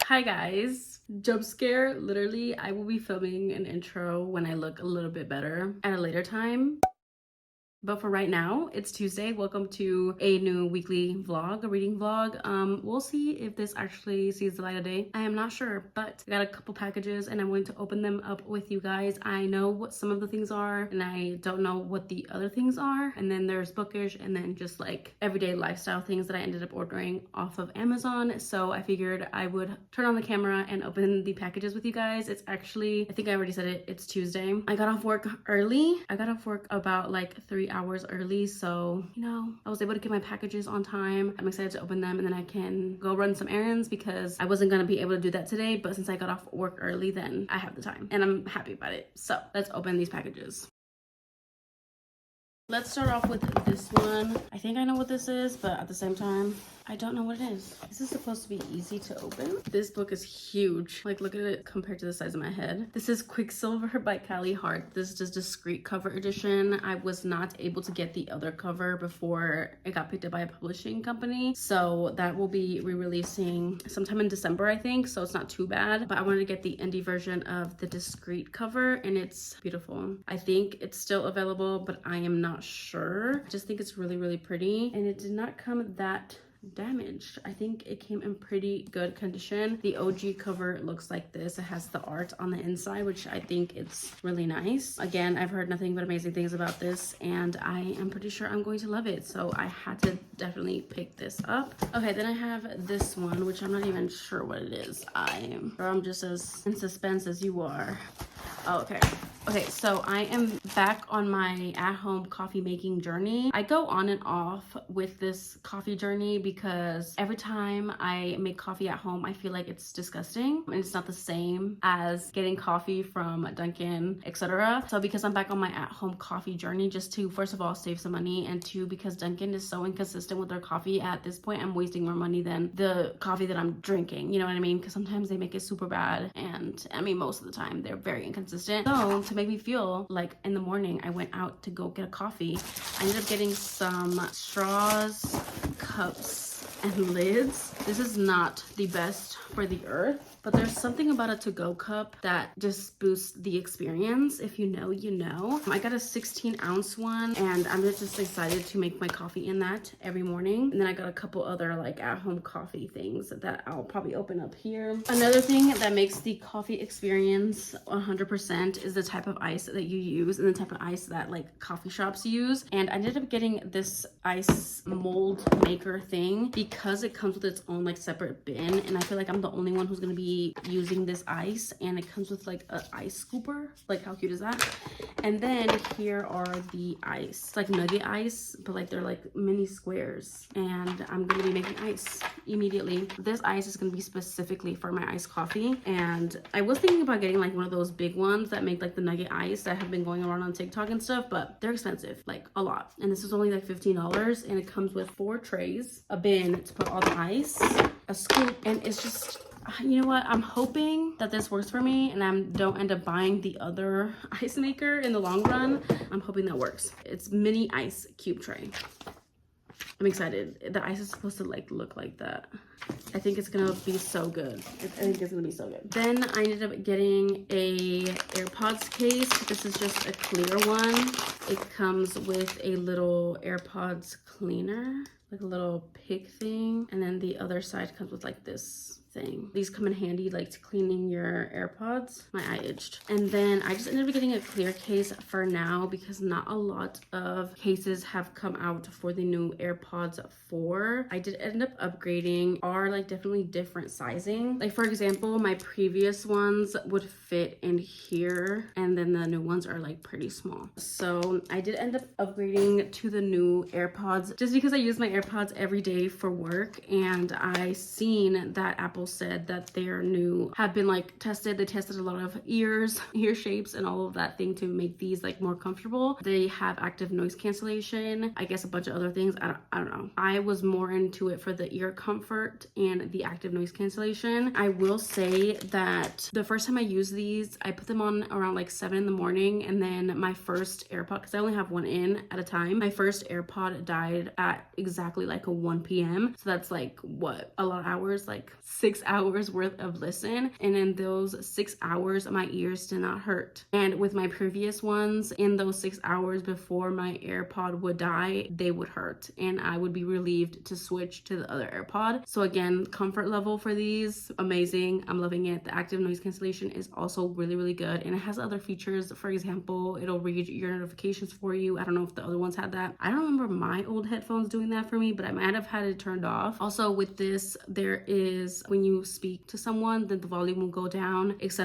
Hi guys, jump scare. Literally, I will be filming an intro when I look a little bit better at a later time. But for right now, it's Tuesday. Welcome to a new weekly vlog, a reading vlog. We'll see if this actually sees the light of day. I am not sure, but I got a couple packages and I'm going to open them up with you guys. I know what some of the things are and I don't know what the other things are. And then there's bookish and then just like everyday lifestyle things that I ended up ordering off of Amazon. So I figured I would turn on the camera and open the packages with you guys. It's actually, I think I already said it, it's Tuesday. I got off work early. I got off work about like 3 hours early, so you know, I was able to get my packages on time. I'm excited to open them and then I can go run some errands because I wasn't gonna be able to do that today, but since I got off work early, then I have the time and I'm happy about it. So let's open these packages. Let's start off with this one. I think I know what this is, but at the same time, I don't know what it is. This is supposed to be easy to open. This book is huge. Like, look at it compared to the size of my head. This is Quicksilver by Callie Hart. This is just discreet cover edition. I was not able to get the other cover before it got picked up by a publishing company. So that will be re-releasing sometime in December, I think. So it's not too bad. But I wanted to get the indie version of the discreet cover and it's beautiful. I think it's still available, but I am not sure. I just think it's really, really pretty. And it did not come that damaged. I think it came in pretty good condition. The OG cover looks like this. It has the art on the inside, which I think it's really nice. Again, I've heard nothing but amazing things about this and I am pretty sure I'm going to love it. So I had to definitely pick this up. Okay, then I have this one, which I'm not even sure what it is. I'm just as in suspense as you are. Oh, okay. Okay, so I am back on my at-home coffee making journey. I go on and off with this coffee journey because every time I make coffee at home, I feel like it's disgusting and it's not the same as getting coffee from Dunkin', etc. So because I'm back on my at-home coffee journey, just to first of all save some money, and two, because Dunkin' is so inconsistent with their coffee at this point, I'm wasting more money than the coffee that I'm drinking. You know what I mean? Because sometimes they make it super bad, and I mean most of the time they're very inconsistent. So to make me feel like in the morning I went out to go get a coffee, I ended up getting some straws, cups, and lids. This is not the best for the earth, but there's something about a to-go cup that just boosts the experience. If you know, you know. I got a 16-ounce one and I'm just excited to make my coffee in that every morning. And then I got a couple other like at-home coffee things that I'll probably open up here. Another thing that makes the coffee experience 100% is the type of ice that you use and the type of ice that like coffee shops use. And I ended up getting this ice mold maker thing because it comes with its own like separate bin, and I feel like I'm the only one who's gonna be using this ice, and it comes with like an ice scooper. Like, how cute is that? And then here are the ice. It's like nugget ice, but like they're like mini squares, and I'm gonna be making ice immediately. This ice is gonna be specifically for my iced coffee, and I was thinking about getting like one of those big ones that make like the nugget ice that have been going around on TikTok and stuff, but they're expensive, like a lot. And this is only like $15, and it comes with 4 trays, a bin to put all the ice, a scoop, and it's just, you know what, I'm hoping that this works for me and I don't end up buying the other ice maker in the long run. I'm hoping that works. It's mini ice cube tray. I'm excited. The ice is supposed to like look like that. I think it's gonna be so good. I think it's gonna be so good. Then I ended up getting a AirPods case. This is just a clear one. It comes with a little AirPods cleaner, like a little pick thing, and then the other side comes with like this thing. These come in handy like to cleaning your AirPods. My eye itched. And then I just ended up getting a clear case for now because not a lot of cases have come out for the new AirPods 4. I did end up upgrading, are like definitely different sizing. Like for example, my previous ones would fit in here and then the new ones are like pretty small. So I did end up upgrading to the new AirPods just because I use my AirPods every day for work, and I seen that Apple said that their new have been like tested. They tested a lot of ear shapes and all of that thing to make these like more comfortable. They have active noise cancellation, I guess a bunch of other things. I don't know. I was more into it for the ear comfort and the active noise cancellation. I will say that the first time I used these, I put them on around like 7 in the morning, and then my first AirPod, because I only have one in at a time, my first AirPod died at exactly like a 1 p.m. So that's like what, a lot of hours, like 6 6 hours worth of listen, and in those 6 hours my ears did not hurt. And with my previous ones, in those 6 hours before my AirPod would die, they would hurt, and I would be relieved to switch to the other AirPod. So again, comfort level for these, amazing. I'm loving it. The active noise cancellation is also really, really good, and it has other features. For example, it'll read your notifications for you. I don't know if the other ones had that. I don't remember my old headphones doing that for me, but I might have had it turned off. Also with this, there is, when you speak to someone, then the volume will go down, etc.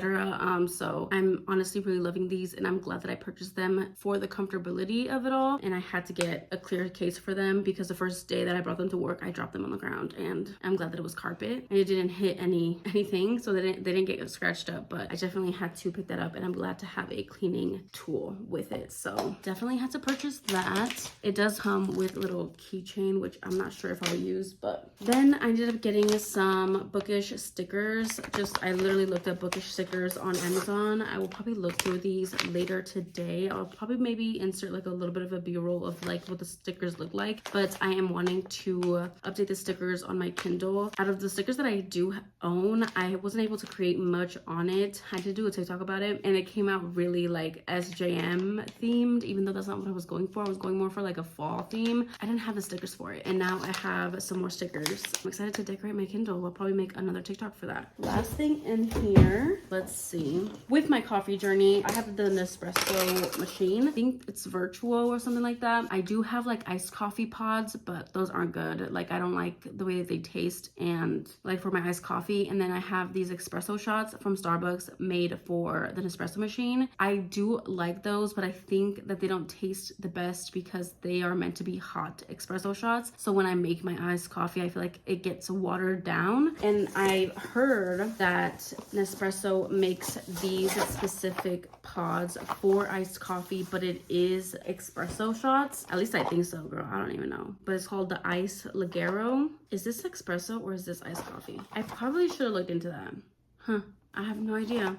So I'm honestly really loving these, and I'm glad that I purchased them for the comfortability of it all. And I had to get a clear case for them because the first day that I brought them to work, I dropped them on the ground, and I'm glad that it was carpet and it didn't hit anything, so they didn't get scratched up. But I definitely had to pick that up, and I'm glad to have a cleaning tool with it. So definitely had to purchase that. It does come with a little keychain, which I'm not sure if I'll use. But then I ended up getting some bookish stickers. I literally looked up bookish stickers on Amazon. I will probably look through these later today. I'll probably maybe insert like a little bit of a b-roll of like what the stickers look like, but I am wanting to update the stickers on my Kindle. Out of the stickers that I do own, I wasn't able to create much on it. I did do a TikTok about it, and it came out really like SJM themed, even though that's not what I was going for. I was going more for like a fall theme. I didn't have the stickers for it, and now I have some more stickers. I'm excited to decorate my Kindle. I'll probably make another TikTok for that. Last thing in here, let's see. With my coffee journey, I have the Nespresso machine. I think it's virtual or something like that. I do have like iced coffee pods, but those aren't good. Like I don't like the way that they taste, and like for my iced coffee. And then I have these espresso shots from Starbucks made for the Nespresso machine. I do like those, but I think that they don't taste the best because they are meant to be hot espresso shots. So when I make my iced coffee, I feel like it gets watered down. And I heard that Nespresso makes these specific pods for iced coffee, but it is espresso shots. At least I think so, girl. I don't even know. But it's called the Ice Ligero. Is this espresso or is this iced coffee? I probably should have looked into that. Huh. I have no idea.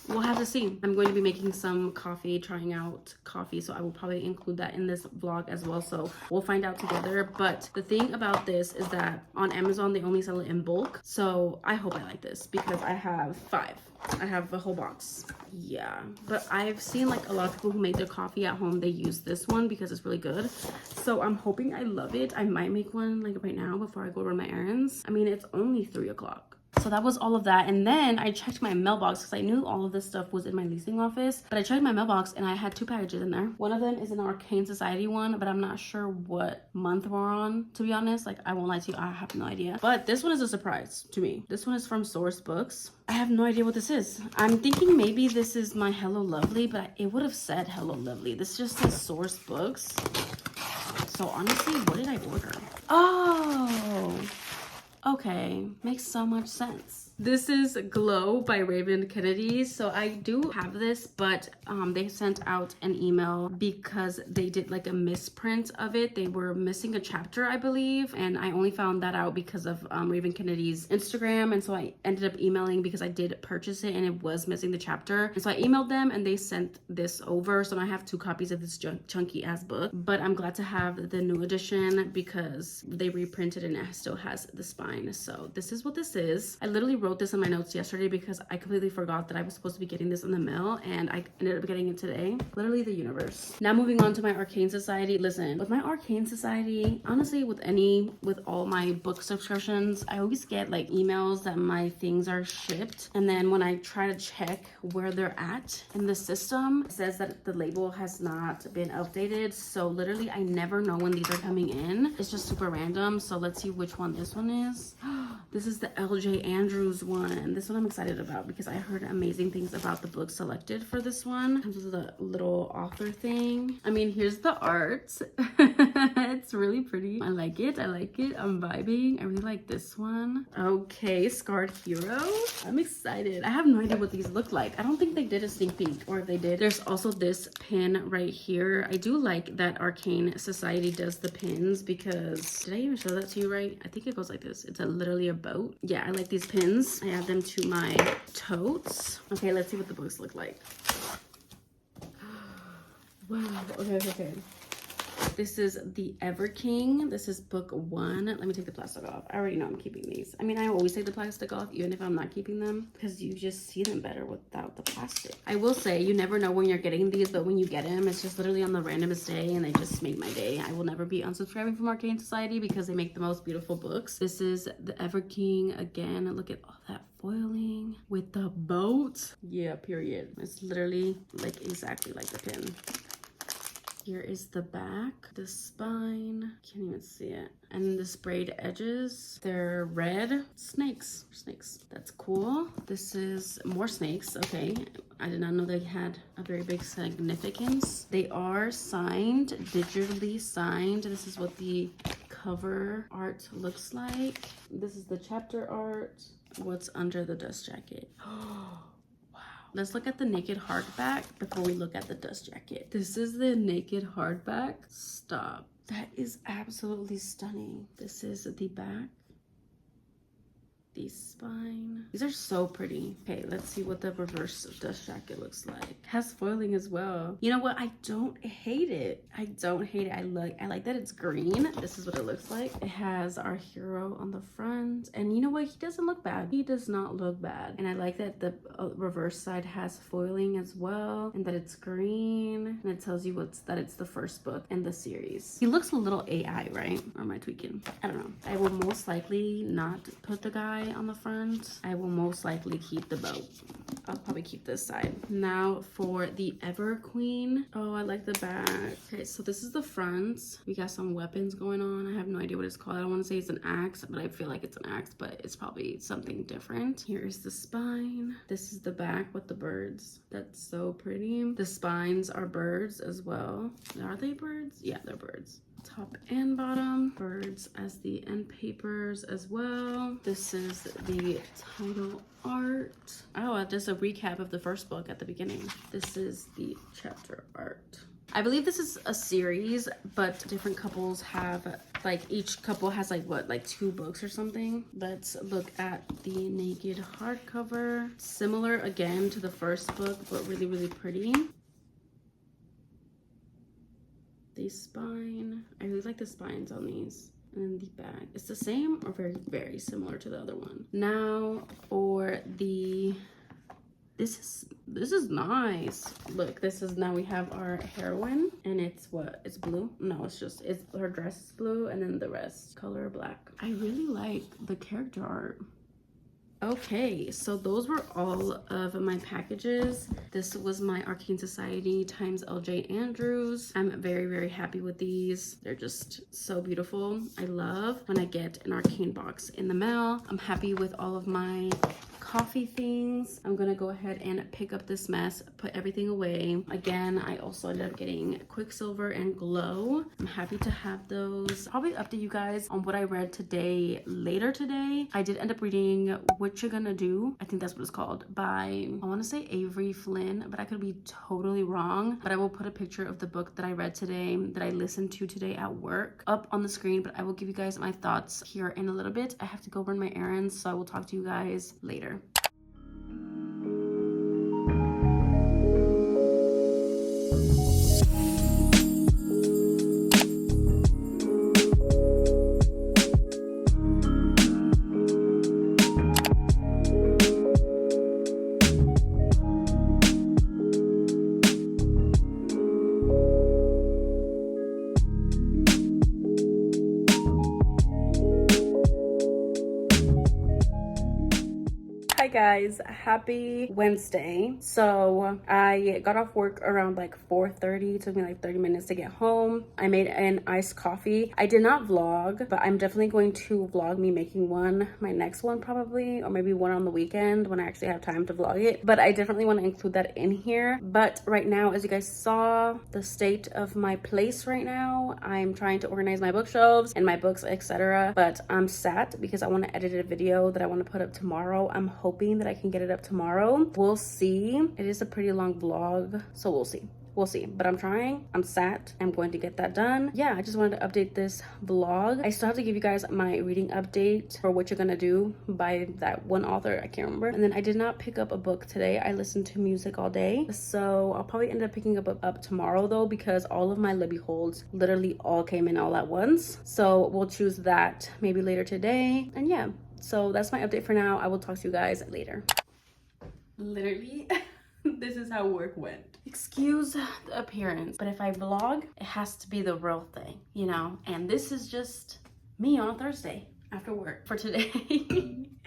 We'll have to see. I'm going to be making some coffee, trying out coffee, so I will probably include that in this vlog as well. So we'll find out together. But the thing about this is that on Amazon, they only sell it in bulk. So I hope I like this because I have 5. I have a whole box. Yeah, but I've seen like a lot of people who make their coffee at home, they use this one because it's really good. So I'm hoping I love it. I might make one like right now before I go run my errands. I mean, it's only 3 o'clock. So that was all of that. And then I checked my mailbox because I knew all of this stuff was in my leasing office. But I checked my mailbox and I had 2 packages in there. One of them is an Arcane Society one, but I'm not sure what month we're on, to be honest. Like, I won't lie to you, I have no idea. But this one is a surprise to me. This one is from Source Books. I have no idea what this is. I'm thinking maybe this is my Hello Lovely, but it would have said Hello Lovely. This just says Source Books. So honestly, what did I order? Oh, okay, makes so much sense. This is Glow by Raven Kennedy. So I do have this, but they sent out an email because they did like a misprint of it. They were missing a chapter, I believe, and I only found that out because of Raven Kennedy's Instagram. And so I ended up emailing because I did purchase it and it was missing the chapter. And so I emailed them and they sent this over. So I have 2 copies of this chunky ass book, but I'm glad to have the new edition because they reprinted and it still has the spine. So this is what this is. I literally wrote this in my notes yesterday because I completely forgot that I was supposed to be getting this in the mail, and I ended up getting it today. Literally the universe. Now moving on to my Arcane Society. Listen, with my Arcane Society, honestly, with all my book subscriptions, I always get like emails that my things are shipped, and then when I try to check where they're at in the system, it says that the label has not been updated. So literally I never know when these are coming in. It's just super random. So let's see which one this one is. This is the LJ Andrews one. This one I'm excited about because I heard amazing things about the book selected for this one. Comes with a little author thing. I mean, here's the art. It's really pretty. I like it. I like it. I'm vibing. I really like this one. Okay, Scarred Hero. I'm excited. I have no idea what these look like. I don't think they did a sneak peek, or if they did. There's also this pin right here. I do like that Arcane Society does the pins because, did I even show that to you right? I think it goes like this. It's literally a boat. Yeah, I like these pins. I add them to my totes. Okay, let's see what the books look like. Wow. Okay. This is The Ever King. This is book 1. Let me take the plastic off. I already know I'm keeping these. I mean, I always take the plastic off even if I'm not keeping them because you just see them better without the plastic. I will say you never know when you're getting these, but when you get them, it's just literally on the randomest day and they just make my day. I will never be unsubscribing from Arcane Society because they make the most beautiful books. This is The Ever King again. Look at all that foiling with the boat. Yeah, period. It's literally like exactly like the pin. Here is the back, the spine, can't even see it. And the sprayed edges, they're red. Snakes, that's cool. This is more snakes, okay. I did not know they had a very big significance. They are signed, digitally signed. This is what the cover art looks like. This is the chapter art. What's under the dust jacket? Let's look at the naked hardback before we look at the dust jacket. This is the naked hardback. Stop. That is absolutely stunning. This is the back. The spine. These are so pretty. Okay, let's see what the reverse dust jacket looks like. It has foiling as well. You know what? I don't hate it. I don't hate it. I like that it's green. This is what it looks like. It has our hero on the front. And you know what? He doesn't look bad. He does not look bad. And I like that the reverse side has foiling as well. And that it's green. And it tells you that it's the first book in the series. He looks a little AI, right? Or am I tweaking? I don't know. I will most likely not put the guy on the front. I will most likely keep the boat. I'll probably keep this side. Now for the Ever Queen. Oh, I like the back. Okay, so this is the front. We got some weapons going on. I have no idea what it's called. I don't want to say it's an axe, but I feel like it's an axe, but it's probably something different. Here is the spine. This is the back with the birds. That's so pretty. The spines are birds as well. Are they birds? Yeah, they're birds. Top and bottom, birds as the end papers as well. This is the title art. Oh, just a recap of the first book at the beginning. This is the chapter art. I believe this is a series, but different couples have, like, each couple has like what, like 2 books or something. Let's look at the naked hardcover. Similar again to the first book, but really, really pretty. The spine. I really like the spines on these. And then the back. It's the same or very, very similar to the other one. Now for the... This is nice. Look, this is, now we have our heroine. And it's what? It's blue? No, it's her dress is blue and then the rest color black. I really like the character art. Okay, so those were all of my packages. This was my Arcane Society times LJ Andrews. I'm very, very happy with these. They're just so beautiful. I love when I get an Arcane box in the mail. I'm happy with all of my coffee things. I'm gonna go ahead and pick up this mess, put everything away. Again, I also ended up getting Quicksilver and Glow. I'm happy to have those. Probably update you guys on what I read today, later today. I did end up reading What You Gonna Do, I think that's what it's called, by, I want to say Avery Flynn, but I could be totally wrong. But I will put a picture of the book that I read today, that I listened to today at work, up on the screen. But I will give you guys my thoughts here in a little bit. I have to go run my errands, so I will talk to you guys later. Guys, happy Wednesday. So I got off work around like 4:30. It took me like 30 minutes to get home. I made an iced coffee. I did not vlog, but I'm definitely going to vlog me making one, my next one probably, or maybe one on the weekend when I actually have time to vlog it. But I definitely want to include that in here. But right now, as you guys saw, the state of my place right now, I'm trying to organize my bookshelves and my books, etc. But I'm sad because I want to edit a video that I want to put up tomorrow. I'm hoping that I can get it up tomorrow. We'll see. It is a pretty long vlog, so we'll see. we'll see. But I'm trying. I'm sat. I'm going to get that done. Yeah, I just wanted to update this vlog. I still have to give you guys my reading update for What You're Gonna Do by that one author. I can't remember. And then I did not pick up a book today. I listened to music all day. So I'll probably end up picking up tomorrow though, because all of my Libby holds literally all came in all at once. So we'll choose that maybe later today. And yeah, so that's my update for now. I will talk to you guys later. Literally, this is how work went. Excuse the appearance, but if I vlog, it has to be the real thing, you know? And this is just me on a Thursday after work for today.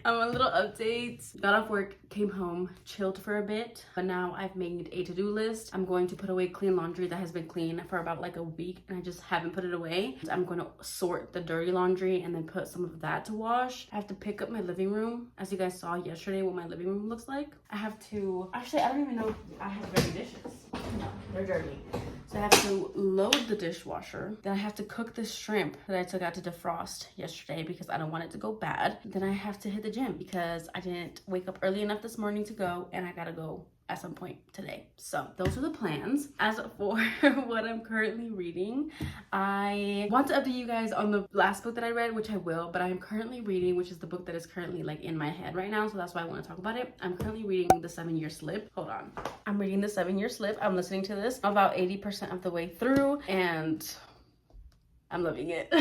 A little update. Got off work, came home, chilled for a bit, but now I've made a to-do list. I'm going to put away clean laundry that has been clean for about like a week and I just haven't put it away. I'm going to sort the dirty laundry and then put some of that to wash. I have to pick up my living room. As you guys saw yesterday what my living room looks like. I have to, actually I don't even know if I have dirty dishes. No, they're dirty. So I have to load the dishwasher. Then I have to cook this shrimp that I took out to defrost yesterday because I don't want it to go bad. Then I have to hit the gym because I didn't wake up early enough this morning to go and I gotta go at some point today. So those are the plans. As for what I'm currently reading, I want to update you guys on the last book that I read, which I will, but I am currently reading, which is the book that is currently like in my head right now, so that's why I want to talk about it. I'm currently reading The 7-Year Slip. Hold on. I'm reading The 7-Year Slip. I'm listening to this about 80% of the way through and I'm loving it.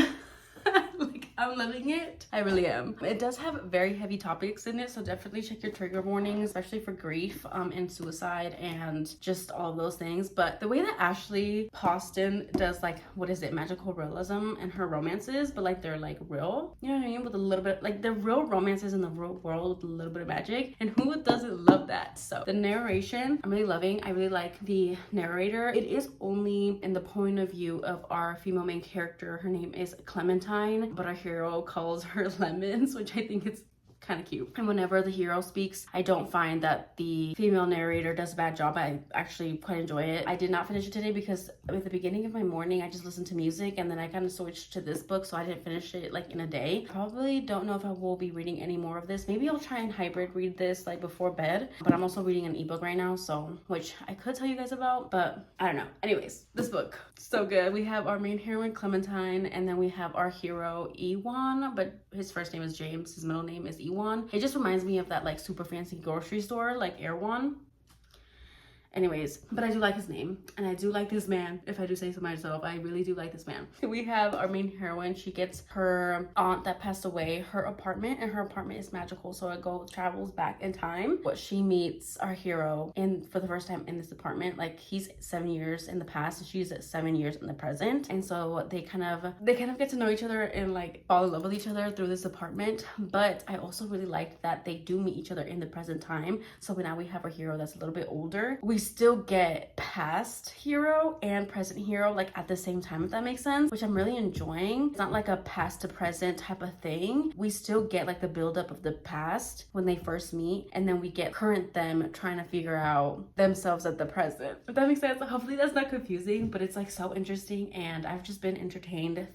Like, I'm loving it. I really am. It does have very heavy topics in it, so definitely check your trigger warnings, especially for grief and suicide and just all those things. But the way that Ashley Poston does, like, what is it, magical realism and her romances, but like they're like real, you know what I mean, with a little bit, like, they're real romances in the real world with a little bit of magic, and who doesn't love that? So the narration I'm really loving. I really like the narrator. It is only in the point of view of our female main character. Her name is Clementine, but our hero calls her Lemons, which I think is kind of cute. And whenever the hero speaks, I don't find that the female narrator does a bad job. I actually quite enjoy it. I did not finish it today because at the beginning of my morning I just listened to music and then I kind of switched to this book, so I didn't finish it like in a day. Probably don't know if I will be reading any more of this. Maybe I'll try and hybrid read this like before bed, but I'm also reading an ebook right now, so which I could tell you guys about, but I don't know. Anyways, this book, so good. We have our main heroine Clementine, and then we have our hero Ewan, but his first name is James, his middle name is Ewan. It just reminds me of that like super fancy grocery store, like Erewhon. Anyways, but I do like his name and I do like this man, if I do say so myself. I really do like this man. We have our main heroine. She gets her aunt that passed away her apartment, and her apartment is magical, so it travels back in time. But she meets our hero for the first time in this apartment. Like, he's 7 years in the past and she's 7 years in the present, and so they kind of get to know each other and like fall in love with each other through this apartment. But I also really liked that they do meet each other in the present time, so now we have a hero that's a little bit older. We still get past hero and present hero like at the same time, if that makes sense, which I'm really enjoying. It's not like a past to present type of thing. We still get like the buildup of the past when they first meet, and then we get current them trying to figure out themselves at the present, if that makes sense. Hopefully that's not confusing, but it's like so interesting, and I've just been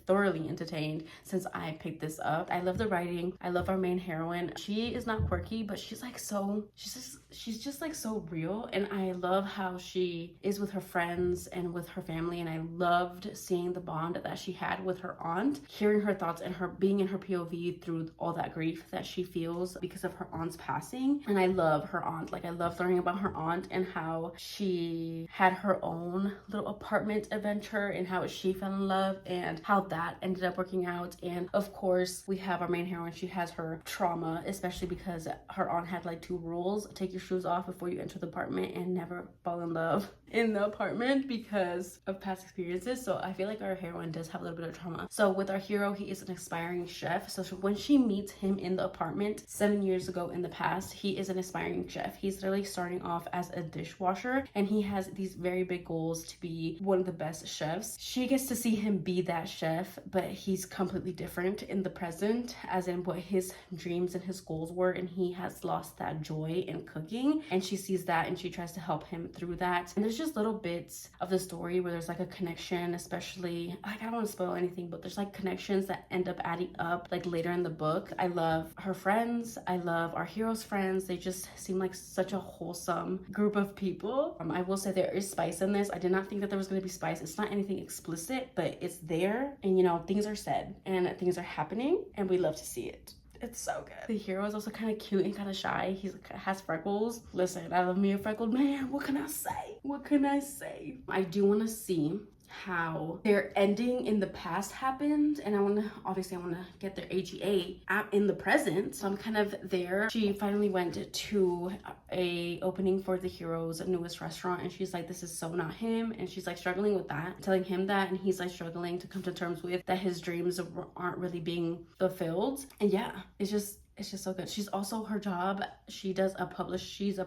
thoroughly entertained since I picked this up. I love the writing. I love our main heroine. She is not quirky, but she's just like so real, and I love how she is with her friends and with her family, and I loved seeing the bond that she had with her aunt, hearing her thoughts and her being in her POV through all that grief that she feels because of her aunt's passing. And I love her aunt. Like, I love learning about her aunt and how she had her own little apartment adventure and how she fell in love and how that ended up working out. And of course we have our main heroine. She has her trauma, especially because her aunt had like 2 rules: take your shoes off before you enter the apartment and never fall in love in the apartment because of past experiences. So I feel like our heroine does have a little bit of trauma. So with our hero, he is an aspiring chef. So when she meets him in the apartment 7 years ago in the past, he is an aspiring chef. He's literally starting off as a dishwasher, and he has these very big goals to be one of the best chefs. She gets to see him be that chef, but he's completely different in the present, as in what his dreams and his goals were, and he has lost that joy in cooking, and she sees that and she tries to help him him through that. And there's just little bits of the story where there's like a connection, especially, like, I don't want to spoil anything, but there's like connections that end up adding up like later in the book. I love her friends. I love our hero's friends. They just seem like such a wholesome group of people. I will say there is spice in this. I did not think that there was going to be spice. It's not anything explicit, but it's there, and you know, things are said and things are happening, and we love to see it. It's so good. The hero is also kind of cute and kind of shy. He has freckles. Listen, I love me a freckled man. What can I say? What can I say? I do want to see how their ending in the past happened, and I want to get their AGA in the present. So I'm kind of there. She finally went to a opening for the hero's newest restaurant, and she's like, this is so not him, and she's like struggling with that, telling him that, and he's like struggling to come to terms with that his dreams aren't really being fulfilled. And yeah, it's just so good. She's also, her job, she's a publicist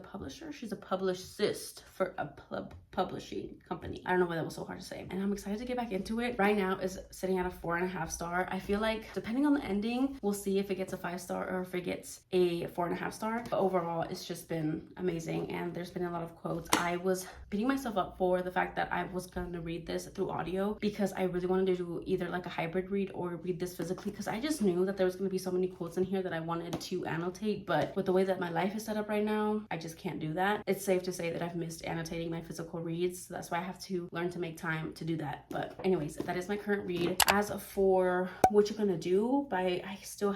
for a publishing company. I don't know why that was so hard to say, and I'm excited to get back into it. Right now is sitting at a 4.5 star. I feel like depending on the ending, we'll see if it gets a 5 star or if it gets a 4.5 star. But overall, it's just been amazing, and there's been a lot of quotes. I was beating myself up for the fact that I was going to read this through audio, because I really wanted to do either like a hybrid read or read this physically, because I just knew that there was going to be so many quotes in here that I wanted to annotate. But with the way that my life is set up right now, I just can't do that. It's safe to say that I've missed annotating my physical reads, so that's why I have to learn to make time to do that. But anyways, that is my current read. As for What You're Gonna Do by, I still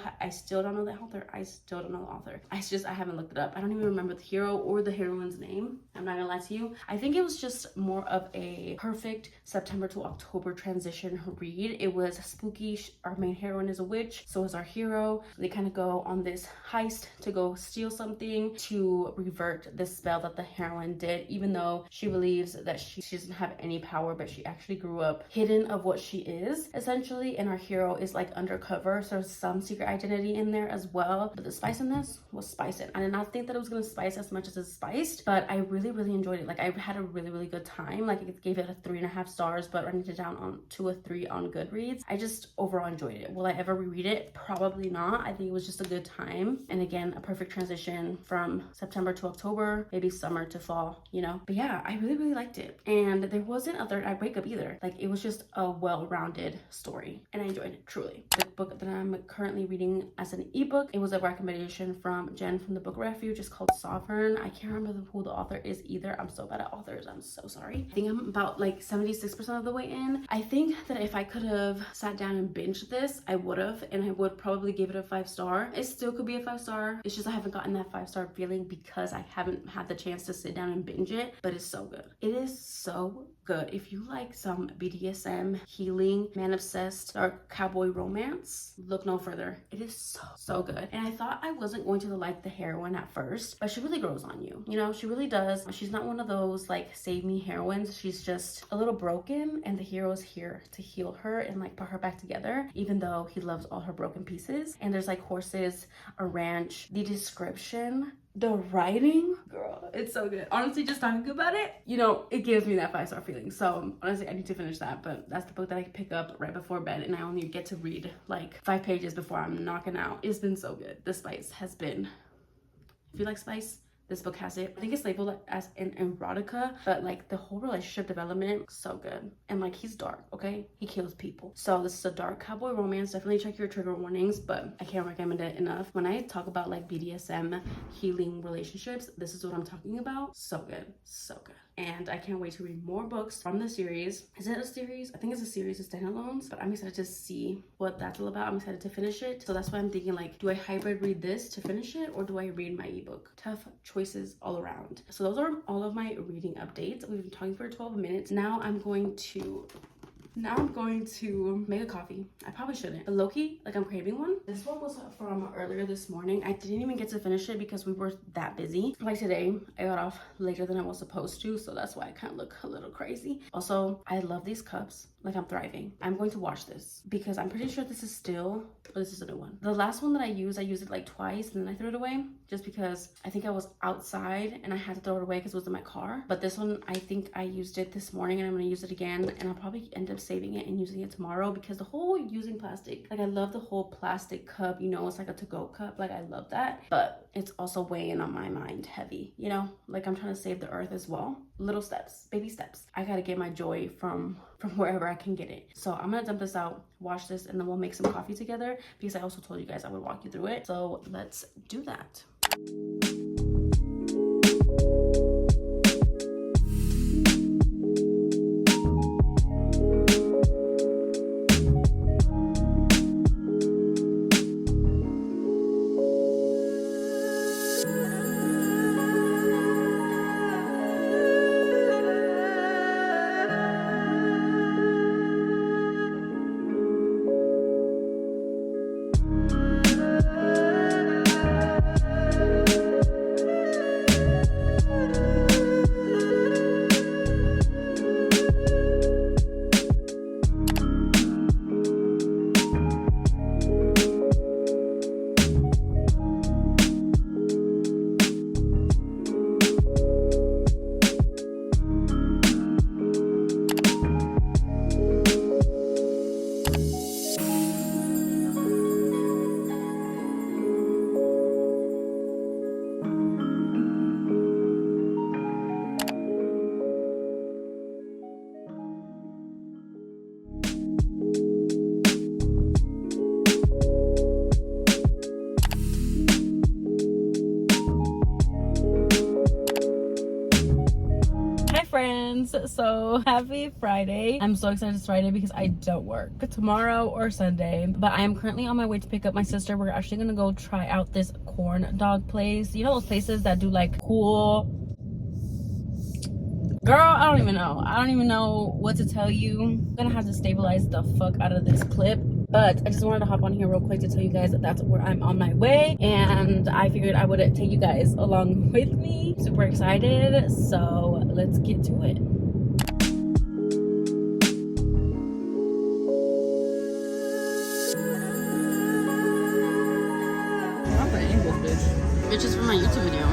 don't know the author. I haven't looked it up. I don't even remember the hero or the heroine's name. I'm not gonna lie to you. I think it was just more of a perfect September to October transition read. It was spooky. Our main heroine is a witch, so is our hero. They kind of go on this heist to go steal something to revert the spell that the heroine did, even though she believes that she doesn't have any power, but she actually grew up hidden of what she is, essentially. And our hero is like undercover, so there's some secret identity in there as well. But the spice in this was spicing. I did not think that it was gonna spice as much as it spiced, but I really enjoyed it. Like, I had a really good time. Like, I gave it a 3.5 stars, but running it down to a 3 on Goodreads. I just overall enjoyed it. Will I ever reread it? Probably not. I think it was just a good time, and again, a perfect transition from September to October, maybe summer to fall, you know. But yeah, I really liked it, and there wasn't a third eye breakup either. Like, it was just a well-rounded story, and I enjoyed it truly. The book that I'm currently reading as an ebook, it was a recommendation from Jen from the Book Refuge. It's called Sovereign. I can't remember who the author is either. I'm so bad at authors. I'm so sorry. I think I'm about like 76% of the way in. I think that if I could have sat down and binged this, I would have, and I would probably give it a 5 star. It still could be a 5 star. It's just I haven't gotten that 5 star feeling because I haven't had the chance to sit down and binge it, but it's so good. It is so good. If you like some BDSM, healing, man obsessed, dark cowboy romance, look no further. It is so good. And I thought I wasn't going to like the heroine at first, but she really grows on you. You know, she really does. She's not one of those like save me heroines. She's just a little broken, and the hero's here to heal her and like put her back together, even though he loves all her broken pieces. And there's like horses, a ranch, the description, the writing, girl, it's so good. Honestly, just talking about it, you know, it gives me that 5 star feeling. So honestly, I need to finish that, but that's the book that I pick up right before bed, and I only get to read like 5 pages before I'm knocking out. It's been so good. The spice has been, if you like spice, this book has it. I think it's labeled as an erotica, but like the whole relationship development, so good. And like, he's dark, okay? He kills people. So this is a dark cowboy romance. Definitely check your trigger warnings, but I can't recommend it enough. When I talk about like BDSM healing relationships, this is what I'm talking about. So good, so good. And I can't wait to read more books from the series. Is it a series? I think it's a series of standalones, but I'm excited to see what that's all about. I'm excited to finish it. So that's why I'm thinking, like, do I hybrid read this to finish it, or do I read my ebook? Tough choices all around. So those are all of my reading updates. We've been talking for 12 minutes. Now I'm going to make a coffee. I probably shouldn't, but low-key, like, I'm craving one. This one was from earlier this morning. I didn't even get to finish it because we were that busy. Like today, I got off later than I was supposed to, so that's why I kind of look a little crazy. Also, I love these cups. like I'm thriving. I'm going to wash this because I'm pretty sure this is still, oh, this is a new one. The last one that I used it like twice and then I threw it away just because I think I was outside and I had to throw it away because it was in my car. But this one, I think I used it this morning and I'm gonna use it again, and I'll probably end up saving it and using it tomorrow because the whole using plastic, like I love the whole plastic cup, you know, it's like a to-go cup, like I love that, but it's also weighing on my mind heavy, you know, like I'm trying to save the earth as well. Little steps, baby steps. I gotta get my joy from wherever I can get it. So I'm gonna dump this out, wash this, and then we'll make some coffee together because I also told you guys I would walk you through it. So let's do that. So happy Friday. I'm so excited it's Friday because I don't work tomorrow or Sunday, but I am currently on my way to pick up my sister. We're actually gonna go try out this corn dog place. You know those places that do like cool, girl, I don't even know what to tell you. I'm gonna have to stabilize the fuck out of this clip, but I just wanted to hop on here real quick to tell you guys that that's where I'm on my way, and I figured I would take you guys along with me. Super excited, so let's get to it. Bitch is from my YouTube video.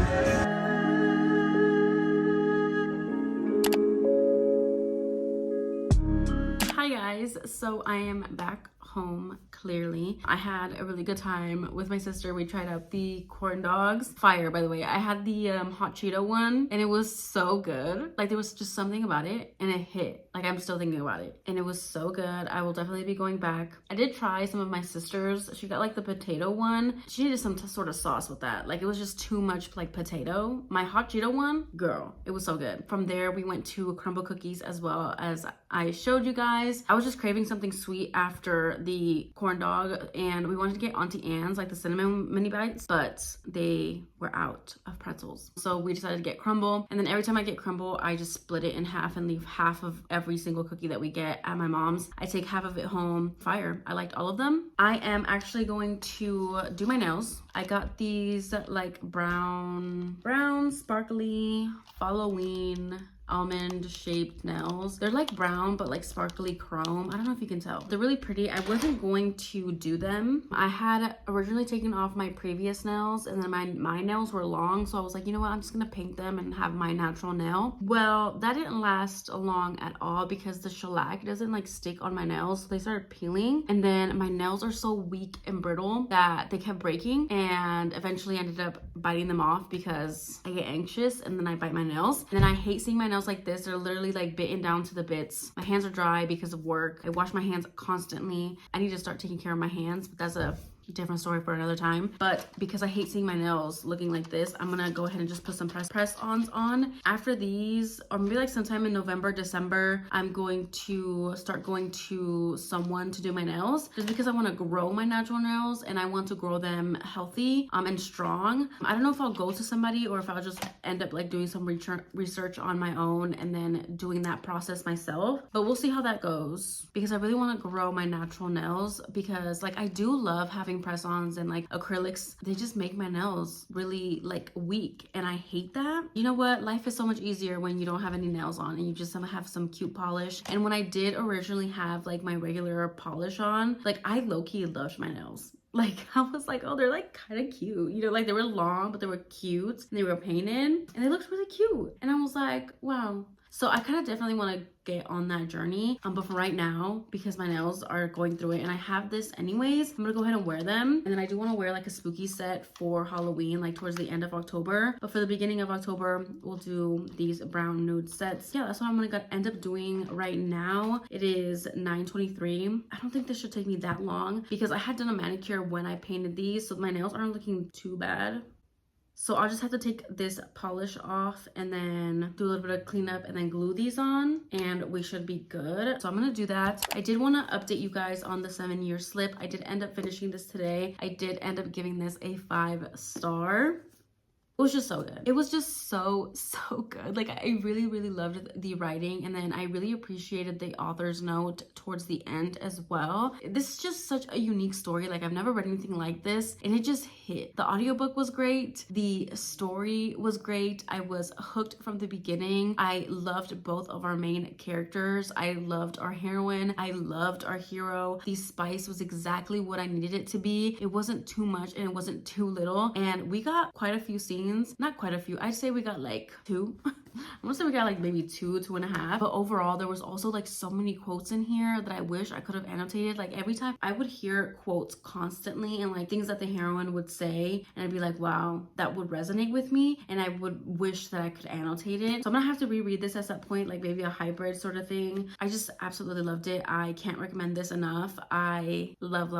Hi guys, so I am back home. Clearly I had a really good time with my sister. We tried out the corn dogs. Fire, by the way. I had the hot Cheeto one and it was so good. Like there was just something about it and it hit. Like I'm still thinking about it and it was so good. I will definitely be going back. I did try some of my sister's. She got like the potato one. She needed some sort of sauce with that. Like it was just too much like potato. My hot Cheeto one, girl, it was so good. From there we went to crumble cookies as well, as I showed you guys. I was just craving something sweet after the corn dog and we wanted to get Auntie Anne's, like the cinnamon mini bites, but they were out of pretzels. So we decided to get crumble, and then every time I get crumble, I just split it in half and leave half of every single cookie that we get at my mom's. I take half of it home. Fire. I liked all of them. I am actually going to do my nails. I got these like brown sparkly Halloween almond shaped nails. They're like brown but like sparkly chrome. I don't know if you can tell. They're really pretty. I wasn't going to do them. I had originally taken off my previous nails and then my nails were long, so I was like, you know what, I'm just gonna paint them and have my natural nail. Well, that didn't last long at all because the shellac doesn't like stick on my nails, so they started peeling, and then my nails are so weak and brittle that they kept breaking, and eventually ended up biting them off because I get anxious and then I bite my nails. And then I hate seeing my nails like this. They're literally like bitten down to the bits. My hands are dry because of work. I wash my hands constantly. I need to start taking care of my hands, but that's a different story for another time. But because I hate seeing my nails looking like this, I'm gonna go ahead and just put some press-ons on. After these, or maybe like sometime in November, December, I'm going to start going to someone to do my nails, just because I want to grow my natural nails and I want to grow them healthy and strong. I don't know if I'll go to somebody or if I'll just end up like doing some research on my own and then doing that process myself, but we'll see how that goes, because I really want to grow my natural nails, because like I do love having having press-ons and like acrylics, they just make my nails really like weak, and I hate that. You know what? Life is so much easier when you don't have any nails on and you just have some cute polish. And when I did originally have like my regular polish on, like I low-key loved my nails. Like I was like, oh, they're like kind of cute, you know, like they were long but they were cute and they were painted and they looked really cute, and I was like, wow. So I kind of definitely want to get on that journey, but for right now, because my nails are going through it and I have this anyways, I'm gonna go ahead and wear them. And then I do want to wear like a spooky set for Halloween, like towards the end of October, but for the beginning of October we'll do these brown nude sets. Yeah, that's what I'm gonna end up doing right now. It is 9:23. I don't think this should take me that long because I had done a manicure when I painted these, so my nails aren't looking too bad. So I'll just have to take this polish off and then do a little bit of cleanup and then glue these on and we should be good. So I'm gonna do that. I did want to update you guys on the 7-year slip. I did end up finishing this today. I did end up giving this a 5-star. It was just so good. It was just so good. Like I really loved the writing, and then I really appreciated the author's note towards the end as well. This is just such a unique story. Like I've never read anything like this, and it just hit. The audiobook was great. The story was great. I was hooked from the beginning. I loved both of our main characters. I loved our heroine. I loved our hero. The spice was exactly what I needed it to be. It wasn't too much and it wasn't too little, and we got quite a few scenes. Not quite a few. I'd say we got like 2. I'm gonna say we got like maybe 2.5. But overall, there was also like so many quotes in here that I wish I could have annotated. Like every time I would hear quotes constantly and like things that the heroine would say, and I'd be like, wow, that would resonate with me, and I would wish that I could annotate it. So I'm gonna have to reread this at some point, like maybe a hybrid sort of thing. I just absolutely loved it. I can't recommend this enough. I love.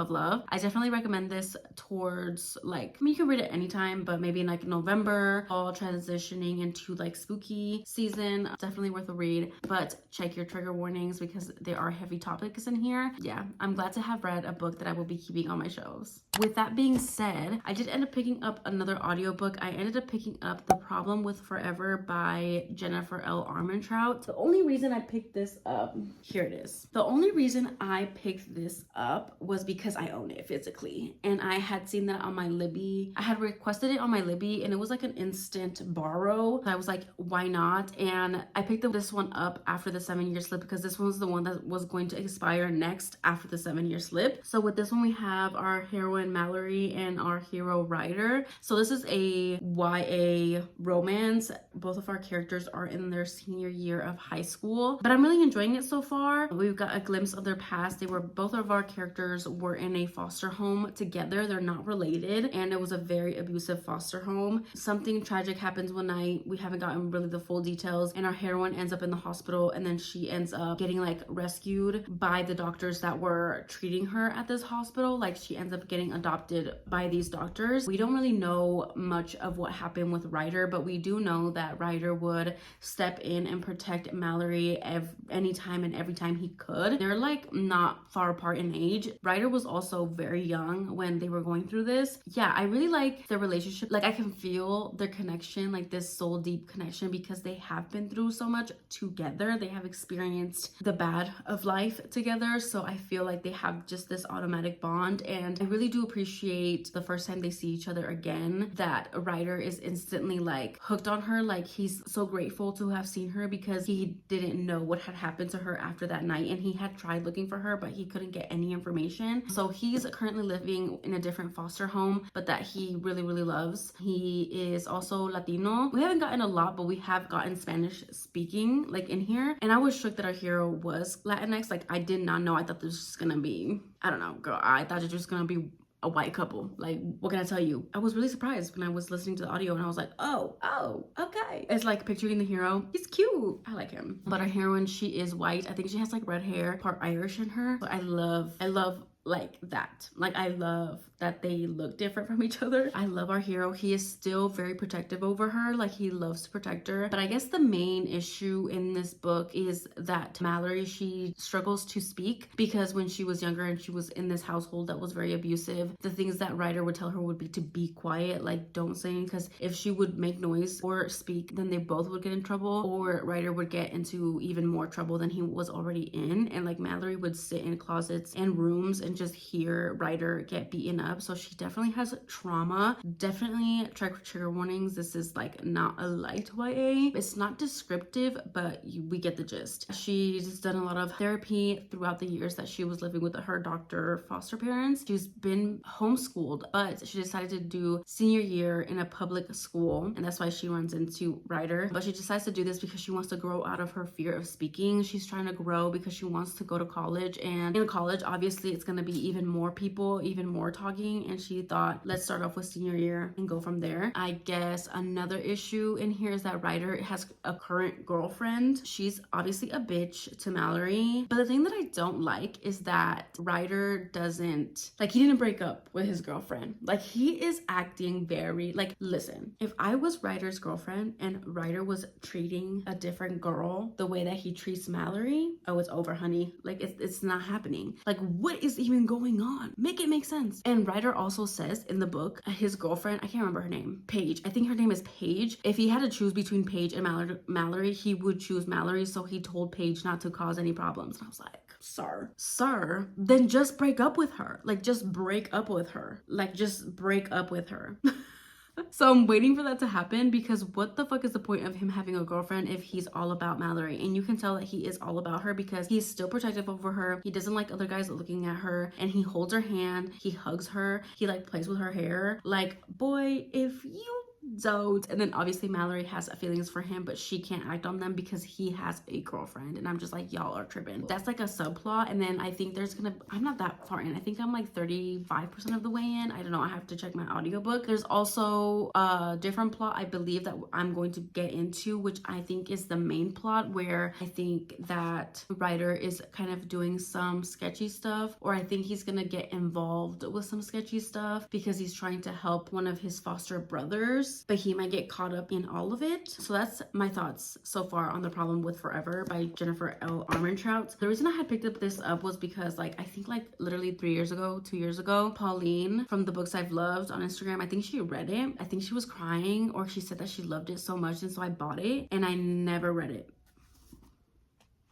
I definitely recommend this towards like, I mean, you can read it anytime, but maybe in like November, all transitioning into like spooky season. Definitely worth a read, but check your trigger warnings because there are heavy topics in here. Yeah, I'm glad to have read a book that I will be keeping on my shelves. With that being said, I did end up picking up another audiobook. I ended up picking up The Problem with Forever by Jennifer L. Armentrout. The only reason I picked this up, here it is. The only reason I picked this up was because I own it physically, and I had seen that on my Libby. I had requested it on my Libby, and it was like an instant borrow. I was like, why not? And I picked this one up after the 7-year slip because this one was the one that was going to expire next after the 7-year slip. So with this one, we have our heroine Mallory and our hero Ryder. So this is a YA romance. Both of our characters are in their senior year of high school, but I'm really enjoying it so far. We've got a glimpse of their past. Both of our characters were in a foster home together. They're not related, and it was a very abusive foster home. Something tragic happens one night. We haven't gotten really the full details, and our heroine ends up in the hospital, and then she ends up getting like rescued by the doctors that were treating her at this hospital. Like she ends up getting adopted by these doctors. We don't really know much of what happened with Ryder, but we do know that Ryder would step in and protect Mallory anytime and every time he could. They're like not far apart in age. Ryder was also very young when they were going through this. Yeah, I really like their relationship. Like I can feel their connection, like this soul deep connection, because they have been through so much together. They have experienced the bad of life together. So I feel like they have just this automatic bond, and I really do appreciate the first time they see each other again that Ryder is instantly like hooked on her. Like he's so grateful to have seen her because he didn't know what had happened to her after that night, and he had tried looking for her but he couldn't get any information. So he's currently living in a different foster home, but that he really loves. He is also Latino. We haven't gotten a lot, but we have gotten Spanish speaking like in here, and I was shocked that our hero was Latinx. Like I did not know. I thought this was just gonna be, I don't know, girl, I thought it was just gonna be a white couple. Like, what can I tell you? I was really surprised when I was listening to the audio, and I was like, oh, okay. It's like picturing the hero. He's cute. I like him. But our heroine, she is white. I think she has like red hair, part Irish in her. But I love like that. Like I love that they look different from each other. I love our hero. He is still very protective over her. Like he loves to protect her. But I guess the main issue in this book is that Mallory, she struggles to speak because when she was younger and she was in this household that was very abusive, the things that Ryder would tell her would be to be quiet, like don't say anything, because if she would make noise or speak, then they both would get in trouble, or Ryder would get into even more trouble than he was already in. And like Mallory would sit in closets and rooms and just hear writer get beaten up. So she definitely has trauma. Definitely trigger warnings. This is like not a light YA. It's not descriptive, but we get the gist. She's done a lot of therapy throughout the years that she was living with her doctor foster parents. She's been homeschooled, but she decided to do senior year in a public school, and that's why she runs into writer. But she decides to do this because she wants to grow out of her fear of speaking. She's trying to grow because she wants to go to college, and in college obviously it's going to be even more people, even more talking, and she thought, let's start off with senior year and go from there. I guess another issue in here is that writer has a current girlfriend. She's obviously a bitch to Mallory, but the thing that I don't like is that writer doesn't, like, he didn't break up with his girlfriend. Like, he is acting very, like, listen, if I was writer's girlfriend and writer was treating a different girl the way that he treats Mallory, oh, it's over, honey. Like, it's not happening. Like, what is even going on? Make it make sense. And writer also says in the book, his girlfriend, I can't remember her name, Paige, I think her name is Paige. If he had to choose between Paige and Mallory, he would choose Mallory, so he told Paige not to cause any problems. And I was like, sir, then just break up with her. Like, just break up with her. Like, just break up with her. So I'm waiting for that to happen, because what the fuck is the point of him having a girlfriend if he's all about Mallory? And you can tell that he is all about her because he's still protective over her. He doesn't like other guys looking at her, and he holds her hand, he hugs her, he like plays with her hair. Like, boy, if you don't. And then obviously Mallory has feelings for him, but she can't act on them because he has a girlfriend. And I'm just like, y'all are tripping. That's like a subplot. And then I think there's gonna, I'm not that far in, I think I'm like 35% of the way in. I don't know, I have to check my audiobook. There's also a different plot I believe that I'm going to get into, which I think is the main plot, where I think that writer is kind of doing some sketchy stuff, or I think he's gonna get involved with some sketchy stuff because he's trying to help one of his foster brothers, but he might get caught up in all of it. So that's my thoughts so far on The Problem with Forever by Jennifer L. Armentrout. The reason I had picked up this up was because, like, I think like literally 2 years ago, Pauline from The Books I've Loved on Instagram, I think she read it. I think she was crying, or she said that she loved it so much, and so I bought it, and I never read it.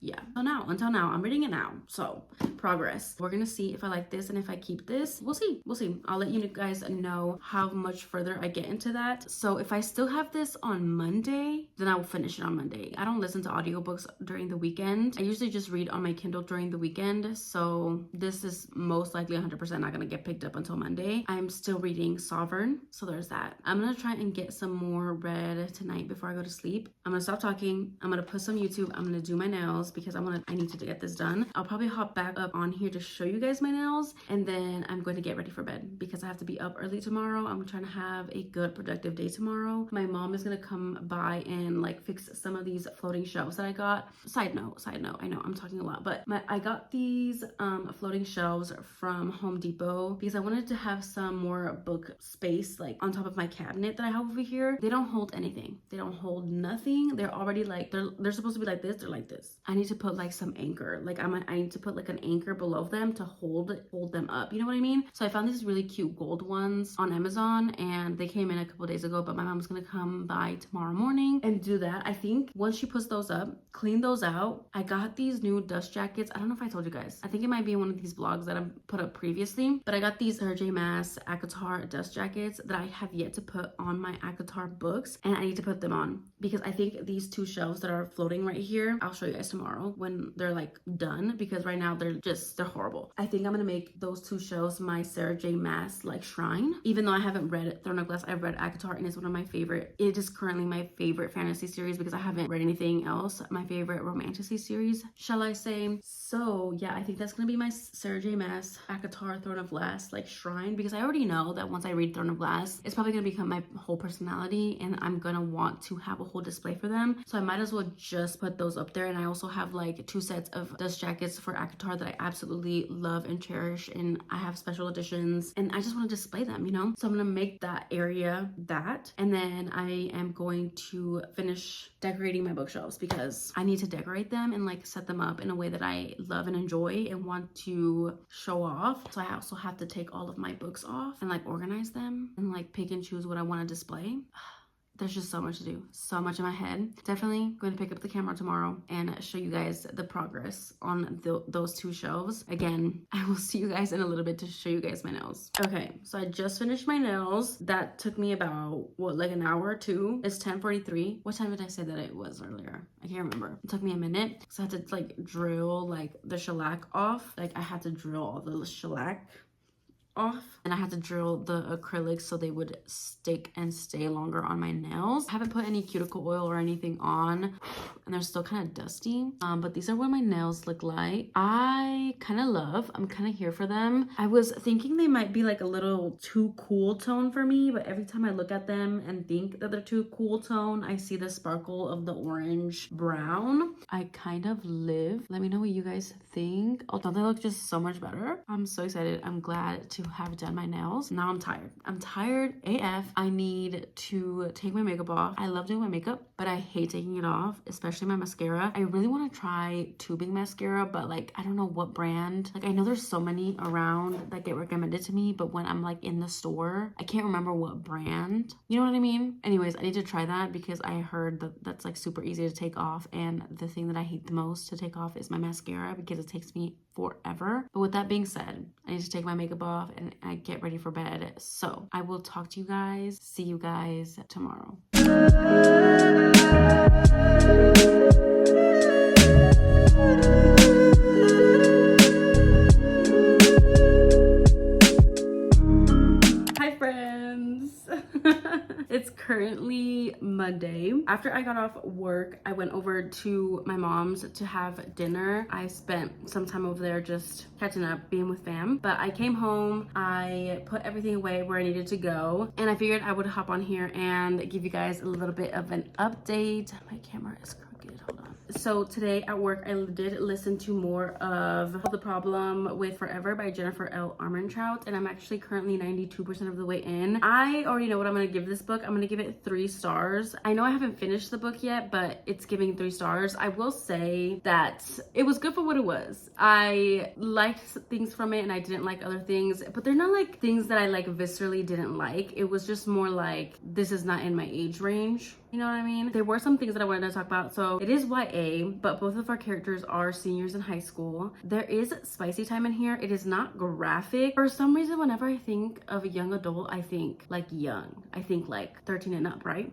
Yeah, until now I'm reading it now. So progress. We're gonna see if I like this and if I keep this. We'll see. I'll let you guys know how much further I get into that. So if I still have this on Monday, then I will finish it on Monday. I don't listen to audiobooks during the weekend. I usually just read on my Kindle during the weekend, so this is most likely 100% not gonna get picked up until Monday. I'm still reading Sovereign, so there's that. I'm gonna try and get some more read tonight before I go to sleep. I'm gonna stop talking, I'm gonna put some YouTube, I'm gonna do my nails because I need to get this done. I'll probably hop back up on here to show you guys my nails, and then I'm going to get ready for bed because I have to be up early tomorrow. I'm trying to have a good productive day tomorrow. My mom is gonna come by and like fix some of these floating shelves that I got. Side note, I know I'm talking a lot, but I got these floating shelves from Home Depot because I wanted to have some more book space like on top of my cabinet that I have over here. They don't hold anything. They don't hold nothing. They're already like, they're supposed to be like this. They're like this. I need to put like some anchor. Like I need to put like an anchor below them to hold them up. You know what I mean? So I found these really cute gold ones on Amazon, and they came in a couple days ago, but my mom's gonna come by tomorrow morning and do that. I think once she puts those up, clean those out. I got these new dust jackets. I don't know if I told you guys. I think it might be in one of these vlogs that I put up previously, but I got these Sarah J. Maas ACOTAR dust jackets that I have yet to put on my ACOTAR books, and I need to put them on because I think these two shelves that are floating right here, I'll show you guys tomorrow when they're like done, because right now they're horrible. I think I'm gonna make those two shelves my Sarah J. Maas like shrine. Even though I haven't read Throne of Glass, I've read ACOTAR, and it's one of my favorite. It is currently my favorite fantasy series because I haven't read anything else. My favorite romantasy series, shall I say. So yeah, I think that's gonna be my Sarah J. Maas ACOTAR Throne of Glass like shrine, because I already know that once I read Throne of Glass, it's probably gonna become my whole personality, and I'm gonna want to have a whole display for them. So I might as well just put those up there. And I also have like 2 sets of dust jackets for ACOTAR that I absolutely love and cherish, and I have special editions, and I just want to display them, you know? So I'm gonna make that area that, and then I am going to finish decorating my bookshelves because I need to decorate them and like set them up in a way that I love and enjoy and want to show off. So I also have to take all of my books off and like organize them and like pick and choose what I want to display. there's just so much to do, so much in my head. Definitely going to pick up the camera tomorrow and show you guys the progress on those 2 shelves. Again, I will see you guys in a little bit to show you guys my nails. Okay, so I just finished my nails. That took me about, what, like an hour or 2? It's 10:43. What time did I say that it was earlier? I can't remember. It took me a minute. So I had to like drill like the shellac off. Like I had to drill all the shellac off, and I had to drill the acrylics so they would stick and stay longer on my nails. I haven't put any cuticle oil or anything on, and they're still kind of dusty, but these are what my nails look like. I'm kind of here for them. I was thinking they might be like a little too cool tone for me, but every time I look at them and think that they're too cool tone, I see the sparkle of the orange brown. I kind of live. Let me know what you guys think. Oh, don't they look just so much better? I'm so excited. I'm glad to have done my nails. Now I'm tired. I'm tired AF. I need to take my makeup off. I love doing my makeup, but I hate taking it off, especially my mascara. I really want to try tubing mascara, but like I don't know what brand. Like I know there's so many around that get recommended to me, but when I'm like in the store, I can't remember what brand. You know what I mean? Anyways, I need to try that because I heard that that's like super easy to take off, and the thing that I hate the most to take off is my mascara because it takes me forever. But with that being said, I need to take my makeup off and I get ready for bed. So I will talk to you guys, see you guys tomorrow. Hi friends. It's currently Monday. After I got off work, I went over to my mom's to have dinner. I spent some time over there just catching up, being with fam. But I came home, I put everything away where I needed to go, and I figured I would hop on here and give you guys a little bit of an update. My camera is crooked, hold on. So today at work, I did listen to more of The Problem with Forever by Jennifer L. Armentrout, and I'm actually currently 92% of the way in. I already know what I'm gonna give this book. I'm gonna give it 3 stars. I know I haven't finished the book yet, but it's giving 3 stars. I will say that it was good for what it was. I liked things from it and I didn't like other things, but they're not like things that I like viscerally didn't like. It was just more like, this is not in my age range. You know what I mean? There were some things that I wanted to talk about. So it is YA, but both of our characters are seniors in high school. There is spicy time in here. It is not graphic. For some reason, whenever I think of a young adult, I think like young. I think like 13 and up, right?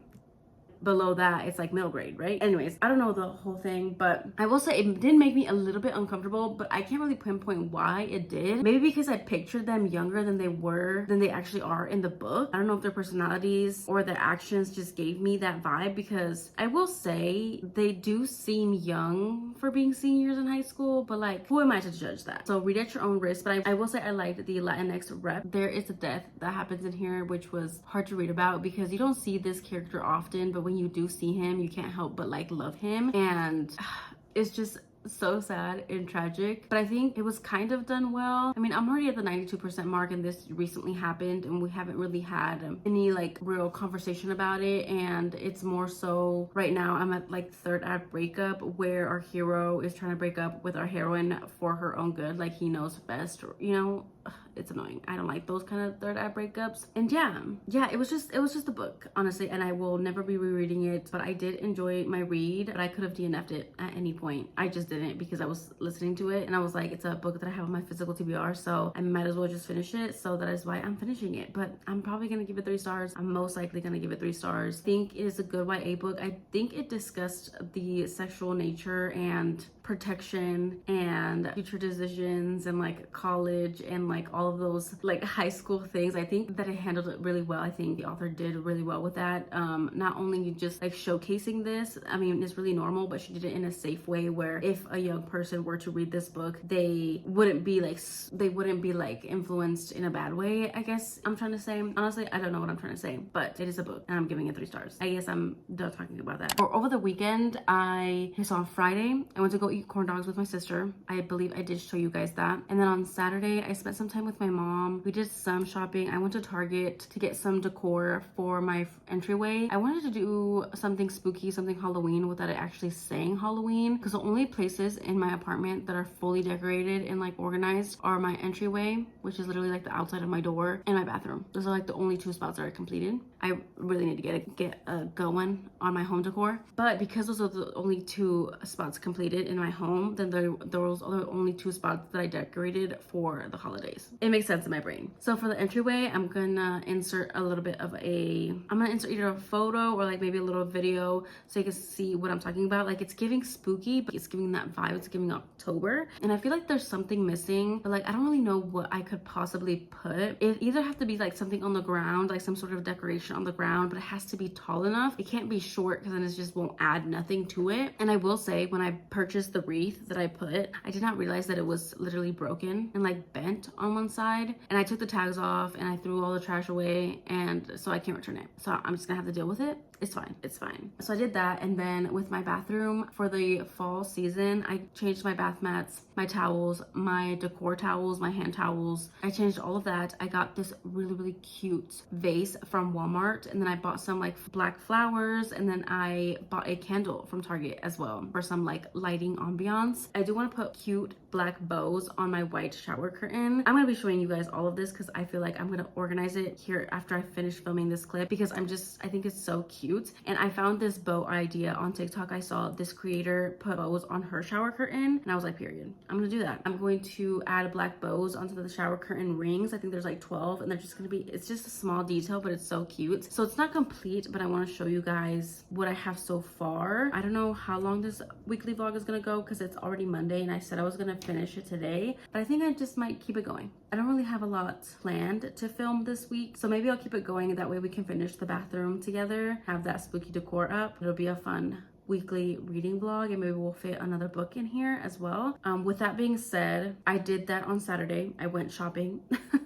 Below that, it's like middle grade, right? Anyways, I don't know the whole thing, but I will say it did make me a little bit uncomfortable, but I can't really pinpoint why it did. Maybe because I pictured them younger than they actually are in the book. I don't know if their personalities or their actions just gave me that vibe, because I will say they do seem young for being seniors in high school, but like, who am I to judge that? So read at your own risk. But I will say I liked the Latinx rep. There is a death that happens in here, which was hard to read about because you don't see this character often, but when you do see him, you can't help but like love him, and it's just so sad and tragic. But I think it was kind of done well. I mean, I'm already at the 92% mark, and this recently happened and we haven't really had any like real conversation about it, and it's more so right now I'm at like 3rd act breakup where our hero is trying to break up with our heroine for her own good, like he knows best, you know. It's annoying. I don't like those kind of 3rd act breakups. And yeah, it was just a book, honestly, and I will never be rereading it. But I did enjoy my read, but I could have DNF'd it at any point. I just didn't, because I was listening to it and I was like, it's a book that I have on my physical TBR, so I might as well just finish it. So that is why I'm finishing it. But I'm probably gonna give it 3 stars. I'm most likely gonna give it 3 stars. I think it is a good YA book. I think it discussed the sexual nature and protection and future decisions and like college and like all of those like high school things. I think that it handled it really well. I think the author did really well with that. Not only just like showcasing this, I mean, it's really normal, but she did it in a safe way where if a young person were to read this book, they wouldn't be like influenced in a bad way, I guess I'm trying to say. Honestly, I don't know what I'm trying to say, but it is a book and I'm giving it 3 stars. I guess I'm done talking about that. Or over the weekend, so on Friday, I went to go eat corn dogs with my sister. I believe I did show you guys that. And then on Saturday, I spent some time with my mom. We did some shopping. I went to Target to get some decor for my entryway. I wanted to do something spooky, something Halloween without it actually saying Halloween, because the only places in my apartment that are fully decorated and like organized are my entryway, which is literally like the outside of my door, and my bathroom. Those are like the only 2 spots that are completed. I really need to get going on my home decor, but because those are the only 2 spots completed in my home, then those are the only 2 spots that I decorated for the holidays. It makes sense in my brain. So for the entryway, I'm gonna insert a little bit of I'm gonna insert either a photo or like maybe a little video so you can see what I'm talking about. Like, it's giving spooky, but it's giving that vibe. It's giving October, and I feel like there's something missing, but like I don't really know what I could possibly put. It either have to be like something on the ground, like some sort of decoration on the ground, but it has to be tall enough. It can't be short because then it just won't add nothing to it. And I will say, when I purchased the wreath that I put, I did not realize that it was literally broken and like bent on one side, and I took the tags off and I threw all the trash away, and so I can't return it. So I'm just gonna have to deal with it. It's fine. It's fine. So I did that, and then with my bathroom for the fall season, I changed my bath mats, my towels, my decor towels, my hand towels. I changed all of that. I got this really cute vase from Walmart, and then I bought some like black flowers, and then I bought a candle from Target as well for some like lighting ambiance. I do want to put cute black bows on my white shower curtain. I'm gonna be showing you guys all of this because I feel like I'm gonna organize it here after I finish filming this clip, because I think it's so cute. And I found this bow idea on TikTok. I saw this creator put bows on her shower curtain, and I was like, period, I'm gonna do that. I'm going to add black bows onto the shower curtain rings. I think there's like 12, and they're just gonna be, it's just a small detail, but it's so cute. So it's not complete, but I want to show you guys what I have so far. I don't know how long this weekly vlog is gonna go because it's already Monday, and I said I was gonna finish it today, but I think I just might keep it going. I don't really have a lot planned to film this week, so maybe I'll keep it going. That way we can finish the bathroom together, have that spooky decor up. It'll be a fun weekly reading vlog, and maybe we'll fit another book in here as well. With that being said, I did that on Saturday. I went shopping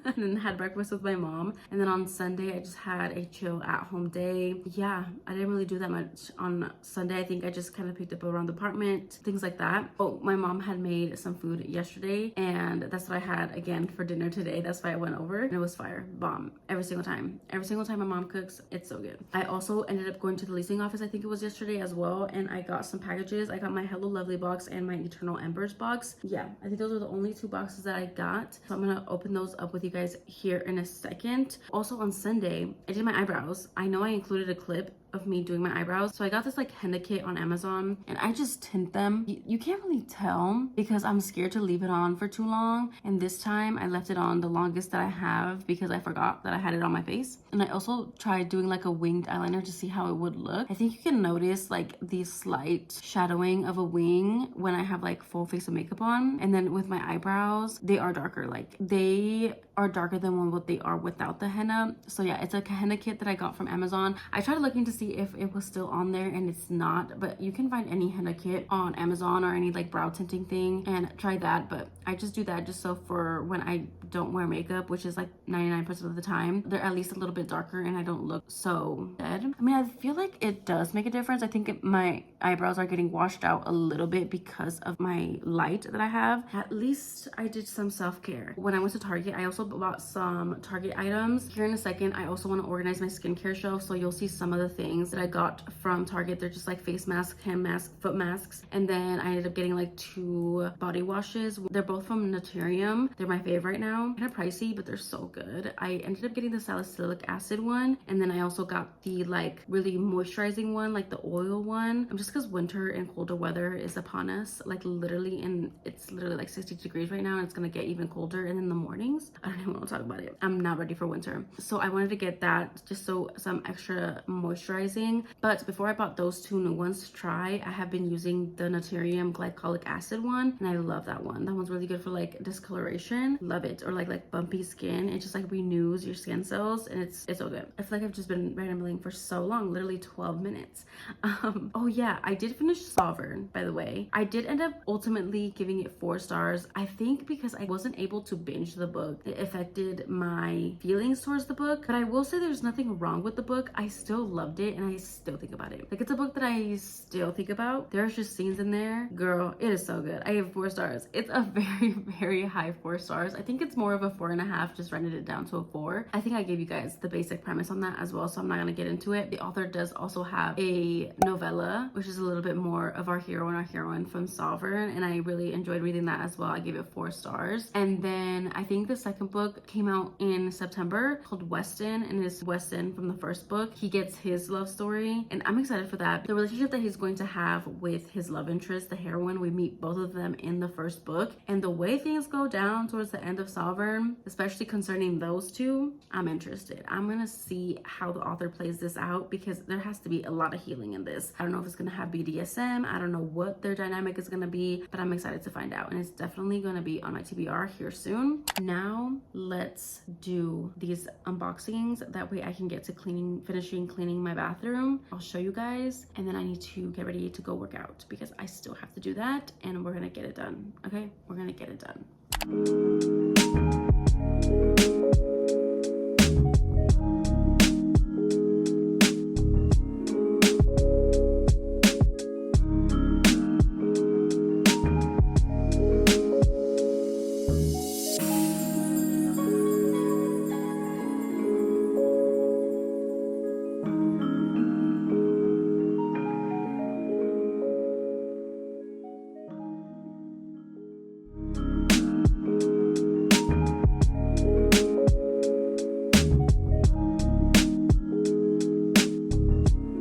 and then had breakfast with my mom, and then on Sunday I just had a chill at home day. Yeah, I didn't really do that much on Sunday. I think I just kind of picked up around the apartment, things like that. Oh, my mom had made some food yesterday, and that's what I had again for dinner today. That's why I went over, and it was fire bomb every single time my mom cooks. It's so good. I also ended up going to the leasing office, I think it was yesterday as well, and I got some packages. I got my Hello Lovely box and my Eternal Embers box. Yeah, I think those are the only 2 boxes that I got, so I'm gonna open those up with you guys here in a second. Also on Sunday, I did my eyebrows. I know I included a clip of me doing my eyebrows, so I got this like henna kit on Amazon, and I just tint them. You can't really tell because I'm scared to leave it on for too long, and this time I left it on the longest that I have because I forgot that I had it on my face. And I also tried doing like a winged eyeliner to see how it would look. I think you can notice like the slight shadowing of a wing when I have like full face of makeup on, and then with my eyebrows, they are darker. Like, they are darker than what they are without the henna. So yeah, it's like a henna kit that I got from Amazon. I tried looking to see if it was still on there, and it's not, but you can find any henna kit on Amazon or any like brow tinting thing and try that. But I just do that just so for when I don't wear makeup, which is like 99% of the time, they're at least a little bit darker and I don't look so dead. I mean, I feel like it does make a difference. I think my eyebrows are getting washed out a little bit because of my light that I have. At least I did some self-care. When I went to Target, I also bought some Target items. Here in a second, I also want to organize my skincare shelf, so you'll see some of the things that I got from Target. They're just like face masks, hand masks, foot masks, and then I ended up getting like 2 body washes. They're both from Naturium. They're my favorite right now. Kind of pricey, but they're so good. I ended up getting the salicylic acid one, and then I also got the like really moisturizing one, like the oil one. Just because winter and colder weather is upon us, like literally, and it's literally like 60 degrees right now, and it's gonna get even colder. And in the mornings, I don't even want to talk about it. I'm not ready for winter, so I wanted to get that just so some extra moisturizing. But before I bought those 2 new ones to try, I have been using the Naturium glycolic acid one, and I love that one. That one's really good for like discoloration. Love it. Or like bumpy skin. It just like renews your skin cells, and it's so good. I feel like I've just been rambling for so long, literally 12 minutes. Oh yeah, I did finish Sovereign, by the way. I did end up ultimately giving it 4 stars. I think because I wasn't able to binge the book. It affected my feelings towards the book. But I will say there's nothing wrong with the book. I still loved it and I still think about it. Like, it's a book that I still think about. There's just scenes in there. Girl, it is so good. I have 4 stars. It's a very, very high 4 stars. I think it's more of a 4.5, just rented it down to a 4. I think I gave you guys the basic premise on that as well, so I'm not gonna get into it. The author does also have a novella, which is a little bit more of our hero and our heroine from Sovereign, and I really enjoyed reading that as well. I gave it 4 stars. And then I think the second book came out in September, called Weston, and it's Weston from the first book. He gets his love story, and I'm excited for that. The relationship that he's going to have with his love interest, the heroine, we meet both of them in the first book, and the way things go down towards the end of Sovereign, especially concerning those two, I'm interested. I'm gonna see how the author plays this out, because there has to be a lot of healing in this. I don't know if it's gonna have BDSM. I don't know what their dynamic is gonna be, but I'm excited to find out, and it's definitely gonna be on my TBR here soon. Now let's do these unboxings. That way I can get to finishing cleaning my bathroom. I'll show you guys, and then I need to get ready to go work out because I still have to do that, and we're gonna get it done. Okay, we're gonna get it done.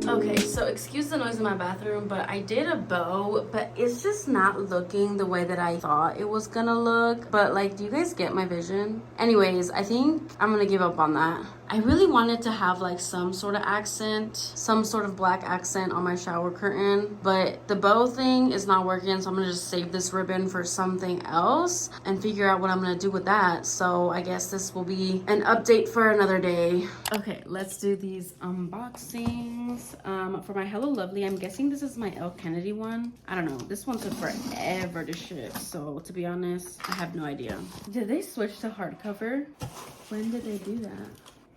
Okay, so excuse the noise in my bathroom, but I did a bow, but it's just not looking the way that I thought it was gonna look. But like, do you guys get my vision? Anyways, I think I'm gonna give up on that. I really wanted to have like some sort of accent, some sort of black accent on my shower curtain, but the bow thing is not working, so I'm gonna just save this ribbon for something else and figure out what I'm gonna do with that. So I guess this will be an update for another day. Okay, let's do these unboxings. For my Hello Lovely, I'm guessing this is my L. Kennedy one. I don't know, this one took forever to ship, so to be honest, I have no idea. Did they switch to hardcover? When did they do that?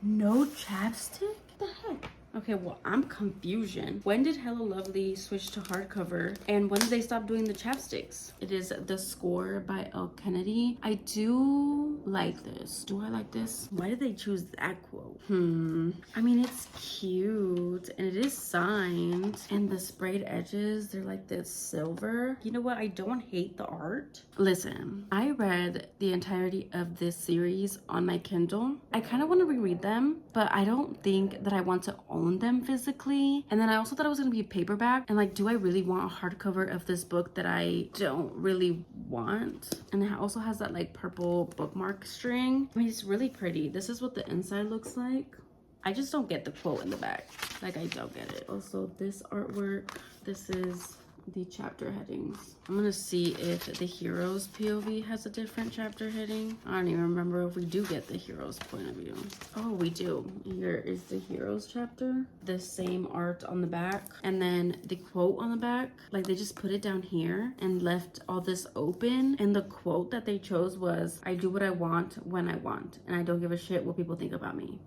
No chapstick? What the heck? Okay, well, I'm confusion. When did Hello Lovely switch to hardcover? And when did they stop doing the chapsticks? It is The Score by L. Kennedy. I do like this. Do I like this? Why did they choose that quote? I mean, it's cute and it is signed. And the sprayed edges, they're like this silver. You know what? I don't hate the art. Listen, I read the entirety of this series on my Kindle. I kind of want to reread them, but I don't think that I want to own them physically. And then I also thought it was gonna be a paperback, and like, do I really want a hardcover of this book that I don't really want? And it also has that like purple bookmark string. I mean, it's really pretty. This is what the inside looks like. I just don't get the quote in the back. Like, I don't get it. Also, this artwork, this is the chapter headings. I'm gonna see if the hero's POV has a different chapter heading. I don't even remember if we do get the hero's point of view. Oh, we do. Here is the hero's chapter. The same art on the back, and then the quote on the back. Like, they just put it down here and left all this open, and the quote that they chose was, "I do what I want when I want, and I don't give a shit what people think about me."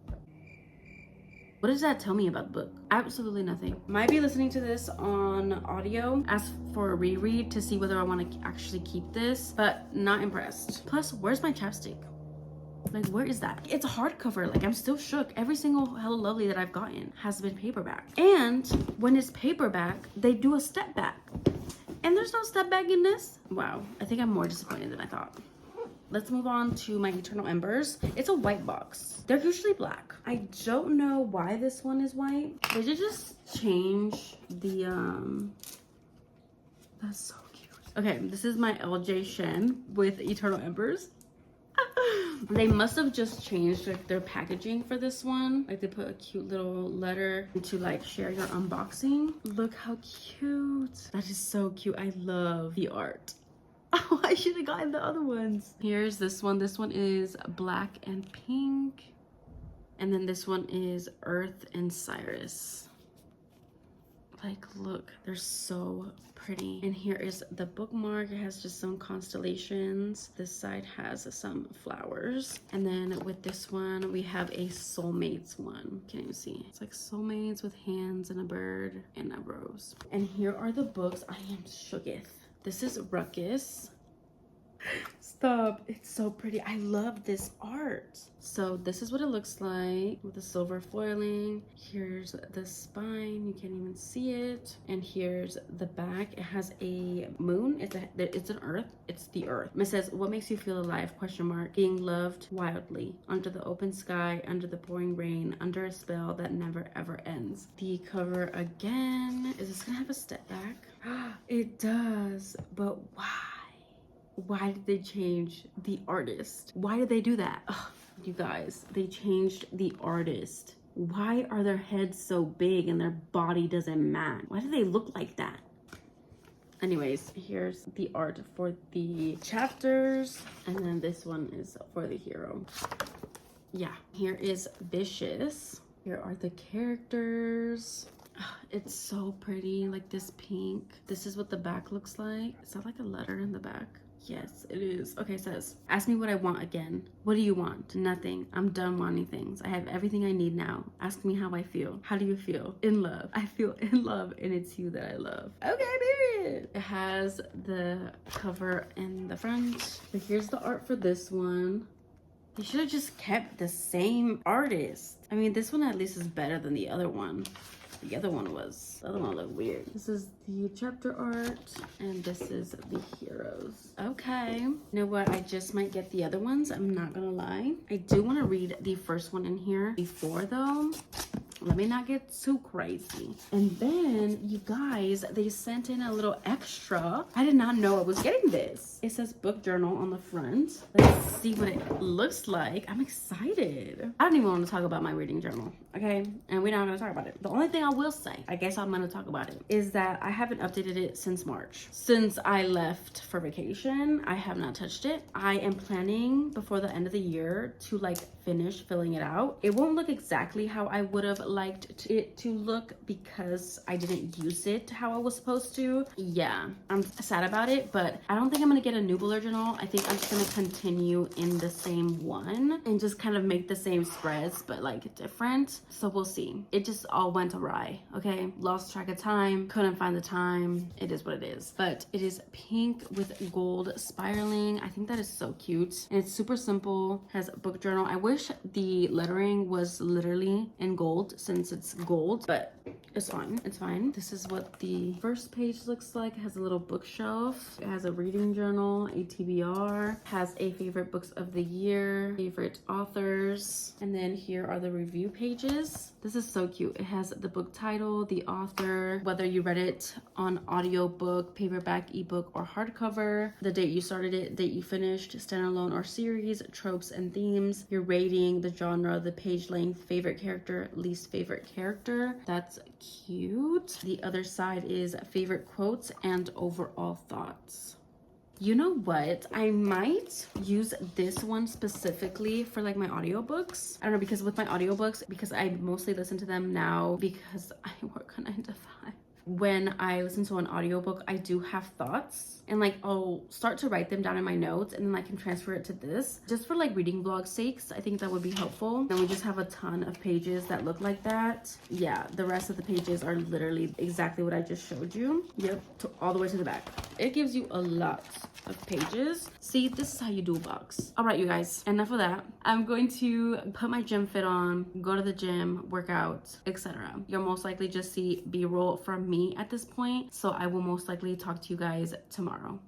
What does that tell me about the book? Absolutely nothing. Might be listening to this on audio, ask for a reread to see whether I want to actually keep this, but not impressed. Plus, where's my chapstick? Like, where is that? It's a hardcover. Like, I'm still shook. Every single Hello Lovely that I've gotten has been paperback. And when it's paperback, they do a step back. And there's no step back in this. Wow, I think I'm more disappointed than I thought. Let's move on to my Eternal Embers. It's a white box. They're usually black. I don't know why this one is white. They did just change the, that's so cute. Okay, this is my LJ Shen with Eternal Embers. They must have just changed like their packaging for this one. Like, they put a cute little letter to like share your unboxing. Look how cute. That is so cute. I love the art. Oh, I should have gotten the other ones. Here's this one. This one is black and pink. And then this one is Earth and Cyrus. Like, look, they're so pretty. And here is the bookmark. It has just some constellations. This side has some flowers. And then with this one, we have a soulmates one. Can't even see. It's like soulmates with hands and a bird and a rose. And here are the books. I am shooketh. This is Ruckus. Stop, it's so pretty. I love this art. So this is what it looks like with the silver foiling. Here's the spine, you can't even see it. And here's the back. It has a moon. It's an earth. It's the earth. It says, what makes you feel alive? Question mark. Being loved wildly under the open sky, under the pouring rain, under a spell that never ever ends. The cover again. Is this gonna have a step back? It does, but why? Why did they change the artist? Why did they do that? Ugh, you guys, they changed the artist. Why are their heads so big and their body doesn't match? Why do they look like that? Anyways, here's the art for the chapters. And then this one is for the hero. Yeah, here is Vicious. Here are the characters. It's so pretty, like this pink. This is what the back looks like. Is that like a letter in the back? Yes, it is. Okay, it says, ask me what I want again. What do you want? Nothing. I'm done wanting things. I have everything I need now. Ask me how I feel. How do you feel? In love. I feel in love, and it's you that I love. Okay, baby. It has the cover in the front. So here's the art for this one. They should have just kept the same artist. I mean, this one at least is better than the other one. The other one looked weird. This is the chapter art, and this is the heroes. Okay. You know what? I just might get the other ones. I'm not gonna lie. I do want to read the first one in here before, though. Let me not get too crazy. And then, you guys, they sent in a little extra. I did not know I was getting this. It says book journal on the front. Let's see what it looks like. I'm excited. I don't even want to talk about my reading journal, okay? And we're not going to talk about it. The only thing I will say, I guess I'm going to talk about it, is that I haven't updated it since March. Since I left for vacation, I have not touched it. I am planning before the end of the year to like finish filling it out. It won't look exactly how I would have liked it to look because I didn't use it how I was supposed to. Yeah, I'm sad about it, but I don't think I'm gonna get a new bullet journal. I think I'm just gonna continue in the same one and just kind of make the same spreads, but like different. So we'll see. It just all went awry, okay? Lost track of time, couldn't find the time. It is what it is. But it is pink with gold spiraling. I think that is so cute. And it's super simple, has a book journal. I wish the lettering was literally in gold since it's gold, but it's fine. It's fine. This is what the first page looks like. It has a little bookshelf. It has a reading journal, a TBR, has a favorite books of the year, favorite authors, and then here are the review pages. This is so cute. It has the book title, the author, whether you read it on audiobook, paperback, ebook, or hardcover, the date you started it, date you finished, standalone or series, tropes and themes, your rating, the genre, the page length, favorite character, least favorite character. That's cute. The other side is favorite quotes and overall thoughts. You know what? I might use this one specifically for like my audiobooks. I don't know, because with my audiobooks, because I mostly listen to them now because I work a 9 to 5. When I listen to an audiobook, I do have thoughts and like I'll start to write them down in my notes and then I can transfer it to this just for like reading vlog sakes. I think that would be helpful. And we just have a ton of pages that look like that. Yeah, the rest of the pages are literally exactly what I just showed you. Yep, all the way to the back. It gives you a lot of pages. See, this is how you do a box. All right, you guys, enough of that. I'm going to put my gym fit on, go to the gym, work out, etc. You'll most likely just see B-roll from me at this point, so I will most likely talk to you guys tomorrow.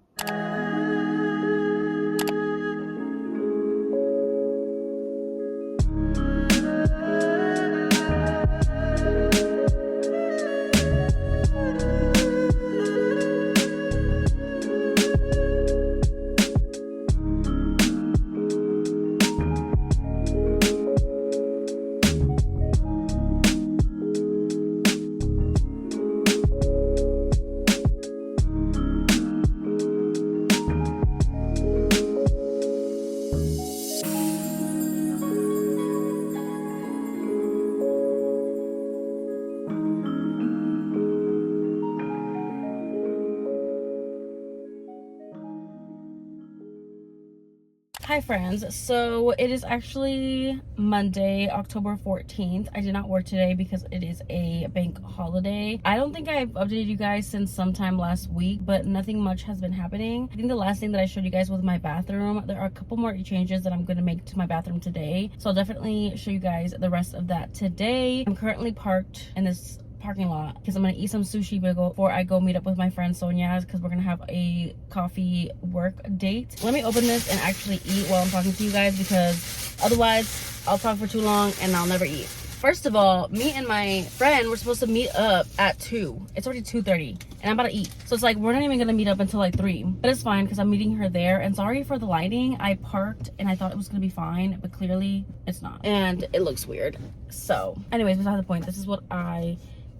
Hi friends, so it is actually Monday, October 14th. I did not work today because it is a bank holiday. I don't think I've updated you guys since sometime last week, but nothing much has been happening. I think the last thing that I showed you guys was my bathroom. There are a couple more changes that I'm going to make to my bathroom today, so I'll definitely show you guys the rest of that today. I'm currently parked in this parking lot because I'm gonna eat some sushi before I go meet up with my friend Sonia, because we're gonna have a coffee work date. Let me open this and actually eat while I'm talking to you guys, because otherwise I'll talk for too long and I'll never eat. First of all, me and my friend were supposed to meet up at 2. It's already 2:30 and I'm about to eat. So it's like we're not even gonna meet up until like 3. But it's fine because I'm meeting her there. And sorry for the lighting. I parked and I thought it was gonna be fine, but clearly it's not. And it looks weird. So anyways, beside the point, this is what I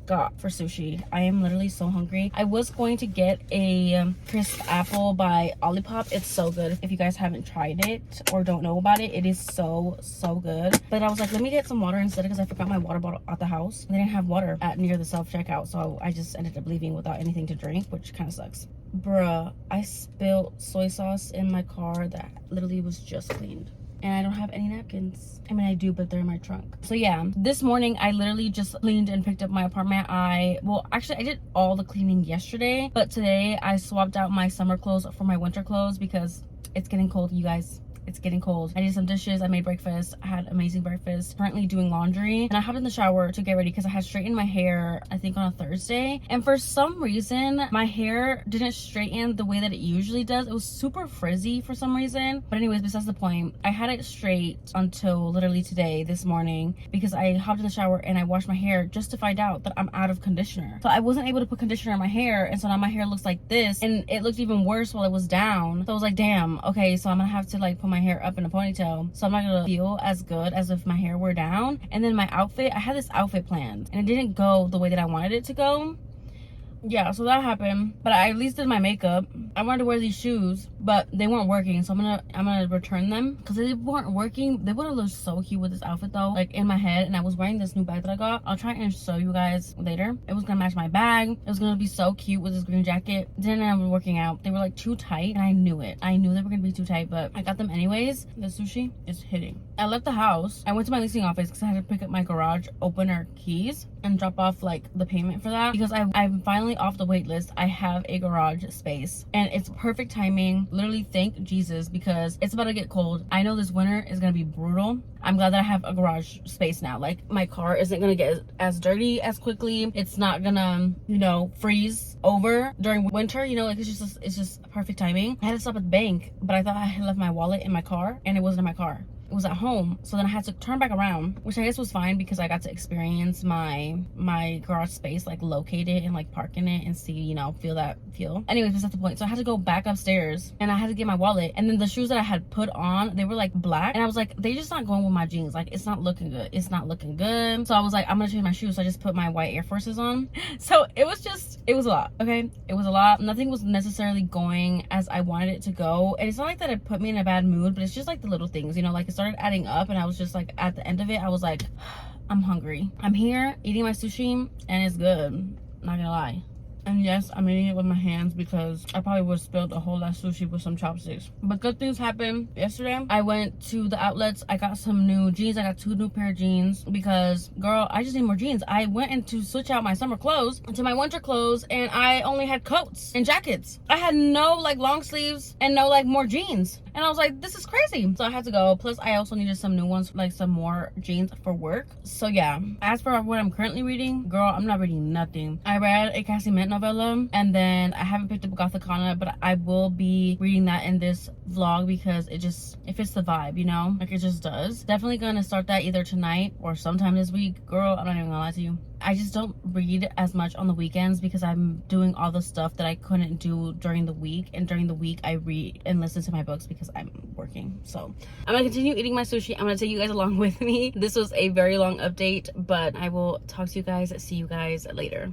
got for sushi. I am literally so hungry. I was going to get a crisp apple by Olipop. It's so good. If you guys haven't tried it or don't know about it, it is so good. But I was like, let me get some water instead, because I forgot my water bottle at the house. They didn't have water at near the self-checkout, so I just ended up leaving without anything to drink, which kind of sucks. Bruh, I spilled soy sauce in my car that literally was just cleaned. And I don't have any napkins. I mean, I do, but they're in my trunk. So yeah, this morning I literally just cleaned and picked up my apartment. Well, actually I did all the cleaning yesterday, but today I swapped out my summer clothes for my winter clothes because it's getting cold, you guys. It's getting cold. I did some dishes, I made breakfast, I had amazing breakfast, currently doing laundry, and I hopped in the shower to get ready because I had straightened my hair, I think on a Thursday, and for some reason my hair didn't straighten the way that it usually does. It was super frizzy for some reason, but anyways, besides the point, I had it straight until literally today, this morning, because I hopped in the shower and I washed my hair just to find out that I'm out of conditioner. So I wasn't able to put conditioner in my hair, and so now my hair looks like this, and it looked even worse while it was down. So I was like, damn, okay, so I'm gonna have to like put my hair up in a ponytail, so I'm not gonna feel as good as if my hair were down. And then my outfit, I had this outfit planned and it didn't go the way that I wanted it to go. Yeah, so that happened, but I at least did my makeup. I wanted to wear these shoes, but they weren't working, so I'm gonna return them because they weren't working. They would have looked so cute with this outfit though, like in my head. And I was wearing this new bag that I got. I'll try and show you guys later. It was gonna match my bag. It was gonna be so cute with this green jacket. Didn't end up working out. They were like too tight, and I knew it. I knew they were gonna be too tight, but I got them anyways. The sushi is hitting. I left the house. I went to my leasing office because I had to pick up my garage opener keys and drop off like the payment for that, because I'm finally off the wait list. I have a garage space and it's perfect timing. Literally thank Jesus, because it's about to get cold. I know this winter is gonna be brutal. I'm glad that I have a garage space now. Like my car isn't gonna get as dirty as quickly. It's not gonna, you know, freeze over during winter, you know, like it's just perfect timing. I had to stop at the bank, but I thought I had left my wallet in my car and it wasn't in my car. It was at home, so then I had to turn back around, which I guess was fine because I got to experience my garage space, like locate it and like park in it and see, you know, feel. Anyways, that's the point. So I had to go back upstairs and I had to get my wallet, and then the shoes that I had put on, they were like black, and I was like, they just not going with my jeans. Like it's not looking good. It's not looking good. So I was like, I'm gonna change my shoes. So I just put my white Air Forces on. So it was a lot. Okay, it was a lot. Nothing was necessarily going as I wanted it to go, and it's not like that it put me in a bad mood, but it's just like the little things, you know, like it started adding up, and I was just like, at the end of it, I was like, I'm hungry. I'm here eating my sushi and it's good, not gonna lie. And yes, I'm eating it with my hands because I probably would have spilled a whole lot of sushi with some chopsticks. But good things happened yesterday. I went to the outlets. I got some new jeans. I got 2 new pair of jeans because, girl, I just need more jeans. I went in to switch out my summer clothes to my winter clothes, and I only had coats and jackets. I had no like long sleeves and no like more jeans. And I was like, this is crazy. So I had to go. Plus, I also needed some new ones, like some more jeans for work. So yeah, as for what I'm currently reading, girl, I'm not reading nothing. I read a Cassie Mint novella, and then I haven't picked up Gothicana, but I will be reading that in this vlog because it fits the vibe, you know? Like it just does. Definitely gonna start that either tonight or sometime this week. Girl, I'm not even gonna lie to you. I just don't read as much on the weekends because I'm doing all the stuff that I couldn't do during the week. And during the week, I read and listen to my books because I'm working. So I'm gonna continue eating my sushi. I'm gonna take you guys along with me. This was a very long update, but I will talk to you guys, see you guys later.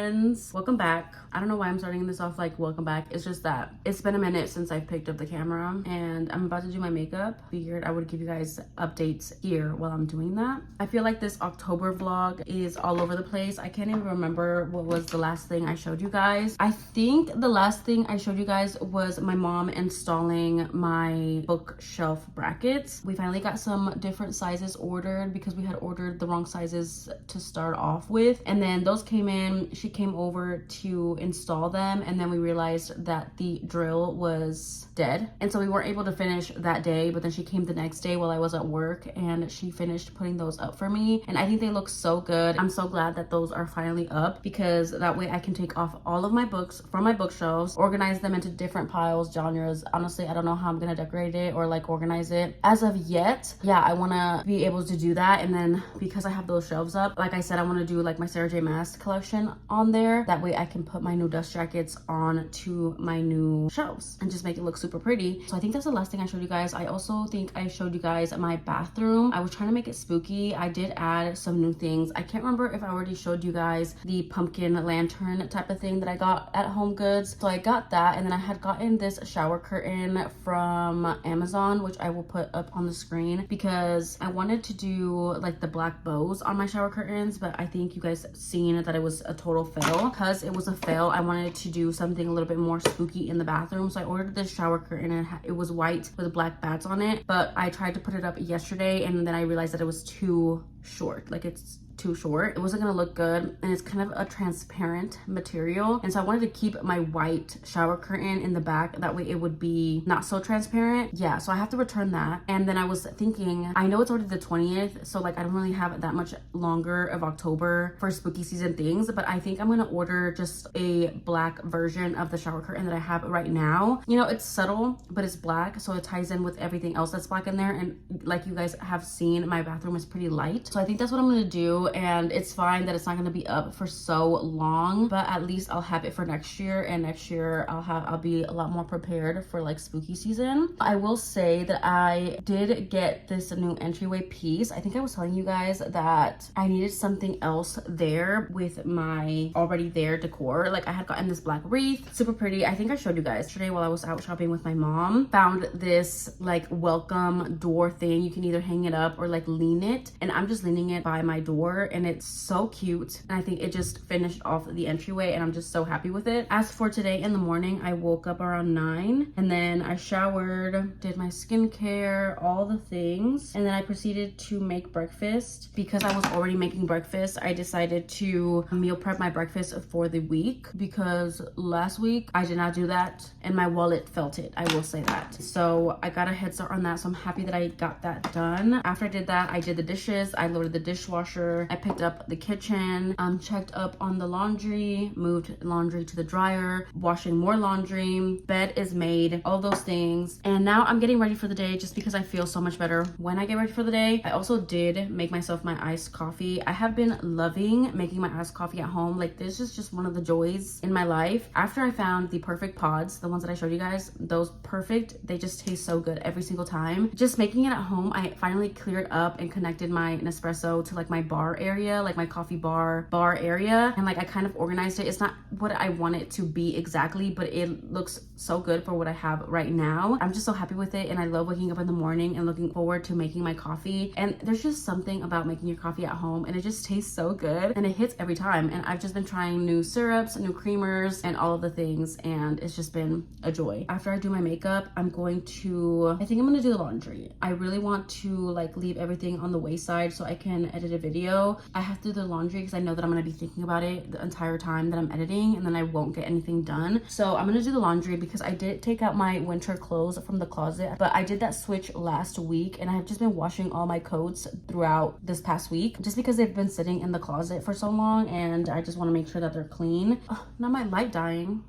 friends, welcome back. I don't know why I'm starting this off like welcome back. It's just that it's been a minute since I've picked up the camera and I'm about to do my makeup. Figured I would give you guys updates here while I'm doing that. I feel like this October vlog is all over the place. I can't even remember what was the last thing I showed you guys. I think the last thing I showed you guys was my mom installing my bookshelf brackets. We finally got some different sizes ordered because we had ordered the wrong sizes to start off with, and then those came in. She came over to install them, and then we realized that the drill was dead, and so we weren't able to finish that day. But then she came the next day while I was at work and she finished putting those up for me, and I think they look so good. I'm so glad that those are finally up because that way I can take off all of my books from my bookshelves, organize them into different piles, genres. Honestly, I don't know how I'm gonna decorate it or like organize it as of yet. Yeah, I want to be able to do that, and then because I have those shelves up, like I said, I want to do like my Sarah J Maas collection on there. That way I can put my new dust jackets on to my new shelves and just make it look super pretty. So I think that's the last thing I showed you guys. I also think I showed you guys my bathroom. I was trying to make it spooky. I did add some new things. I can't remember if I already showed you guys the pumpkin lantern type of thing that I got at Home Goods. So I got that, and then I had gotten this shower curtain from Amazon, which I will put up on the screen because I wanted to do like the black bows on my shower curtains, but I think you guys seen that it was a total fail. Because it was a fail, I wanted to do something a little bit more spooky in the bathroom. So I ordered this shower curtain and it was white with black bats on it, but I tried to put it up yesterday and then I realized that it was too short. Like it's too short. It wasn't gonna look good, and it's kind of a transparent material, and so I wanted to keep my white shower curtain in the back. That way it would be not so transparent. Yeah, so I have to return that. And then I was thinking, I know it's already the 20th, so like I don't really have that much longer of October for spooky season things, but I think I'm gonna order just a black version of the shower curtain that I have right now. You know, it's subtle, but it's black, so it ties in with everything else that's black in there. And like you guys have seen, my bathroom is pretty light, so I think that's what I'm gonna do. And it's fine that it's not going to be up for so long, but at least I'll have it for next year, and next year I'll be a lot more prepared for like spooky season. I will say that I did get this new entryway piece. I think I was telling you guys that I needed something else there with my already there decor. Like I had gotten this black wreath, super pretty. I think I showed you guys yesterday while I was out shopping with my mom. Found this like welcome door thing. You can either hang it up or like lean it, and I'm just leaning it by my door, and it's so cute, and I think it just finished off the entryway, and I'm just so happy with it. As for today in the morning, I woke up around 9, and then I showered, did my skincare, all the things, and then I proceeded to make breakfast. Because I was already making breakfast, I decided to meal prep my breakfast for the week, because last week I did not do that and my wallet felt it, I will say that. So I got a head start on that, so I'm happy that I got that done. After I did that, I did the dishes, I loaded the dishwasher, I picked up the kitchen, checked up on the laundry, moved laundry to the dryer, washing more laundry, bed is made, all those things. And now I'm getting ready for the day just because I feel so much better when I get ready for the day. I also did make myself my iced coffee. I have been loving making my iced coffee at home. Like this is just one of the joys in my life. After I found the perfect pods, the ones that I showed you guys, those perfect, they just taste so good every single time. Just making it at home, I finally cleared up and connected my Nespresso to like my bar area, like my coffee bar area, and like I kind of organized it. It's not what I want it to be exactly, but it looks so good for what I have right now. I'm just so happy with it, and I love waking up in the morning and looking forward to making my coffee. And there's just something about making your coffee at home, and it just tastes so good, and it hits every time. And I've just been trying new syrups, new creamers, and all of the things, and it's just been a joy. After I do my makeup, I think I'm gonna do the laundry. I really want to like leave everything on the wayside so I can edit a video. I have to do the laundry because I know that I'm gonna be thinking about it the entire time that I'm editing, and then I won't get anything done. So I'm gonna do the laundry because I did take out my winter clothes from the closet, but I did that switch last week, and I've just been washing all my coats throughout this past week just because they've been sitting in the closet for so long, and I just want to make sure that they're clean. Not my light dying.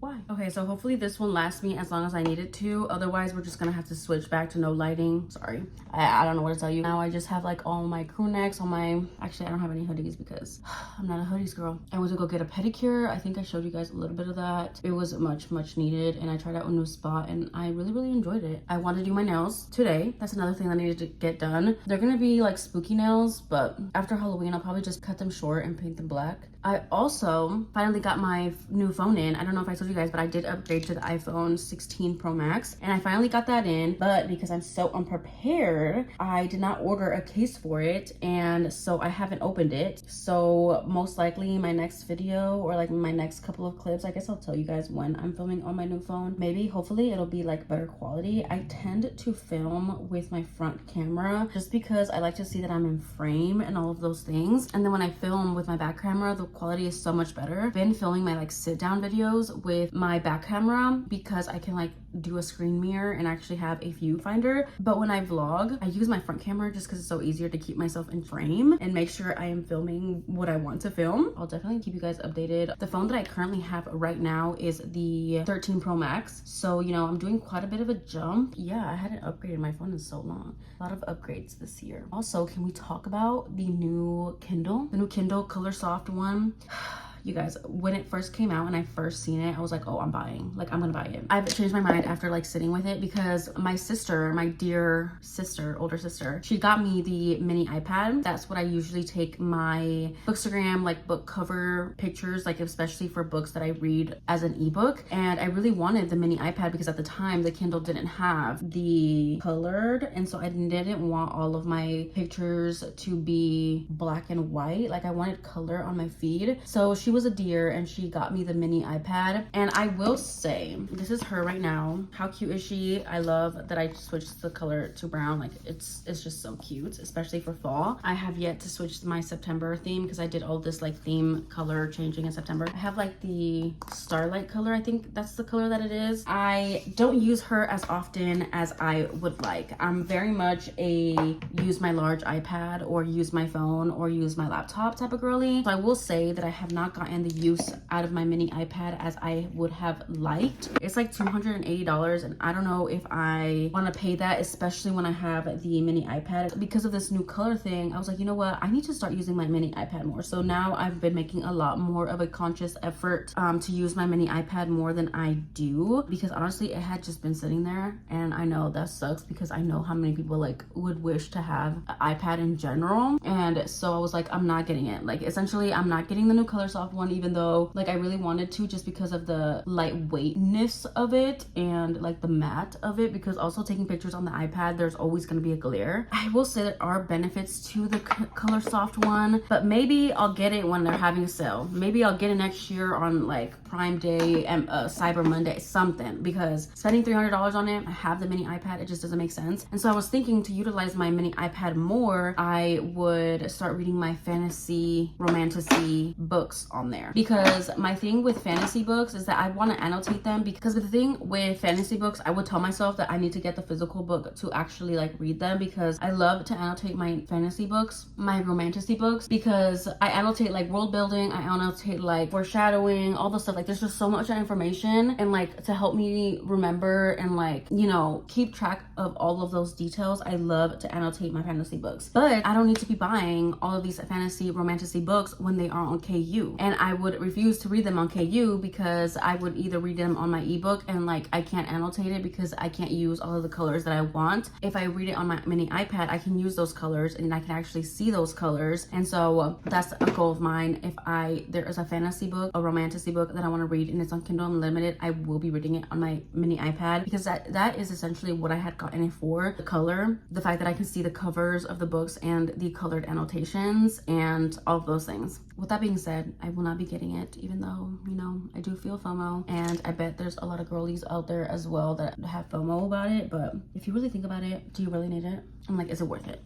Why? Okay, so hopefully this one lasts me as long as I need it to. Otherwise, we're just gonna have to switch back to no lighting. Sorry. I don't know what to tell you. Now I just have like all my crew necks, actually I don't have any hoodies because I'm not a hoodies girl. I went to go get a pedicure. I think I showed you guys a little bit of that. It was much needed, and I tried out a new spot and I really enjoyed it. I want to do my nails today. That's another thing that I needed to get done. They're gonna be like spooky nails, but after Halloween I'll probably just cut them short and paint them black. I also finally got my new phone in. I don't know if I told you guys, but I did upgrade to the iPhone 16 Pro Max, and I finally got that in. But because I'm so unprepared, I did not order a case for it, and so I haven't opened it. So most likely my next video, or like my next couple of clips, I guess I'll tell you guys when I'm filming on my new phone. Maybe, hopefully it'll be like better quality. I tend to film with my front camera just because I like to see that I'm in frame and all of those things. And then when I film with my back camera, the quality is so much better. I've been filming my like sit down videos with my back camera because I can like do a screen mirror and actually have a viewfinder. But when I vlog, I use my front camera just because it's so easier to keep myself in frame and make sure I am filming what I want to film. I'll definitely keep you guys updated. The phone that I currently have right now is the 13 Pro Max. So, you know, I'm doing quite a bit of a jump. Yeah, I hadn't upgraded my phone in so long. A lot of upgrades this year. Also, can we talk about the new Kindle? The new Kindle Color Soft one. You guys, when it first came out and I first seen it, I was like, oh, I'm buying. Like, I'm gonna buy it. I've changed my mind after like sitting with it because my sister, my dear sister, older sister, she got me the mini iPad. That's what I usually take my Bookstagram, like book cover pictures, like especially for books that I read as an ebook. And I really wanted the mini iPad because at the time the Kindle didn't have the colored. And so I didn't want all of my pictures to be black and white. Like I wanted color on my feed. So she was a dear and she got me the mini iPad, and I will say this is her right now. How cute is she? I love that I switched the color to brown. Like it's just so cute, especially for fall. I have yet to switch my September theme because I did all this like theme color changing in September. I have like the starlight color. I think that's the color that it is. I don't use her as often as I would like. I'm very much a use my large iPad or use my phone or use my laptop type of girly. So I will say that I have not gotten the use out of my mini iPad as I would have liked. It's like $280, and I don't know if I want to pay that, especially when I have the mini iPad. Because of this new color thing, I was like, you know what, I need to start using my mini iPad more. So now I've been making a lot more of a conscious effort to use my mini iPad more than I do, because honestly it had just been sitting there, and I know that sucks because I know how many people like would wish to have an iPad in general. And so I was like, I'm not getting it. Like essentially I'm not getting the new color soft one, even though like I really wanted to, just because of the lightweightness of it and like the matte of it, because also taking pictures on the iPad, there's always going to be a glare. I will say there are benefits to the color soft one, but maybe I'll get it when they're having a sale. Maybe I'll get it next year on like Prime Day and Cyber Monday, something, because spending $300 on it, I have the mini iPad, it just doesn't make sense. And so I was thinking to utilize my mini iPad more, I would start reading my fantasy romantasy books on there, because my thing with fantasy books is that I want to annotate them, because the thing with fantasy books, I would tell myself that I need to get the physical book to actually like read them, because I love to annotate my fantasy books, my romantasy books, because I annotate like world building, I annotate like foreshadowing, all the stuff. Like there's just so much information, and like to help me remember and like, you know, keep track of all of those details, I love to annotate my fantasy books. But I don't need to be buying all of these fantasy romantasy books when they are on KU, and I would refuse to read them on KU because I would either read them on my ebook and like I can't annotate it because I can't use all of the colors that I want. If I read it on my mini iPad, I can use those colors and I can actually see those colors. And so that's a goal of mine. If there is a fantasy book, a romantasy book that I want to read and it's on Kindle Unlimited, I will be reading it on my mini iPad, because that is essentially what I had gotten it for. The color, the fact that I can see the covers of the books and the colored annotations and all of those things. With that being said, I will not be getting it, even though, you know, I do feel FOMO, and I bet there's a lot of girlies out there as well that have FOMO about it. But if you really think about it, do you really need it? I'm like, is it worth it?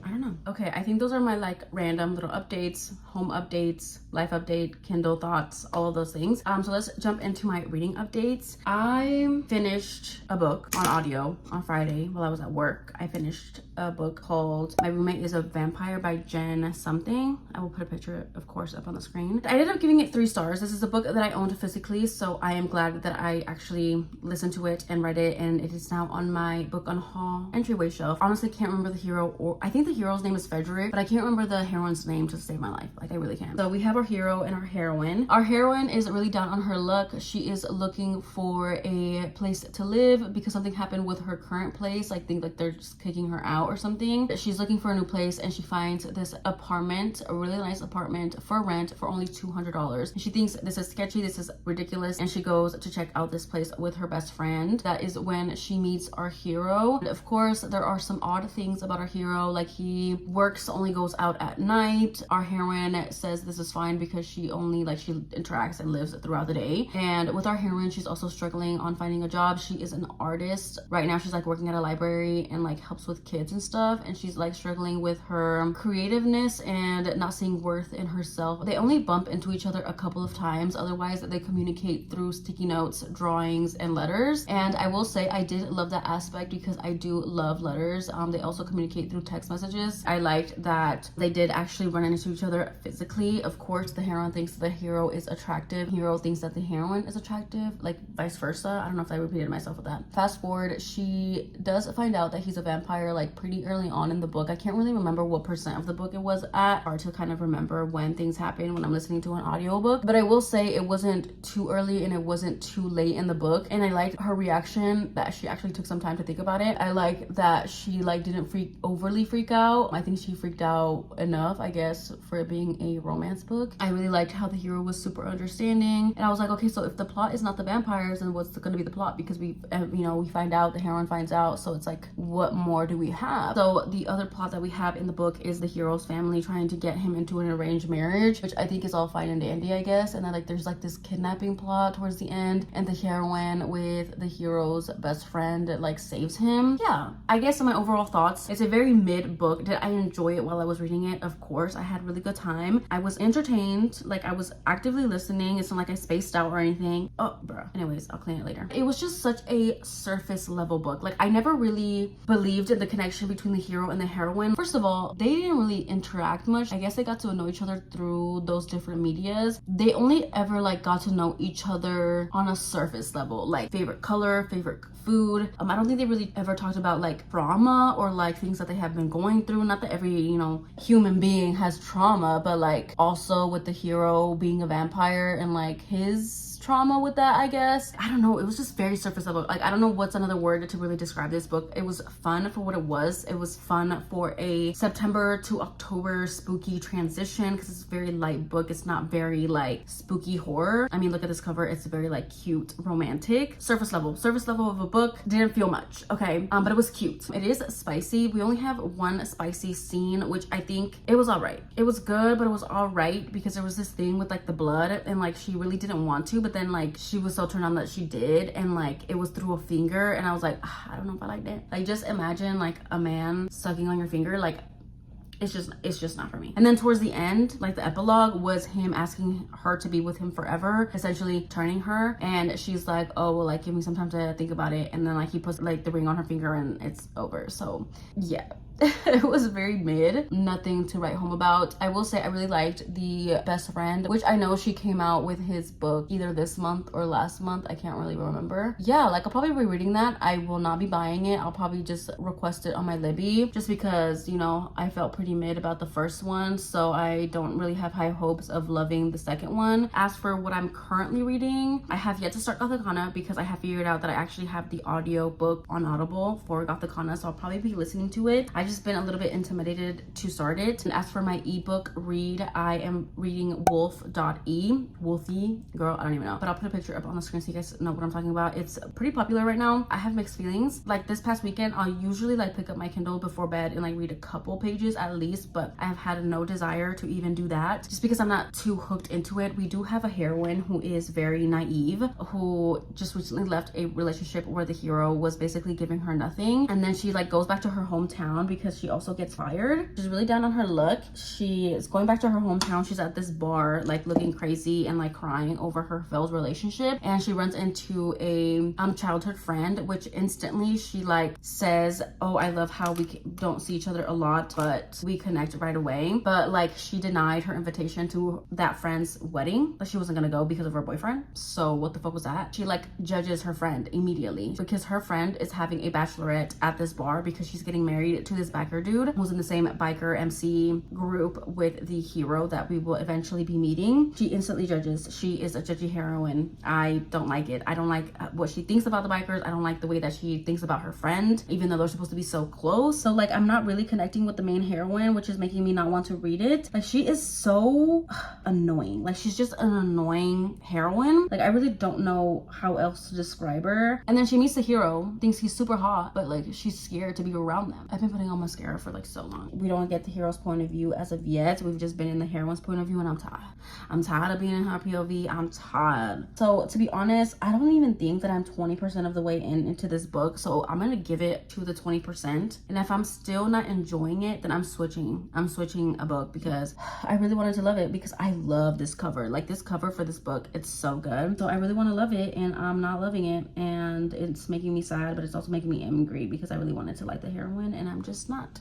I don't know. Okay, I think those are my like random little updates, home updates, life update, Kindle thoughts, all of those things. So let's jump into my reading updates. I finished a book on audio on Friday while I was at work. I finished a book called My Roommate is a Vampire by Jen something. I will put a picture, of course, up on the screen. I ended up giving it 3 stars. This is a book that I owned physically, so I am glad that I actually listened to it and read it, and it is now on my book on haul entryway shelf. Honestly, can't remember the hero, or I think think the hero's name is Frederick, but I can't remember the heroine's name to save my life. Like, I really can't. So we have our hero and our heroine. Our heroine is really down on her luck. She is looking for a place to live because something happened with her current place. Like, think like they're just kicking her out or something. She's looking for a new place and she finds this apartment, a really nice apartment for rent for only $200. And she thinks this is sketchy, this is ridiculous, and she goes to check out this place with her best friend. That is when she meets our hero. And of course, there are some odd things about our hero, like he works, only goes out at night. Our heroine says this is fine because she only she interacts and lives throughout the day. And with our heroine, she's also struggling on finding a job. She is an artist right now. She's like working at a library and like helps with kids and stuff, and she's like struggling with her creativeness and not seeing worth in herself. They only bump into each other a couple of times, otherwise they communicate through sticky notes, drawings, and letters. And I will say I did love that aspect because I do love letters. They also communicate through text messages. I liked that they did actually run into each other physically. Of course, the heroine thinks the hero is attractive, hero thinks that the heroine is attractive, like vice versa. I don't know if I repeated myself with that. Fast forward, she does find out that he's a vampire like pretty early on in the book. I can't really remember what percent of the book it was at. Hard to kind of remember when things happen when I'm listening to an audiobook, but I will say it wasn't too early and it wasn't too late in the book. And I liked her reaction, that she actually took some time to think about it. I like that she like didn't overly freak out. I think she freaked out enough, I guess, for it being a romance book. I really liked how the hero was super understanding, and I was like, okay, so if the plot is not the vampires, then what's going to be the plot? Because we find out, the heroine finds out, so it's like, what more do we have? So the other plot that we have in the book is the hero's family trying to get him into an arranged marriage, which I think is all fine and dandy, I guess. And then like there's like this kidnapping plot towards the end, and the heroine with the hero's best friend like saves him. Yeah, I guess in my overall thoughts, it's a very mid book. Did I enjoy it while I was reading it? Of course, I had really good time. I was entertained, like I was actively listening. It's not like I spaced out or anything. Oh bruh, anyways, I'll clean it later. It was just such a surface level book. Like I never really believed in the connection between the hero and the heroine. First of all, they didn't really interact much. I guess they got to know each other through those different medias. They only ever like got to know each other on a surface level, like favorite color, favorite food. I don't think they really ever talked about like trauma or like things that they have been going through. Not that every human being has trauma, but like also with the hero being a vampire and like his trauma with that, I guess. I don't know, it was just very surface level. Like I don't know what's another word to really describe this book. It was fun for what it was. It was fun for a September to October spooky transition because it's a very light book. It's not very like spooky horror. I mean, look at this cover. It's very like cute, romantic. Surface level of a book. Didn't feel much, okay? But it was cute. It is spicy. We only have one spicy scene, which I think it was all right. It was good, but it was all right because there was this thing with like the blood and like she really didn't want to, but then like she was so turned on that she did, and like it was through a finger, and I was like, I don't know if I like that. Like just imagine like a man sucking on your finger. Like it's just not for me. And then towards the end, like the epilogue was him asking her to be with him forever, essentially turning her, and she's like, oh well, like give me some time to think about it, and then like he puts like the ring on her finger and it's over. So yeah. It was very mid, nothing to write home about. I will say I really liked the best friend, which I know she came out with his book either this month or last month. I can't really remember. Yeah, like I'll probably be reading that. I will not be buying it. I'll probably just request it on my Libby just because, I felt pretty mid about the first one, so I don't really have high hopes of loving the second one. As for what I'm currently reading, I have yet to start Gothicana because I have figured out that I actually have the audio book on Audible for Gothicana, so I'll probably be listening to it. I just been a little bit intimidated to start it. And as for my ebook read, I am reading wolf.e. Wolfie, girl, I don't even know, but I'll put a picture up on the screen so you guys know what I'm talking about. It's pretty popular right now. I have mixed feelings. Like this past weekend, I'll usually like pick up my Kindle before bed and like read a couple pages at least, but I have had no desire to even do that just because I'm not too hooked into it. We do have a heroine who is very naive, who just recently left a relationship where the hero was basically giving her nothing, and then she like goes back to her hometown because she also gets fired. She's really down on her luck. She is going back to her hometown. She's at this bar like looking crazy and like crying over her failed relationship, and she runs into a childhood friend, which instantly she like says, oh, I love how we don't see each other a lot but we connect right away. But like she denied her invitation to that friend's wedding, but she wasn't gonna go because of her boyfriend. So what the fuck was that? She like judges her friend immediately because her friend is having a bachelorette at this bar because she's getting married to this this biker dude who's in the same biker MC group with the hero that we will eventually be meeting. She instantly judges. She is a judgy heroine. I don't like it. I don't like what she thinks about the bikers. I don't like the way that she thinks about her friend, even though they're supposed to be so close. So like, I'm not really connecting with the main heroine, which is making me not want to read it. Like, she is so annoying. Like, she's just an annoying heroine. Like, I really don't know how else to describe her. And then she meets the hero, thinks he's super hot, but like, she's scared to be around them. I've been putting on mascara for like so long. We don't get the hero's point of view as of yet. We've just been in the heroine's point of view, and I'm tired. I'm tired of being in her POV. I'm tired. So to be honest, I don't even think that I'm 20% of the way into this book. So I'm gonna give it to the 20%. And if I'm still not enjoying it, then I'm switching a book, because I really wanted to love it, because I love this cover. Like, this cover for this book, it's so good. So I really want to love it, and I'm not loving it, and it's making me sad, but it's also making me angry, because I really wanted to like the heroine, and I'm just not.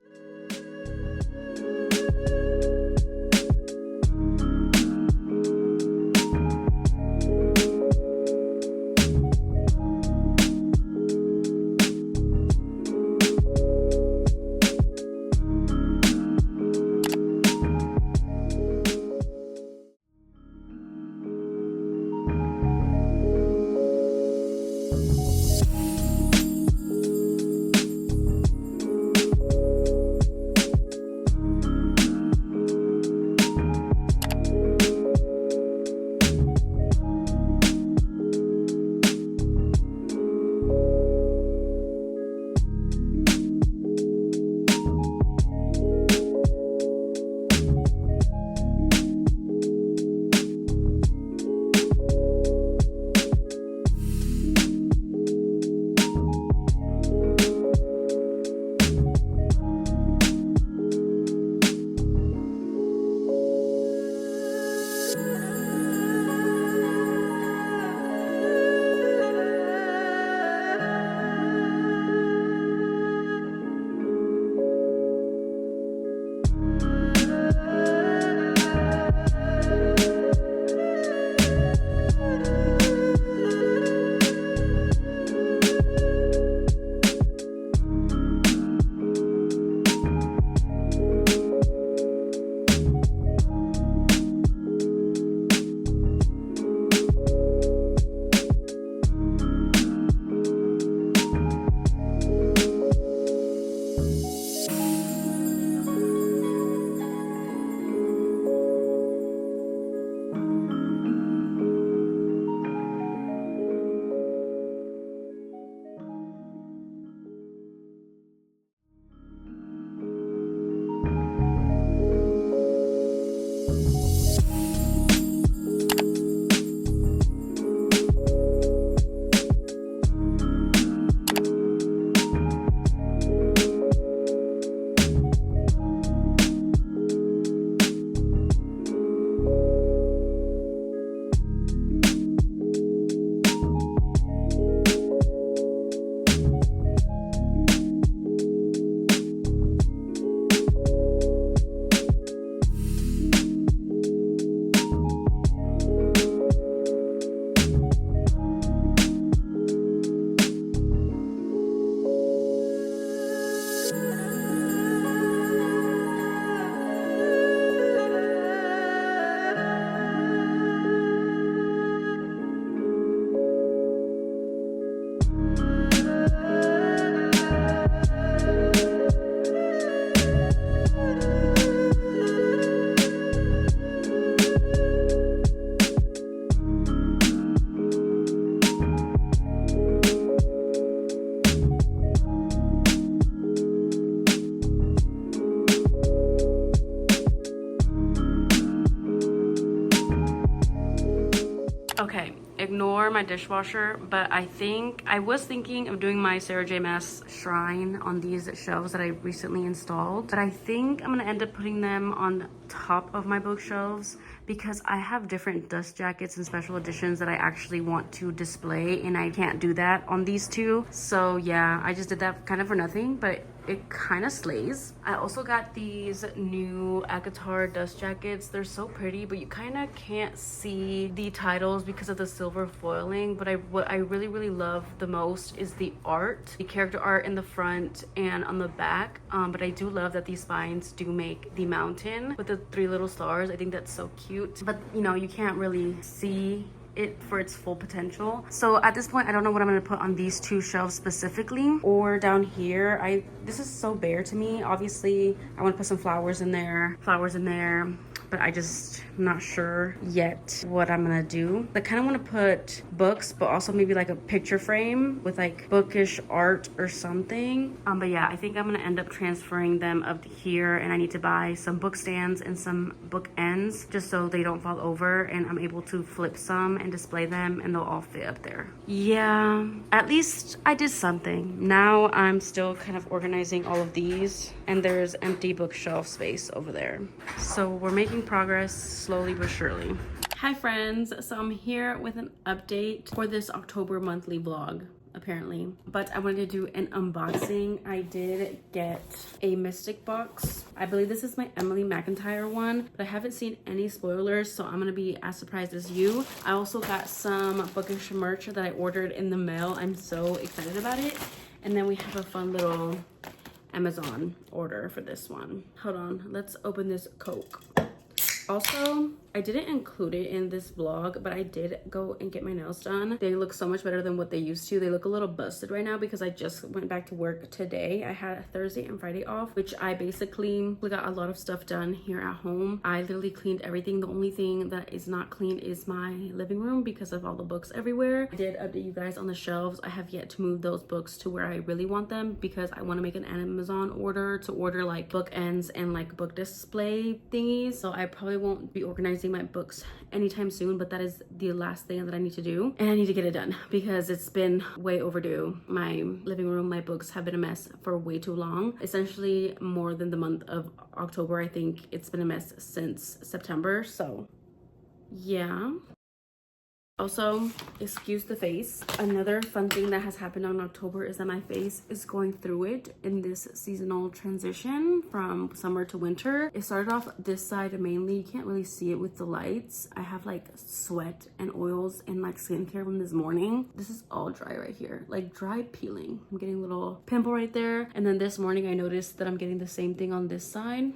Okay, ignore my dishwasher, but I was thinking of doing my Sarah J Maas shrine on these shelves that I recently installed, but I think I'm gonna end up putting them on top of my bookshelves, because I have different dust jackets and special editions that I actually want to display, and I can't do that on these two. So yeah, I just did that kind of for nothing, but it kind of slays. I also got these new Akatar dust jackets. They're so pretty, but you kind of can't see the titles because of the silver foiling. But what I really love the most is the art, the character art in the front and on the back. But I do love that these spines do make the mountain with the 3 little stars. I think that's so cute, but you know, you can't really see it for its full potential. So at this point, I don't know what I'm gonna put on these 2 shelves specifically, or down here. This is so bare to me. Obviously, I want to put some flowers in there, but I just not sure yet what I'm gonna do. I kind of want to put books, but also maybe like a picture frame with like bookish art or something. But yeah, I think I'm gonna end up transferring them up here, and I need to buy some book stands and some book ends just so they don't fall over, and I'm able to flip some and display them, and they'll all fit up there. Yeah, at least I did something. Now I'm still kind of organizing all of these, and there's empty bookshelf space over there. So we're making progress slowly but surely. Hi friends, so I'm here with an update for this October monthly vlog apparently, but I wanted to do an unboxing. I did get a Mystic box. I believe this is my Emily McIntyre one, but I haven't seen any spoilers, so I'm gonna be as surprised as you. I also got some bookish merch that I ordered in the mail. I'm so excited about it. And then we have a fun little Amazon order for this one. Hold on, let's open this Coke. Also, I didn't include it in this vlog, but I did go and get my nails done. They look so much better than what they used to. They look a little busted right now because I just went back to work today. I had Thursday and Friday off, which I basically got a lot of stuff done here at home. I literally cleaned everything. The only thing that is not clean is my living room because of all the books everywhere. I did update you guys on the shelves. I have yet to move those books to where I really want them because I want to make an Amazon order to order like bookends and like book display thingies. So I probably won't be organizing my books anytime soon, but that is the last thing that I need to do, and I need to get it done because it's been way overdue. My living room, my books have been a mess for way too long, essentially more than the month of October. I think it's been a mess since September, so yeah. Also, excuse the face. Another fun thing that has happened on October is that my face is going through it in this seasonal transition from summer to winter. It started off this side mainly. You can't really see it with the lights. I have like sweat and oils and like skincare from this morning. This is all dry right here, like dry peeling. I'm getting a little pimple right there. And then this morning I noticed that I'm getting the same thing on this side.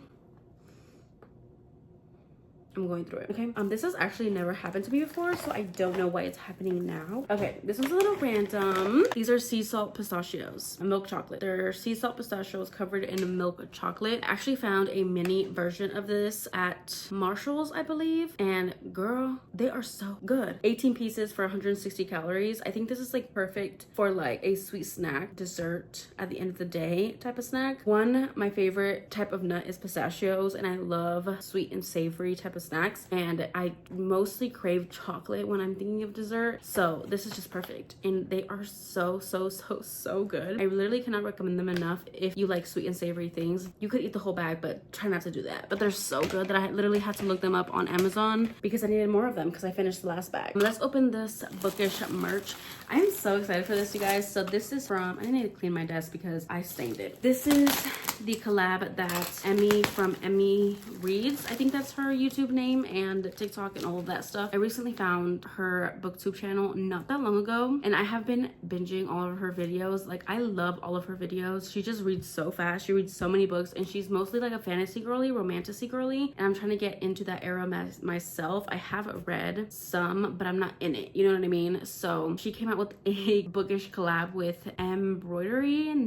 I'm going through it. Okay, this has actually never happened to me before, so I don't know why it's happening now. Okay, this was a little random. These are sea salt pistachios, milk chocolate. They're sea salt pistachios covered in milk chocolate. I actually found a mini version of this at Marshall's, I believe, and girl, they are so good. 18 pieces for 160 calories. I think this is like perfect for like a sweet snack, dessert at the end of the day type of snack. My favorite type of nut is pistachios, and I love sweet and savory type of snacks, and I mostly crave chocolate when I'm thinking of dessert, so this is just perfect, and they are so good. I literally cannot recommend them enough. If you like sweet and savory things, you could eat the whole bag, but try not to do that. But they're so good that I literally had to look them up on Amazon because I needed more of them because I finished the last bag. Let's open this bookish merch. I'm so excited for this, you guys. So this is from, I need to clean my desk because I stained it. This is the collab that Emmy from Emmy Reads, I think that's her YouTube name, and TikTok and all of that stuff. I recently found her booktube channel not that long ago, and I have been binging all of her videos. Like, I love all of her videos. She just reads so fast. She reads so many books, and she's mostly like a fantasy girly, romantic girly, and I'm trying to get into that era myself. I have read some, but I'm not in it, you know what I mean? So she came out with a bookish collab with Embroideries,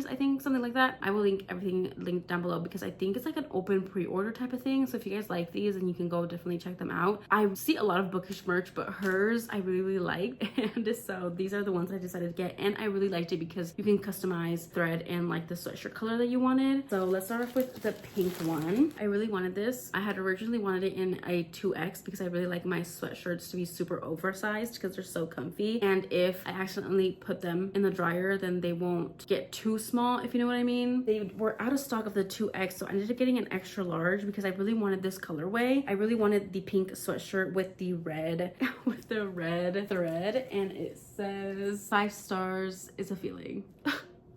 I think, something like that. I will link everything linked down below because I think it's like an open pre-order type of thing. So if you guys like these, then you can go definitely check them out. I see a lot of bookish merch, but hers I really like, and so these are the ones I decided to get, and I really liked it because you can customize thread and like the sweatshirt color that you wanted. So let's start off with the pink one. I really wanted this. I had originally wanted it in a 2X because I really like my sweatshirts to be super oversized because they're so comfy, and if I accidentally put them in the dryer, then they won't get too small, if you know what I mean. They were out of stock of the 2X, so I ended up getting an extra large because I really wanted this colorway. I really wanted the pink sweatshirt with the red with the red thread, and it says 5 stars is a feeling.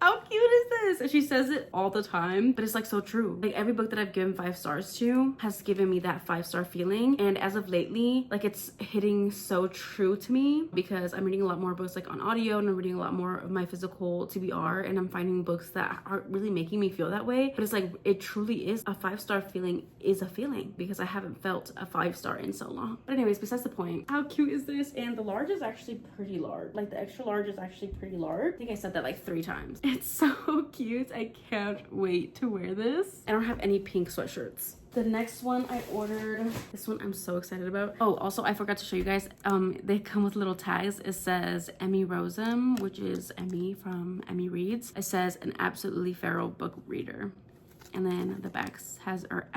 How cute is this. And she says it all the time, but it's like so true. Like every book that I've given 5 stars to has given me that 5-star feeling. And as of lately, like it's hitting so true to me because I'm reading a lot more books like on audio, and I'm reading a lot more of my physical TBR, and I'm finding books that aren't really making me feel that way. But it's like, it truly is a 5-star feeling is a feeling, because I haven't felt a 5-star in so long. But anyways, besides the point, how cute is this? And the large is actually pretty large. Like the extra large is actually pretty large. I think I said that like 3 times. It's so cute. I can't wait to wear this. I don't have any pink sweatshirts. The next one I ordered, this one I'm so excited about. Oh, also I forgot to show you guys, they come with little tags. It says Emmy Rossum, which is Emmy from Emmy Reads. It says an absolutely feral book reader. And then the back has our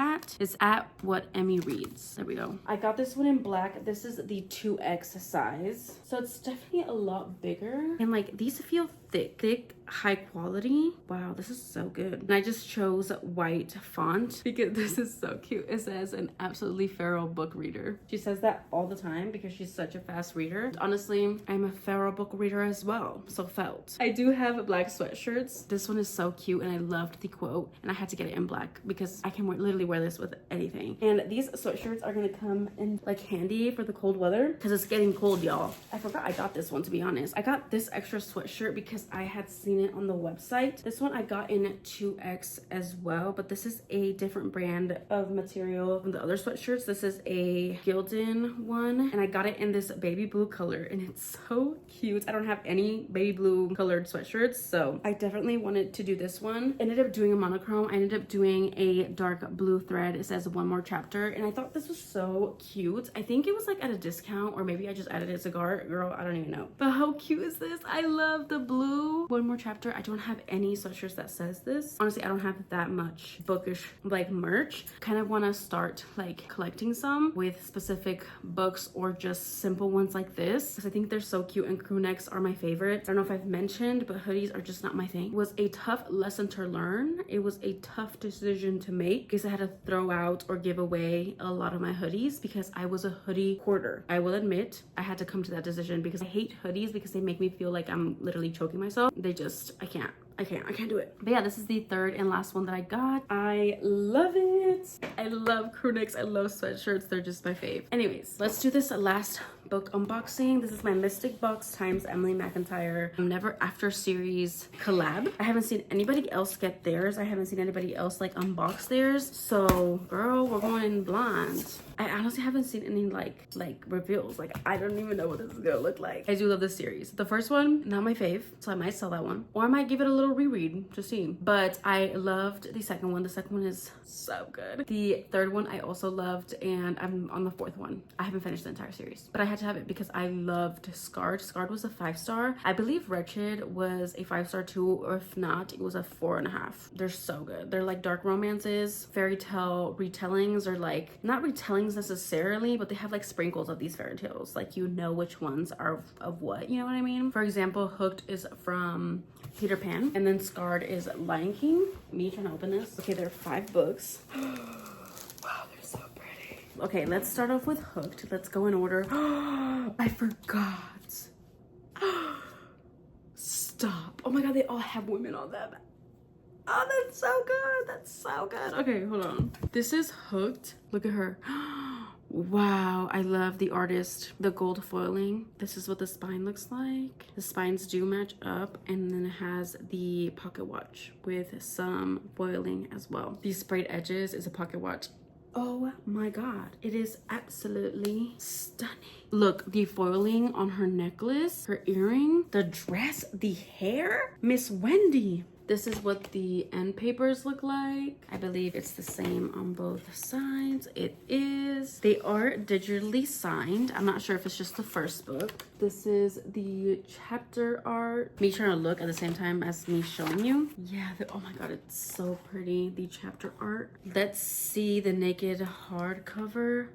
it's at what Emmy reads. There we go. I got this one in black. This is the 2X size. So it's definitely a lot bigger. And like these feel thick, high quality. Wow, this is so good. And I just chose white font because this is so cute. It says an absolutely feral book reader. She says that all the time because she's such a fast reader. Honestly, I'm a feral book reader as well, so felt. I do have black sweatshirts. This one is so cute and I loved the quote, and I had to get it in black because I can literally wear this with anything. And these sweatshirts are gonna come in like handy for the cold weather because it's getting cold, y'all. I forgot I got this one, to be honest. I got this extra sweatshirt because I had seen it on the website. This one I got in 2X as well, but this is a different brand of material from the other sweatshirts. This is a Gildan one, and I got it in this baby blue color, and it's so cute. I don't have any baby blue colored sweatshirts, so I definitely wanted to do this one. Ended up doing a monochrome. I ended up doing a dark blue thread. It says one more chapter, and I thought this was so cute. I think it was like at a discount, or maybe I just added it to cart. Girl, I don't even know. But how cute is this? I love the blue. One more chapter. I don't have any sweatshirts that says this. Honestly, I don't have that much bookish like merch. Kind of want to start like collecting some with specific books or just simple ones like this, because I think they're so cute, and crew necks are my favorite. I don't know if I've mentioned, but hoodies are just not my thing. It was a tough lesson to learn. It was a tough decision to make because I had to throw out or give away a lot of my hoodies because I was a hoodie hoarder. I will admit I had to come to that decision because I hate hoodies because they make me feel like I'm literally choking myself. I can't do it. But yeah, this is the third and last one that I got. I love it. I love crew necks. I love sweatshirts. They're just my fave. Anyways, let's do this last book unboxing. This is my Mystic Box times Emily McIntyre Never After series collab. I haven't seen anybody else get theirs. I haven't seen anybody else like unbox theirs. So girl, we're going blind. I honestly haven't seen any like reveals. Like I don't even know what this is gonna look like. I do love this series. The first one, not my fave, so I might sell that one, or I might give it a little reread to see. But I loved the second one. The second one is so good. The third one I also loved, and I'm on the fourth one. I haven't finished the entire series, but I had to have it because I loved Scarred. Scarred was a 5-star. I believe Wretched was a 5-star too, or if not, it was a 4.5. They're so good. They're like dark romances, fairy tale retellings, or like not retellings necessarily, but they have like sprinkles of these fairy tales. Like you know which ones are of what, you know what I mean? For example, Hooked is from Peter Pan, and then Scarred is Lion King. Me trying to open this. Okay, there are 5 books. Wow, they're so pretty. Okay, let's start off with Hooked. Let's go in order. I forgot. Stop. Oh my god, they all have women on them. Oh, that's so good. That's so good. Okay, hold on. This is Hooked. Look at her. Wow, I love the artist, the gold foiling. This is what the spine looks like. The spines do match up, and then it has the pocket watch with some foiling as well. These sprayed edges is a pocket watch. Oh my god, it is absolutely stunning. Look, the foiling on her necklace, her earring, the dress, the hair. Miss Wendy. This is what the end papers look like. I believe it's the same on both sides. It is. They are digitally signed. I'm not sure if it's just the first book. This is the chapter art. Me trying to look at the same time as me showing you. Yeah, oh my god, it's so pretty. The chapter art. Let's see the naked hardcover.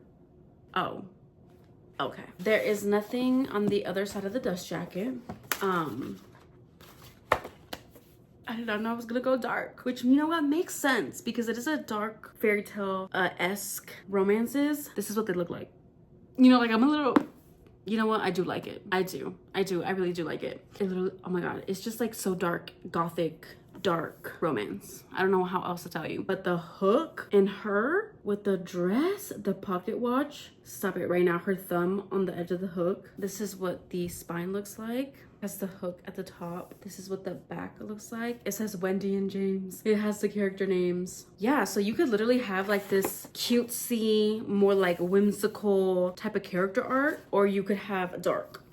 Oh, okay. There is nothing on the other side of the dust jacket. I did not know I was gonna go dark, which, you know what, makes sense because it is a dark fairy tale esque romances. This is what they look like. You know, like I'm a little, you know what, I do like it. I really do like it. It literally, oh my god, it's just like so dark, gothic, dark romance. I don't know how else to tell you. But the hook in her with the dress, the pocket watch, stop it right now. Her thumb on the edge of the hook. This is what the spine looks like. Has the hook at the top. This is what the back looks like. It says Wendy and James. It has the character names. Yeah, so you could literally have like this cutesy, more like whimsical type of character art, or you could have dark.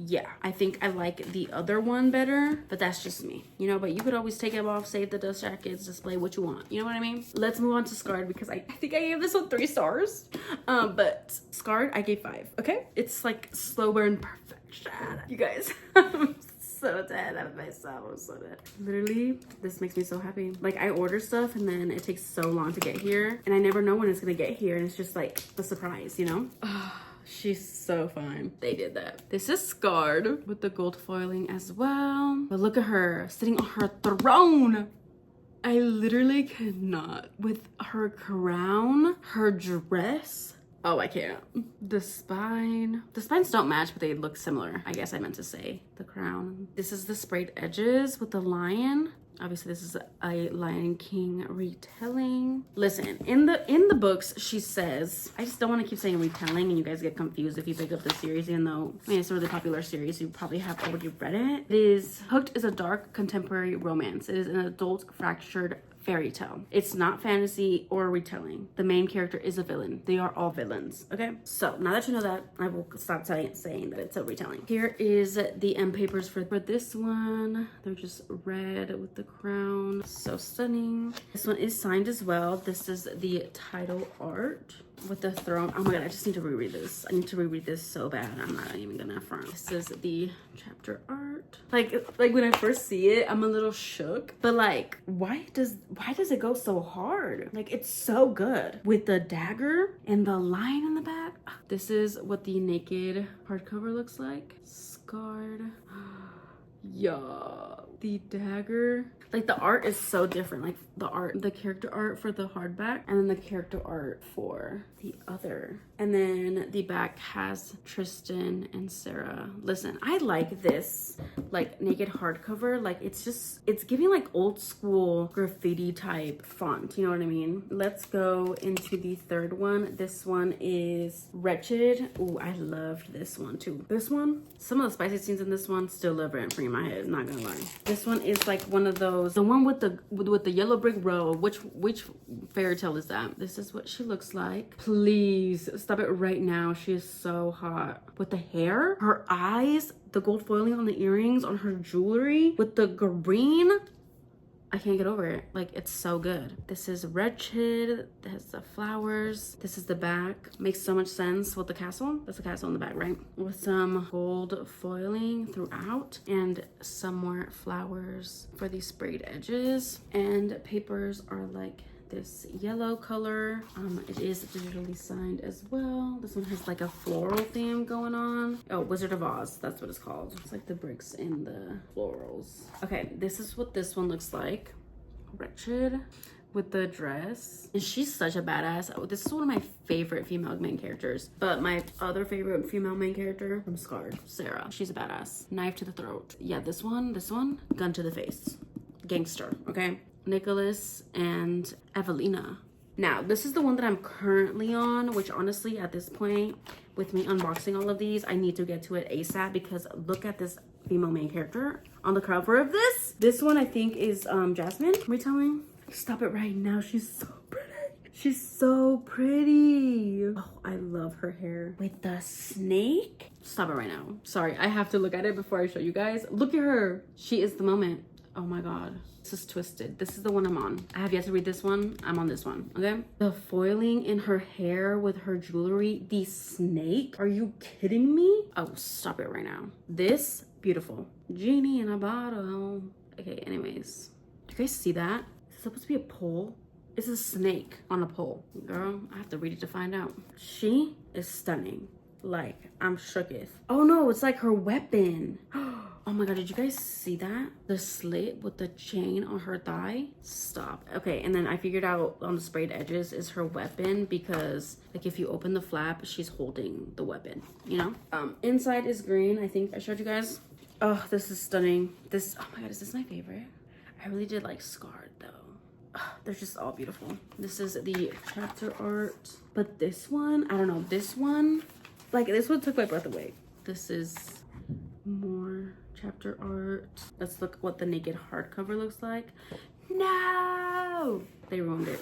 Yeah, I think I like the other one better, but that's just me, you know. But you could always take it off, save the dust jackets, display what you want, you know what I mean? Let's move on to Scarred, because I think I gave this one 3 stars, but Scarred I gave 5. Okay, it's like slow burn perfection, you guys. I'm so dead out of myself. I'm so dead. Literally, this makes me so happy. Like, I order stuff and then it takes so long to get here, and I never know when it's gonna get here, and it's just like the surprise, you know? She's so fine. They did that. This is Scarred with the gold foiling as well. But look at her sitting on her throne. I literally cannot. With her crown, her dress. Oh, I can't. The spine. The spines don't match, but they look similar. I guess I meant to say the crown. This is the sprayed edges with the lion. Obviously, this is a Lion King retelling. Listen, in the books, she says, I just don't want to keep saying retelling and you guys get confused if you pick up the series, even though, I mean, it's a really popular series. You probably have already read it. It is, Hooked is a dark contemporary romance. It is an adult fractured fairy tale. It's not fantasy or retelling. The main character is a villain. They are all villains, okay? So now that you know that, I will stop saying that it's a retelling. Here is the end papers for this one. They're just red with the crown. So stunning. This one is signed as well. This is the title art with the throne. Oh my god, I just need to reread this. I need to reread this so bad. I'm not even gonna front. This is the chapter art. Like when I first see it, I'm a little shook. But like, why does it go so hard? Like, it's so good. With the dagger and the lion in the back. This is what the naked hardcover looks like. Scarred. Yeah, the dagger. Like, the art is so different. Like, the character art for the hardback, and then the character art for the other. And then the back has Tristan and Sarah. Listen, I like this, like, naked hardcover. Like, it's giving, like, old school graffiti type font. You know what I mean? Let's go into the third one. This one is Wretched. Ooh, I loved this one, too. This one, some of the spicy scenes in this one still live rent free in my head, not gonna lie. This one is, like, one of those, the one with the yellow brick road. Which fairy tale is that? This is what she looks like. Please stop it right now. She is so hot. With the hair, her eyes, the gold foiling on the earrings, on her jewelry, with the green. I can't get over it. Like, it's so good. This is Wretched. It has the flowers. This is the back. Makes so much sense with the castle. That's the castle in the back, right? With some gold foiling throughout and some more flowers for these sprayed edges. And papers are like this yellow color. It is digitally signed as well. This one has like a floral theme going on. Oh, Wizard of Oz, that's what it's called. It's like the bricks and the florals. Okay, this is what this one looks like. Wretched with the dress. And she's such a badass. Oh, this is one of my favorite female main characters. But my other favorite female main character from Scarred, Sarah. She's a badass. Knife to the throat. Yeah, this one, gun to the face. Gangster, okay? Nicholas and Evelina. Now, this is the one that I'm currently on, which honestly, at this point, with me unboxing all of these, I need to get to it ASAP, because look at this female main character on the cover of this. This one, I think, is Jasmine retelling. Stop it right now. She's so pretty. She's so pretty. Oh, I love her hair. With the snake. Stop it right now. Sorry, I have to look at it before I show you guys. Look at her. She is the moment. Oh my god. This is Twisted. This is the one I'm on. I have yet to read this one. I'm on this one, okay? The foiling in her hair with her jewelry. The snake. Are you kidding me? Oh, stop it right now. This, beautiful. Genie in a bottle. Okay, anyways. Do you guys see that? It's supposed to be a pole. It's a snake on a pole. Girl, I have to read it to find out. She is stunning. Like, I'm shooketh. Oh no, it's like her weapon. Oh my god, did you guys see that? The slit with the chain on her thigh? Stop. Okay, and then I figured out on the sprayed edges is her weapon, because like if you open the flap, she's holding the weapon, you know? Inside is green. I think I showed you guys. Oh, this is stunning. This, oh my god, is this my favorite? I really did like Scarred though. Oh, they're just all beautiful. This is the chapter art, but this one, I don't know, this one, like this one took my breath away. This is more chapter art. Let's look what the naked hardcover looks like. No, they ruined it.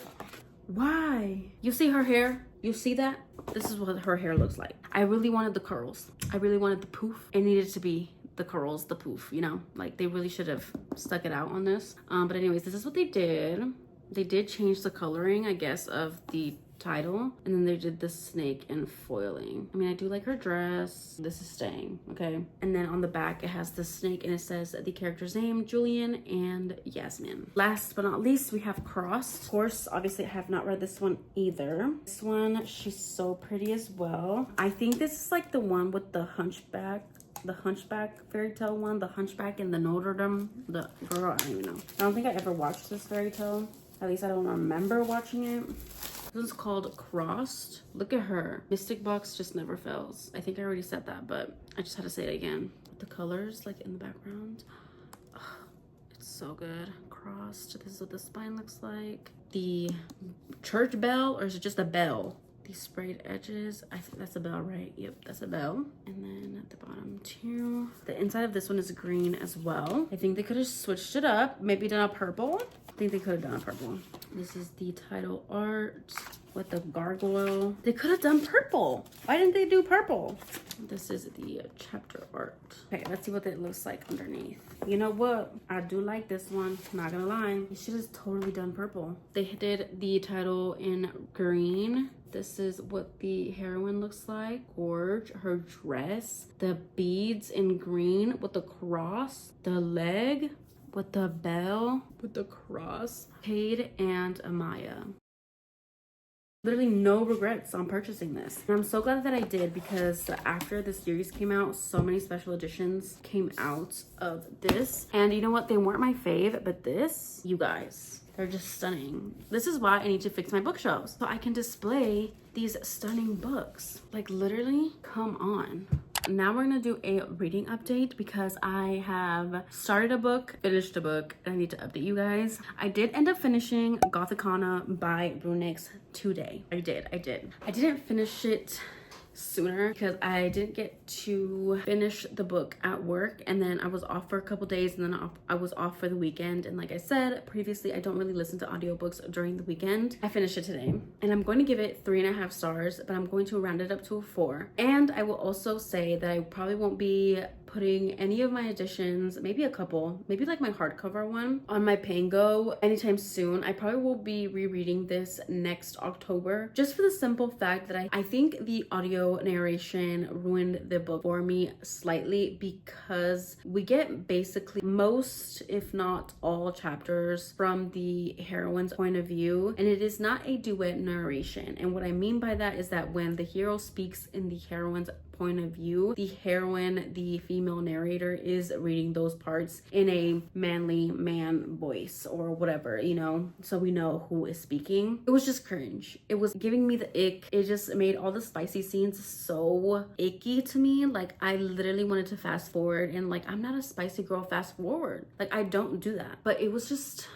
Why? You see her hair? You see that? This is what her hair looks like. I really wanted the curls. I really wanted the poof. It needed to be the curls, the poof, you know? Like they really should have stuck it out on this. But anyways, this is what they did. They did change the coloring, I guess, of the title, and then they did the snake and foiling. I mean, I do like her dress. This is staying, okay? And then on the back it has the snake and it says the character's name, Julian and Yasmin. Last but not least, we have Crossed. Of course, obviously I have not read this one either. This one, she's so pretty as well. I think this is like the one with the hunchback fairy tale one, the hunchback in the Notre Dame. The girl, I don't even know. I don't think I ever watched this fairy tale. At least I don't remember watching it. This one's called Crossed. Look at her. Mystic box just never fails. I think I already said that, but I just had to say it again. The colors like in the background. Oh, it's so good. Crossed. This is what the spine looks like. The church bell, or is it just a bell? These sprayed edges, I think that's a bell, right? Yep, that's a bell. And then at the bottom too. The inside of this one is green as well. I think they could have switched it up, maybe done a purple. I think they could have done a purple. This is the title art with the gargoyle. They could have done purple. Why didn't they do purple? This is the chapter art. Okay, let's see what it looks like underneath. You know what? I do like this one, not gonna lie. You should have totally done purple. They did the title in green. This is what the heroine looks like. Gorge, her dress, the beads in green with the cross, the leg with the bell, with the cross, Cade and Amaya. Literally no regrets on purchasing this. And I'm so glad that I did, because after the series came out, so many special editions came out of this. And you know what? They weren't my fave, but this, you guys, they're just stunning. This is why I need to fix my bookshelves, so I can display these stunning books. Like literally, come on. Now we're gonna do a reading update, because I have started a book, finished a book, and I need to update you guys. I did end up finishing Gothicana by Brunix today. I did. I didn't finish it sooner because I didn't get to finish the book at work, and then I was off for a couple days, and then I was off for the weekend. And like I said previously, I don't really listen to audiobooks during the weekend. I finished it today, and I'm going to give it 3.5 stars, but I'm going to round it up to a 4. And I will also say that I probably won't be putting any of my editions, maybe a couple, maybe like my hardcover one, on my Pango anytime soon. I probably will be rereading this next October, just for the simple fact that I think the audio narration ruined the book for me slightly, because we get basically most, if not all, chapters from the heroine's point of view, and it is not a duet narration. And what I mean by that is that when the hero speaks in the heroine's point of view, the heroine, the female narrator, is reading those parts in a manly man voice or whatever, you know, so we know who is speaking. It was just cringe. It was giving me the ick. It just made all the spicy scenes so icky to me. Like I literally wanted to fast forward, and like I'm not a spicy girl fast forward. Like I don't do that. But it was just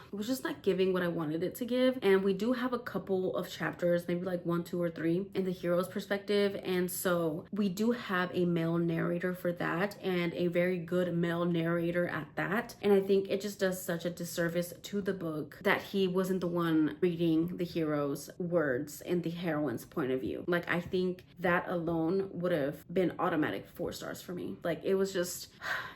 not giving what I wanted it to give. And we do have a couple of chapters, maybe like 1, 2, or 3 in the hero's perspective, and so we do have a male narrator for that, and a very good male narrator at that. And I think it just does such a disservice to the book that he wasn't the one reading the hero's words in the heroine's point of view. Like I think that alone would have been automatic 4 stars for me. Like it was just,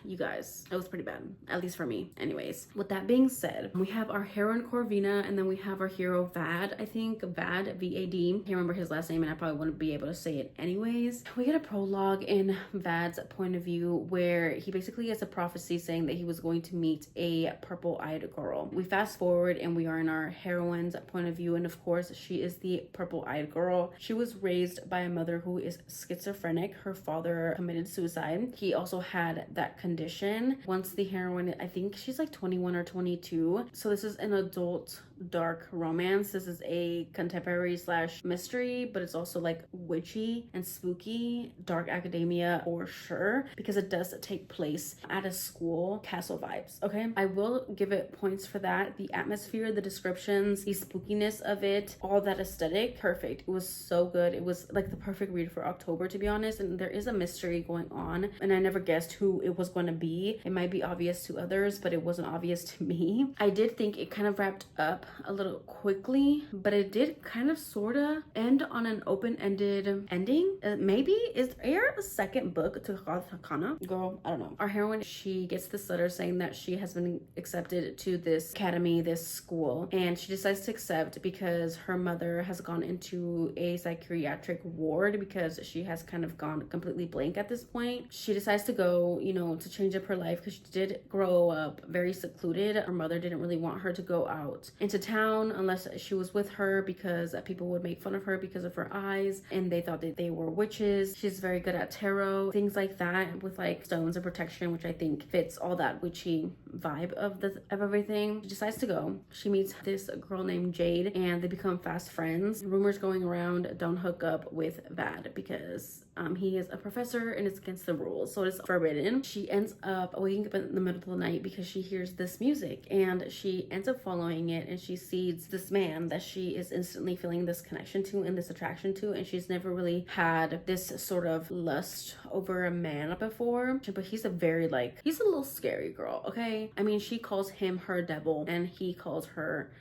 you guys, it was pretty bad, at least for me. Anyways, with that being said, we have our heroine Corvina, and then we have our hero Vad. I think Vad, V-A-D. Can't remember his last name, and I probably wouldn't be able to say it anyways. We get a prologue in Vad's point of view where he basically gets a prophecy saying that he was going to meet a purple-eyed girl. We fast forward and we are in our heroine's point of view, and of course she is the purple-eyed girl. She was raised by a mother who is schizophrenic. Her father committed suicide. He also had that condition. Once the heroine, I think she's like 21 or 22, so this is an adult dark romance. This is a contemporary slash mystery, but it's also like witchy and spooky, dark academia for sure, because it does take place at a school, castle vibes. Okay, I will give it points for that. The atmosphere, the descriptions, the spookiness of it, all that aesthetic, perfect. It was so good. It was like the perfect read for October, to be honest. And there is a mystery going on, and I never guessed who it was going to be. It might be obvious to others, but it wasn't obvious to me. I did think it kind of wrapped up a little quickly, but it did kind of sort of end on an open-ended ending. Maybe is there a second book to Kana? Girl, I don't know. Our heroine, she gets this letter saying that she has been accepted to this academy, this school, and she decides to accept because her mother has gone into a psychiatric ward because she has kind of gone completely blank at this point. She decides to go, you know, to change up her life because she did grow up very secluded. Her mother didn't really want her to go out into town unless she was with her because people would make fun of her because of her eyes and they thought that they were witches. She's very good at tarot, things like that, with like stones and protection, which I think fits all that witchy vibe of everything. She decides to go. She meets this girl named Jade and they become fast friends. Rumors going around, don't hook up with Vad because he is a professor and it's against the rules, so it's forbidden. She ends up waking up in the middle of the night because she hears this music and she ends up following it, and she sees this man that she is instantly feeling this connection to and this attraction to, and she's never really had this sort of lust over a man before. But he's a very he's a little scary girl, okay? I mean, she calls him her devil and he calls her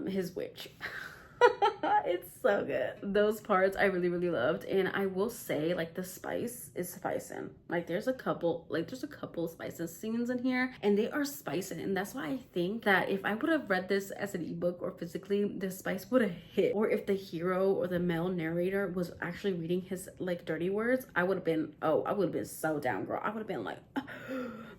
his witch. It's so good. Those parts I really, really loved. And I will say, like, the spice is spicing. Like, there's a couple spices scenes in here, and they are spicing. And that's why I think that if I would have read this as an ebook or physically, the spice would have hit. Or if the hero or the male narrator was actually reading his, like, dirty words, I would have been so down, girl. I would have been like,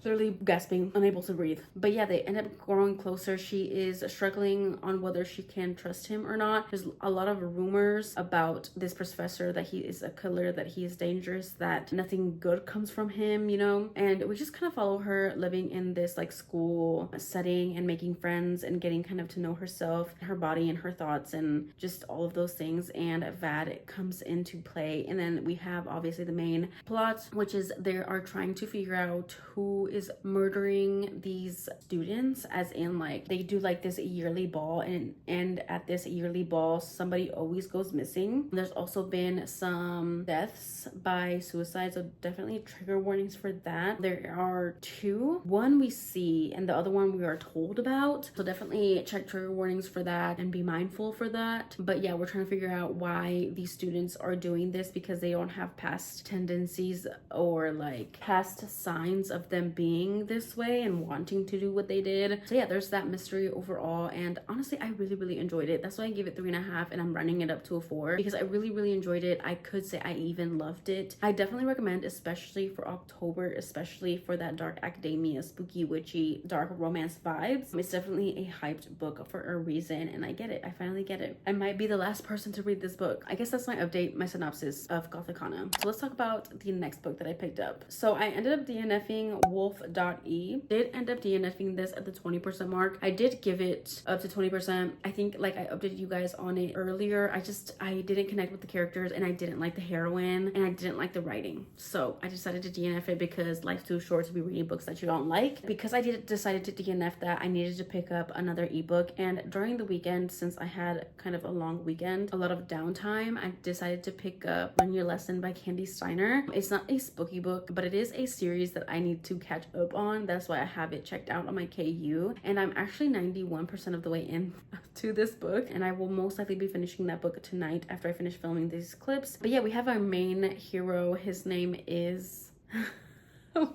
literally gasping, unable to breathe. But yeah, they end up growing closer. She is struggling on whether she can trust him or not. There's a lot of rumors about this professor, that he is a killer, that he is dangerous, that nothing good comes from him, you know? And we just kind of follow her living in this like school setting and making friends and getting kind of to know herself, her body and her thoughts and just all of those things. And Vad comes into play. And then we have obviously the main plot, which is they are trying to figure out who is murdering these students, as in like they do like this yearly ball, and at this yearly ball somebody always goes missing. There's also been some deaths by suicide, so definitely trigger warnings for that. There are two, one we see and the other one we are told about, so definitely check trigger warnings for that and be mindful for that. But yeah, we're trying to figure out why these students are doing this, because they don't have past tendencies or like past signs of them being this way and wanting to do what they did. So yeah, there's that mystery overall, and honestly I really, really enjoyed it. That's why I give it 3.5 and I'm running it up to a 4 because I really, really enjoyed it. I could say I even loved it. I definitely recommend, especially for October, especially for that dark academia, spooky, witchy, dark romance vibes. It's definitely a hyped book for a reason, and I get it. I finally get it. I might be the last person to read this book. I guess that's my update, my synopsis of Gothicana. So let's talk about the next book that I picked up. So I ended up DNFing Wolf.E. Did end up DNFing this at the 20% mark. I did give it up to 20%. I think like I updated you guys on it earlier. I didn't connect with the characters, and I didn't like the heroine, and I didn't like the writing. So I decided to DNF it because life's too short to be reading books that you don't like. Because I decided to DNF that, I needed to pick up another ebook, and during the weekend, since I had kind of a long weekend, a lot of downtime, I decided to pick up Learn Your Lesson by Candy Steiner. It's not a spooky book, but it is a series that I need to catch up on. That's why I have it checked out on my KU, and I'm actually 91% of the way in to this book, and I will most likely be finishing that book tonight after I finish filming these clips. But yeah, we have our main hero. His name is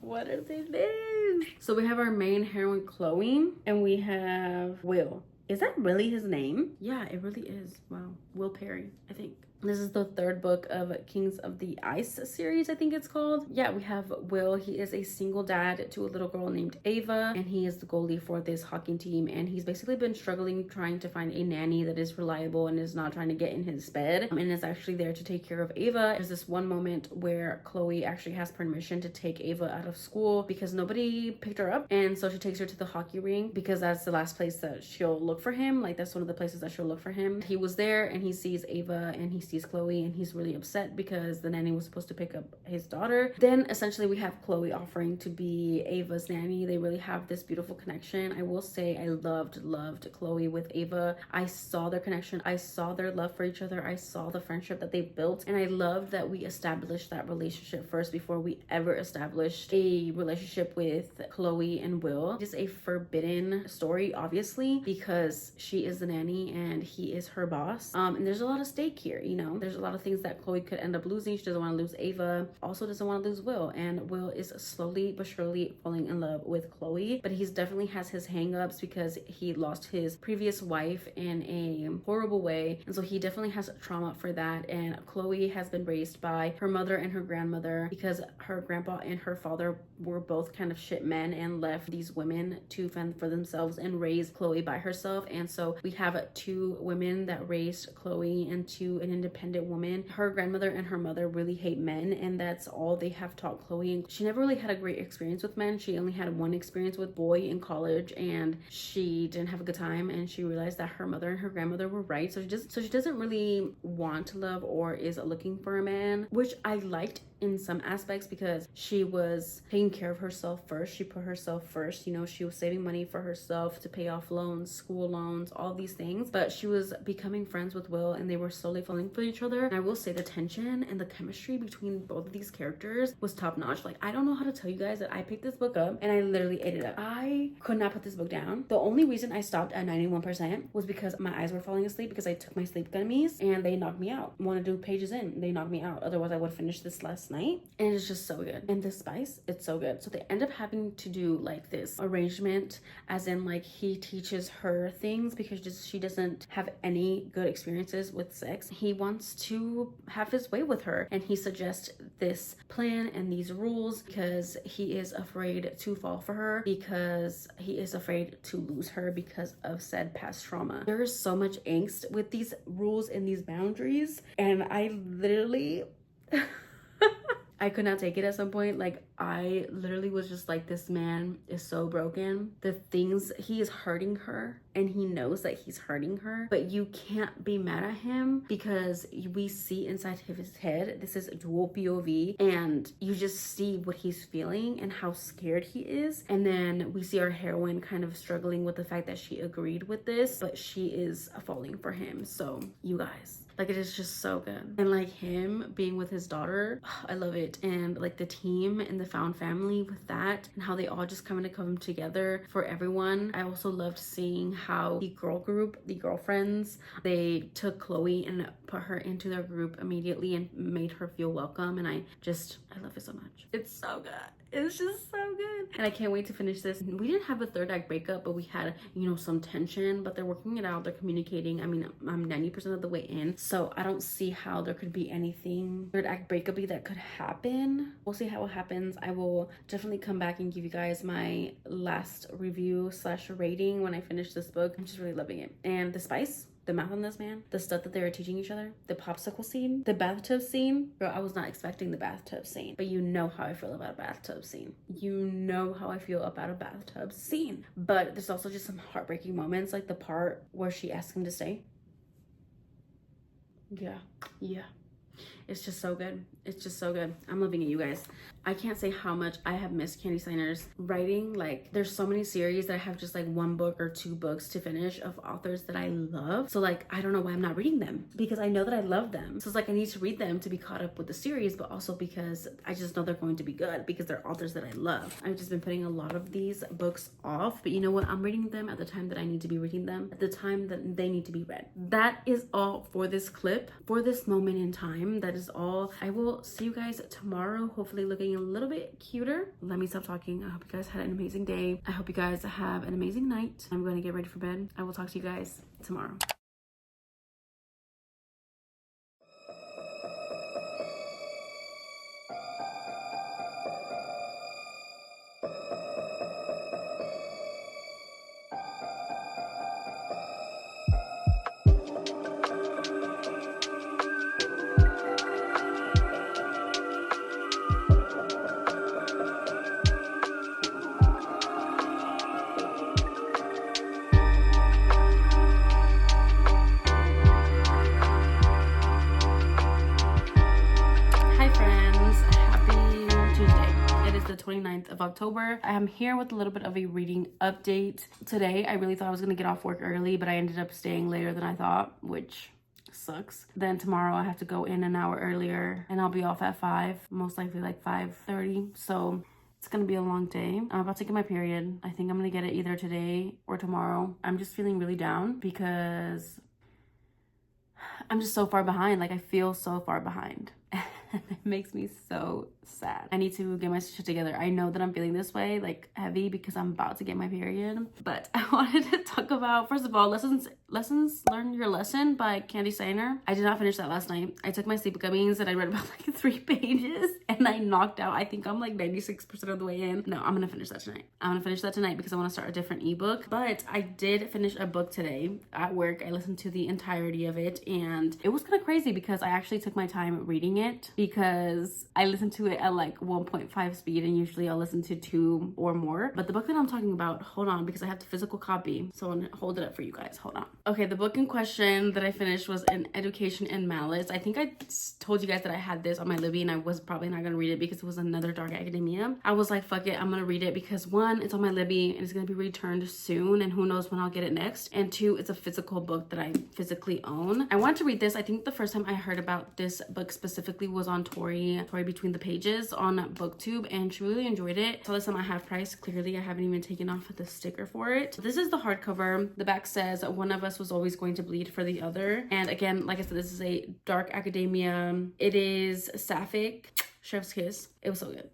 what are their names? So we have our main heroine, Chloe, and we have Will. Is that really his name? Yeah, it really is. Wow. Will Perry, I think. This is the third book of Kings of the Ice series, I think it's called. Yeah, we have Will. He is a single dad to a little girl named Ava, and he is the goalie for this hockey team. And he's basically been struggling trying to find a nanny that is reliable and is not trying to get in his bed, and is actually there to take care of Ava. There's this one moment where Chloe actually has permission to take Ava out of school because nobody picked her up, and so she takes her to the hockey rink because that's the last place that she'll look for him. Like, that's one of the places that she'll look for him. He was there and he sees Ava and he sees Chloe, and he's really upset because the nanny was supposed to pick up his daughter. Then essentially we have Chloe offering to be Ava's nanny. They really have this beautiful connection. I will say I loved Chloe with Ava. I saw their connection. I saw their love for each other. I saw the friendship that they built, and I loved that we established that relationship first before we ever established a relationship with Chloe and Will. It is a forbidden story, obviously, because she is the nanny and he is her boss. And there's a lot of stake here, you know. There's a lot of things that Chloe could end up losing. She doesn't want to lose Ava, also doesn't want to lose Will, and Will is slowly but surely falling in love with Chloe, but he's definitely has his hang-ups because he lost his previous wife in a horrible way, and so he definitely has trauma for that. And Chloe has been raised by her mother and her grandmother because her grandpa and her father were both kind of shit men and left these women to fend for themselves and raise Chloe by herself. And so we have two women that raised Chloe into an independent woman. Her grandmother and her mother really hate men, and that's all they have taught Chloe. And she never really had a great experience with men. She only had one experience with boy in college, and she didn't have a good time, and she realized that her mother and her grandmother were right. So she doesn't really want to love or is looking for a man, which I liked in some aspects because she was taking care of herself first. She put herself first, you know. She was saving money for herself to pay off loans, school loans, all these things, but she was becoming friends with Will, and they were slowly falling for each other. And I will say the tension and the chemistry between both of these characters was top notch. Like, I don't know how to tell you guys that I picked this book up and I literally ate it up. I could not put this book down. The only reason I stopped at 91% was because my eyes were falling asleep because I took my sleep gummies and they knocked me out. 1 or 2 pages in, they knocked me out. Otherwise I would finish this last night. And it's just so good. And the spice, it's so good. So they end up having to do like this arrangement, as in like he teaches her things because she doesn't have any good experiences with sex. He wants to have his way with her, and he suggests this plan and these rules because he is afraid to fall for her, because he is afraid to lose her because of said past trauma. There is so much angst with these rules and these boundaries, and I literally I could not take it at some point. Like, I literally was just like, this man is so broken. The things, he is hurting her and he knows that he's hurting her, but you can't be mad at him because we see inside of his head, this is dual POV, and you just see what he's feeling and how scared he is. And then we see our heroine kind of struggling with the fact that she agreed with this, but she is falling for him. So you guys, like, it is just so good. And like him being with his daughter, I love it. And like the team and the found family with that, and how they all just come together for everyone. I also loved seeing how the girl group, the girlfriends, they took Chloe and put her into their group immediately and made her feel welcome. And I love it so much. It's so good. It's just so good. And I can't wait to finish this. We didn't have a third act breakup, but we had, you know, some tension, but they're working it out. They're communicating. I mean, I'm 90% of the way in, so I don't see how there could be anything third act breakup-y that could happen. We'll see how it happens. I will definitely come back and give you guys my last review / rating when I finish this book. I'm just really loving it. And the spice, the math on this, man, the stuff that they were teaching each other, the popsicle scene, the bathtub scene. Girl, I was not expecting the bathtub scene, but you know how I feel about a bathtub scene. You know how I feel about a bathtub scene. But there's also just some heartbreaking moments, like the part where she asked him to stay. Yeah. It's just so good. It's just so good. I'm loving it, you guys. I can't say how much I have missed Candy Steiner's writing. Like, there's so many series that I have just like 1 book or 2 books to finish of authors that I love. So like, I don't know why I'm not reading them, because I know that I love them. So it's like, I need to read them to be caught up with the series, but also because I just know they're going to be good because they're authors that I love. I've just been putting a lot of these books off, but you know what? I'm reading them at the time that I need to be reading them, at the time that they need to be read. That is all for this clip, for this moment in time. That is all. I will see you guys tomorrow, hopefully looking a little bit cuter. Let me stop talking. I hope you guys had an amazing day. I hope you guys have an amazing night. I'm going to get ready for bed. I will talk to you guys tomorrow. 29th of October. I'm here with a little bit of a reading update. Today, I really thought I was gonna get off work early, but I ended up staying later than I thought, which sucks. Then tomorrow I have to go in an hour earlier and I'll be off at 5, most likely like 5:30. So it's gonna be a long day. I'm about to get my period. I think I'm gonna get it either today or tomorrow. I'm just feeling really down because I'm just so far behind. Like, I feel so far behind. It makes me so sad. I need to get my shit together. I know that I'm feeling this way, like heavy, because I'm about to get my period. But I wanted to talk about, first of all, Lessons Learn Your Lesson by Candy Steiner. I did not finish that last night. I took my sleep gummies and I read about like 3 pages and I knocked out. I think I'm like 96% of the way in. No, I'm gonna finish that tonight. I'm gonna finish that tonight because I want to start a different ebook. But I did finish a book today at work. I listened to the entirety of it and it was kind of crazy because I actually took my time reading it, because I listened to it at like 1.5 speed and usually I'll listen to 2 or more. But the book that I'm talking about, hold on, because I have the physical copy, so I'm gonna hold it up for you guys. Hold on. Okay, the book in question that I finished was An Education in Malice. I think I told you guys that I had this on my Libby and I was probably not gonna read it because it was another dark academia. I was like, fuck it, I'm gonna read it because 1, it's on my Libby and it's gonna be returned soon and who knows when I'll get it next, and 2, it's a physical book that I physically own. I want to read this. I think the first time I heard about this book specifically was on Tori Between the Pages on BookTube, and she really enjoyed it. So this on my half price. Clearly I haven't even taken off the sticker for it. So this is the hardcover. The back says, one of us was always going to bleed for the other. And again, like I said, this is a dark academia. It is sapphic. Chef's kiss. It was so good.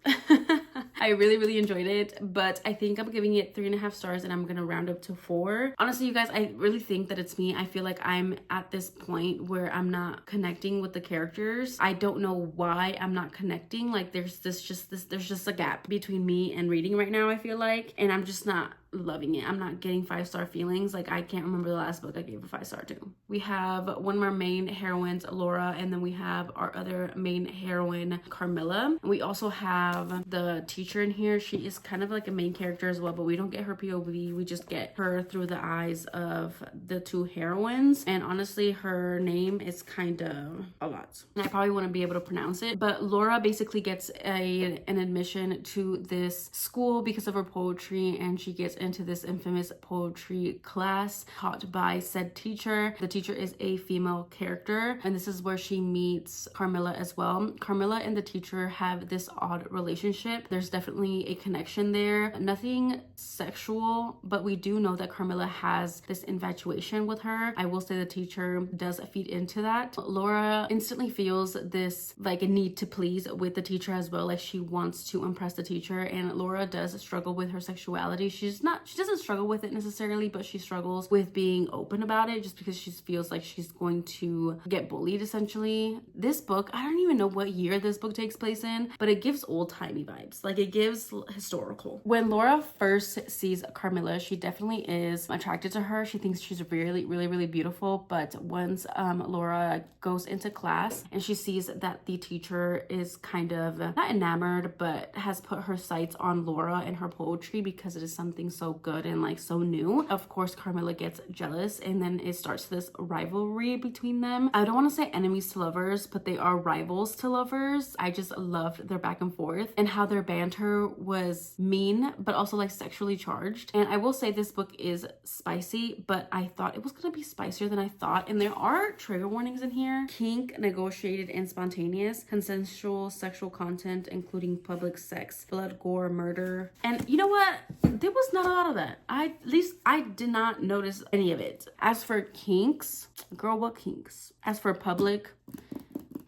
I really enjoyed it, but I think I'm giving it 3.5 stars and I'm gonna round up to 4. Honestly, you guys, I really think that it's me. I feel like I'm at this point where I'm not connecting with the characters. I don't know why I'm not connecting. Like there's just a gap between me and reading right now, I feel like, and I'm just not loving it. I'm not getting 5-star feelings. Like, I can't remember the last book I gave a 5-star to. We have one of our main heroines, Laura, and then we have our other main heroine, Carmilla. We also have the teacher in here. She is kind of like a main character as well, but we don't get her POV. We just get her through the eyes of the 2 heroines. And honestly, her name is kind of a lot. And I probably wouldn't be able to pronounce it, but Laura basically gets an admission to this school because of her poetry, and she gets into this infamous poetry class taught by said teacher. The teacher is a female character, and this is where she meets Carmilla as well. Carmilla and the teacher have this odd relationship. There's definitely a connection there. Nothing sexual, but we do know that Carmilla has this infatuation with her. I will say the teacher does feed into that. Laura instantly feels this like a need to please with the teacher as well. Like, she wants to impress the teacher, and Laura does struggle with her sexuality. She doesn't struggle with it necessarily, but she struggles with being open about it just because she feels like she's going to get bullied, essentially. This book, I don't even know what year this book takes place in, but it gives old-timey vibes. Like, it gives historical. When Laura first sees Carmilla, she definitely is attracted to her. She thinks she's really beautiful, but once Laura goes into class and she sees that the teacher is kind of not enamored, but has put her sights on Laura and her poetry because it is something so good and like so new, of course Carmilla gets jealous, and then it starts this rivalry between them. I don't want to say enemies to lovers, but they are rivals to lovers. I just loved their back and forth and how their banter was mean but also like sexually charged. And I will say this book is spicy, but I thought it was gonna be spicier than I thought, and there are trigger warnings in here. Kink, negotiated and spontaneous, consensual sexual content including public sex, blood, gore, murder. And you know what, there was not a lot of that. At least I did not notice any of it. As for kinks, girl, what kinks? As for public,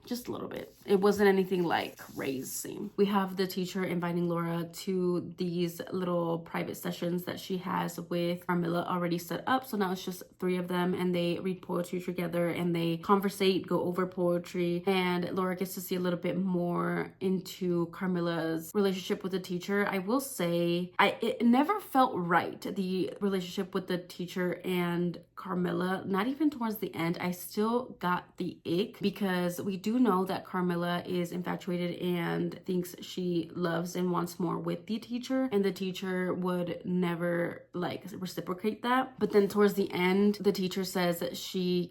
just a little bit. It wasn't anything like crazy. We have the teacher inviting Laura to these little private sessions that she has with Carmilla already set up. So now it's just 3 of them, and they read poetry together and they conversate, go over poetry, and Laura gets to see a little bit more into Carmilla's relationship with the teacher. I will say, it never felt right, the relationship with the teacher and Carmilla. Not even towards the end. I still got the ick because we do know that Carmilla Carmilla is infatuated and thinks she loves and wants more with the teacher, and the teacher would never like reciprocate that. But then towards the end, the teacher says that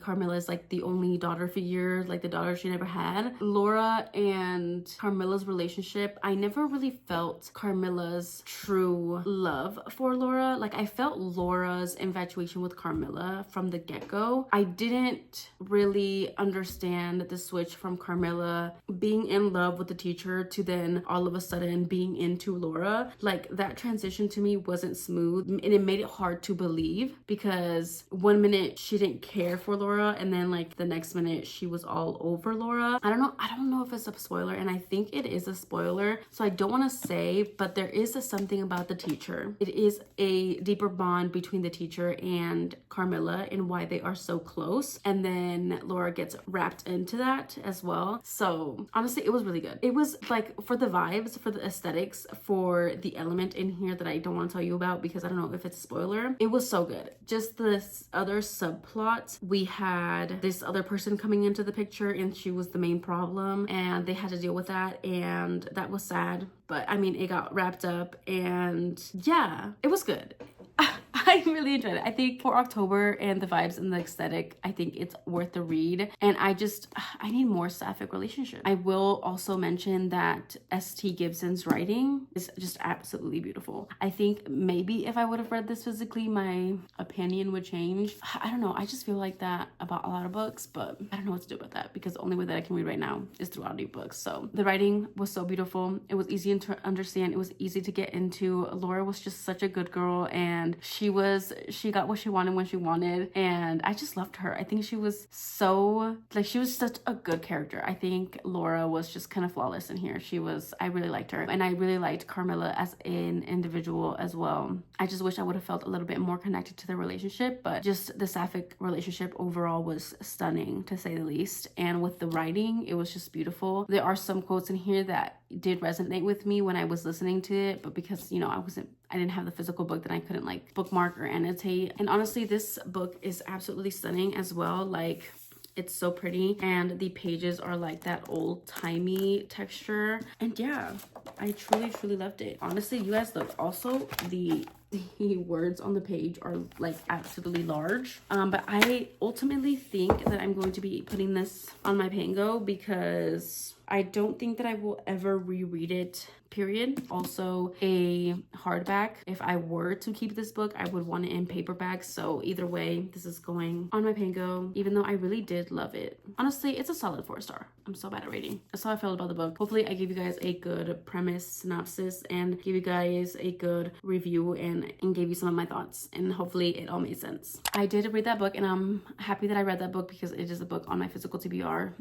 Carmilla is like the only daughter figure, like the daughter she never had. Laura and Carmilla's relationship, I never really felt Carmilla's true love for Laura. Like, I felt Laura's infatuation with Carmilla from the get-go. I didn't really understand the switch from Carmilla being in love with the teacher to then all of a sudden being into Laura. Like, that transition to me wasn't smooth, and it made it hard to believe, because one minute she didn't care for Laura and then like the next minute she was all over Laura. I don't know if it's a spoiler, and I think it is a spoiler, so I don't want to say, but there is something about the teacher. It is a deeper bond between the teacher and Carmilla and why they are so close, and then Laura gets wrapped into that as well. So honestly, it was really good. It was like, for the vibes, for the aesthetics, for the element in here that I don't want to tell you about because I don't know if it's a spoiler, it was so good. Just this other subplot, we had this other person coming into the picture and she was the main problem, and they had to deal with that, and that was sad, but I mean, it got wrapped up, and yeah, it was good. I really enjoyed it. I think for October and the vibes and the aesthetic, I think it's worth the read. And I need more sapphic relationship. I will also mention that S.T. Gibson's writing is just absolutely beautiful. I think maybe if I would have read this physically, my opinion would change. I don't know. I just feel like that about a lot of books, but I don't know what to do about that because the only way that I can read right now is through audiobooks. So the writing was so beautiful. It was easy to understand. It was easy to get into. Laura was just such a good girl, and she got what she wanted when she wanted, and I just loved her. I think she was she was such a good character. I think Laura was just kind of flawless in here. I really liked her, and I really liked Carmilla as an individual as well. I just wish I would have felt a little bit more connected to their relationship, but just the sapphic relationship overall was stunning, to say the least. And with the writing, it was just beautiful. There are some quotes in here that did resonate with me when I was listening to it, but because, you know, I didn't have the physical book, then I couldn't like bookmark or annotate. And honestly, this book is absolutely stunning as well. Like, it's so pretty, and the pages are like that old-timey texture, and yeah, I truly loved it. Honestly, you guys, look, also the words on the page are like absolutely large, but I ultimately think that I'm going to be putting this on my Pango because I don't think that I will ever reread it, period. Also, a hardback. If I were to keep this book, I would want it in paperback. So either way, this is going on my Pango, even though I really did love it. Honestly, it's a solid 4-star. I'm so bad at rating. That's how I felt about the book. Hopefully, I gave you guys a good premise, synopsis, and give you guys a good review and gave you some of my thoughts. And hopefully, it all made sense. I did read that book, and I'm happy that I read that book because it is a book on my physical TBR.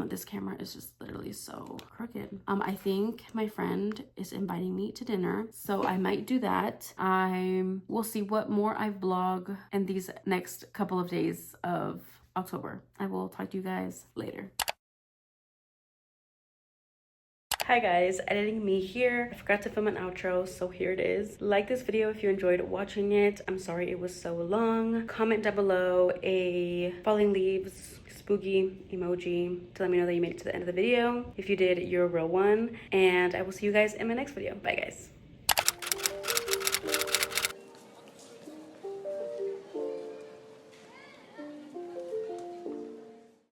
This camera is just literally so crooked. I think my friend is inviting me to dinner, so I might do that. We'll see what more I vlog in these next couple of days of October. I will talk to you guys later. Hi guys, editing me here. I forgot to film an outro, so here it is. Like this video if you enjoyed watching it. I'm sorry it was so long. Comment down below a falling leaves spooky emoji to let me know that you made it to the end of the video. If you did, you're a real one. And I will see you guys in my next video. Bye guys.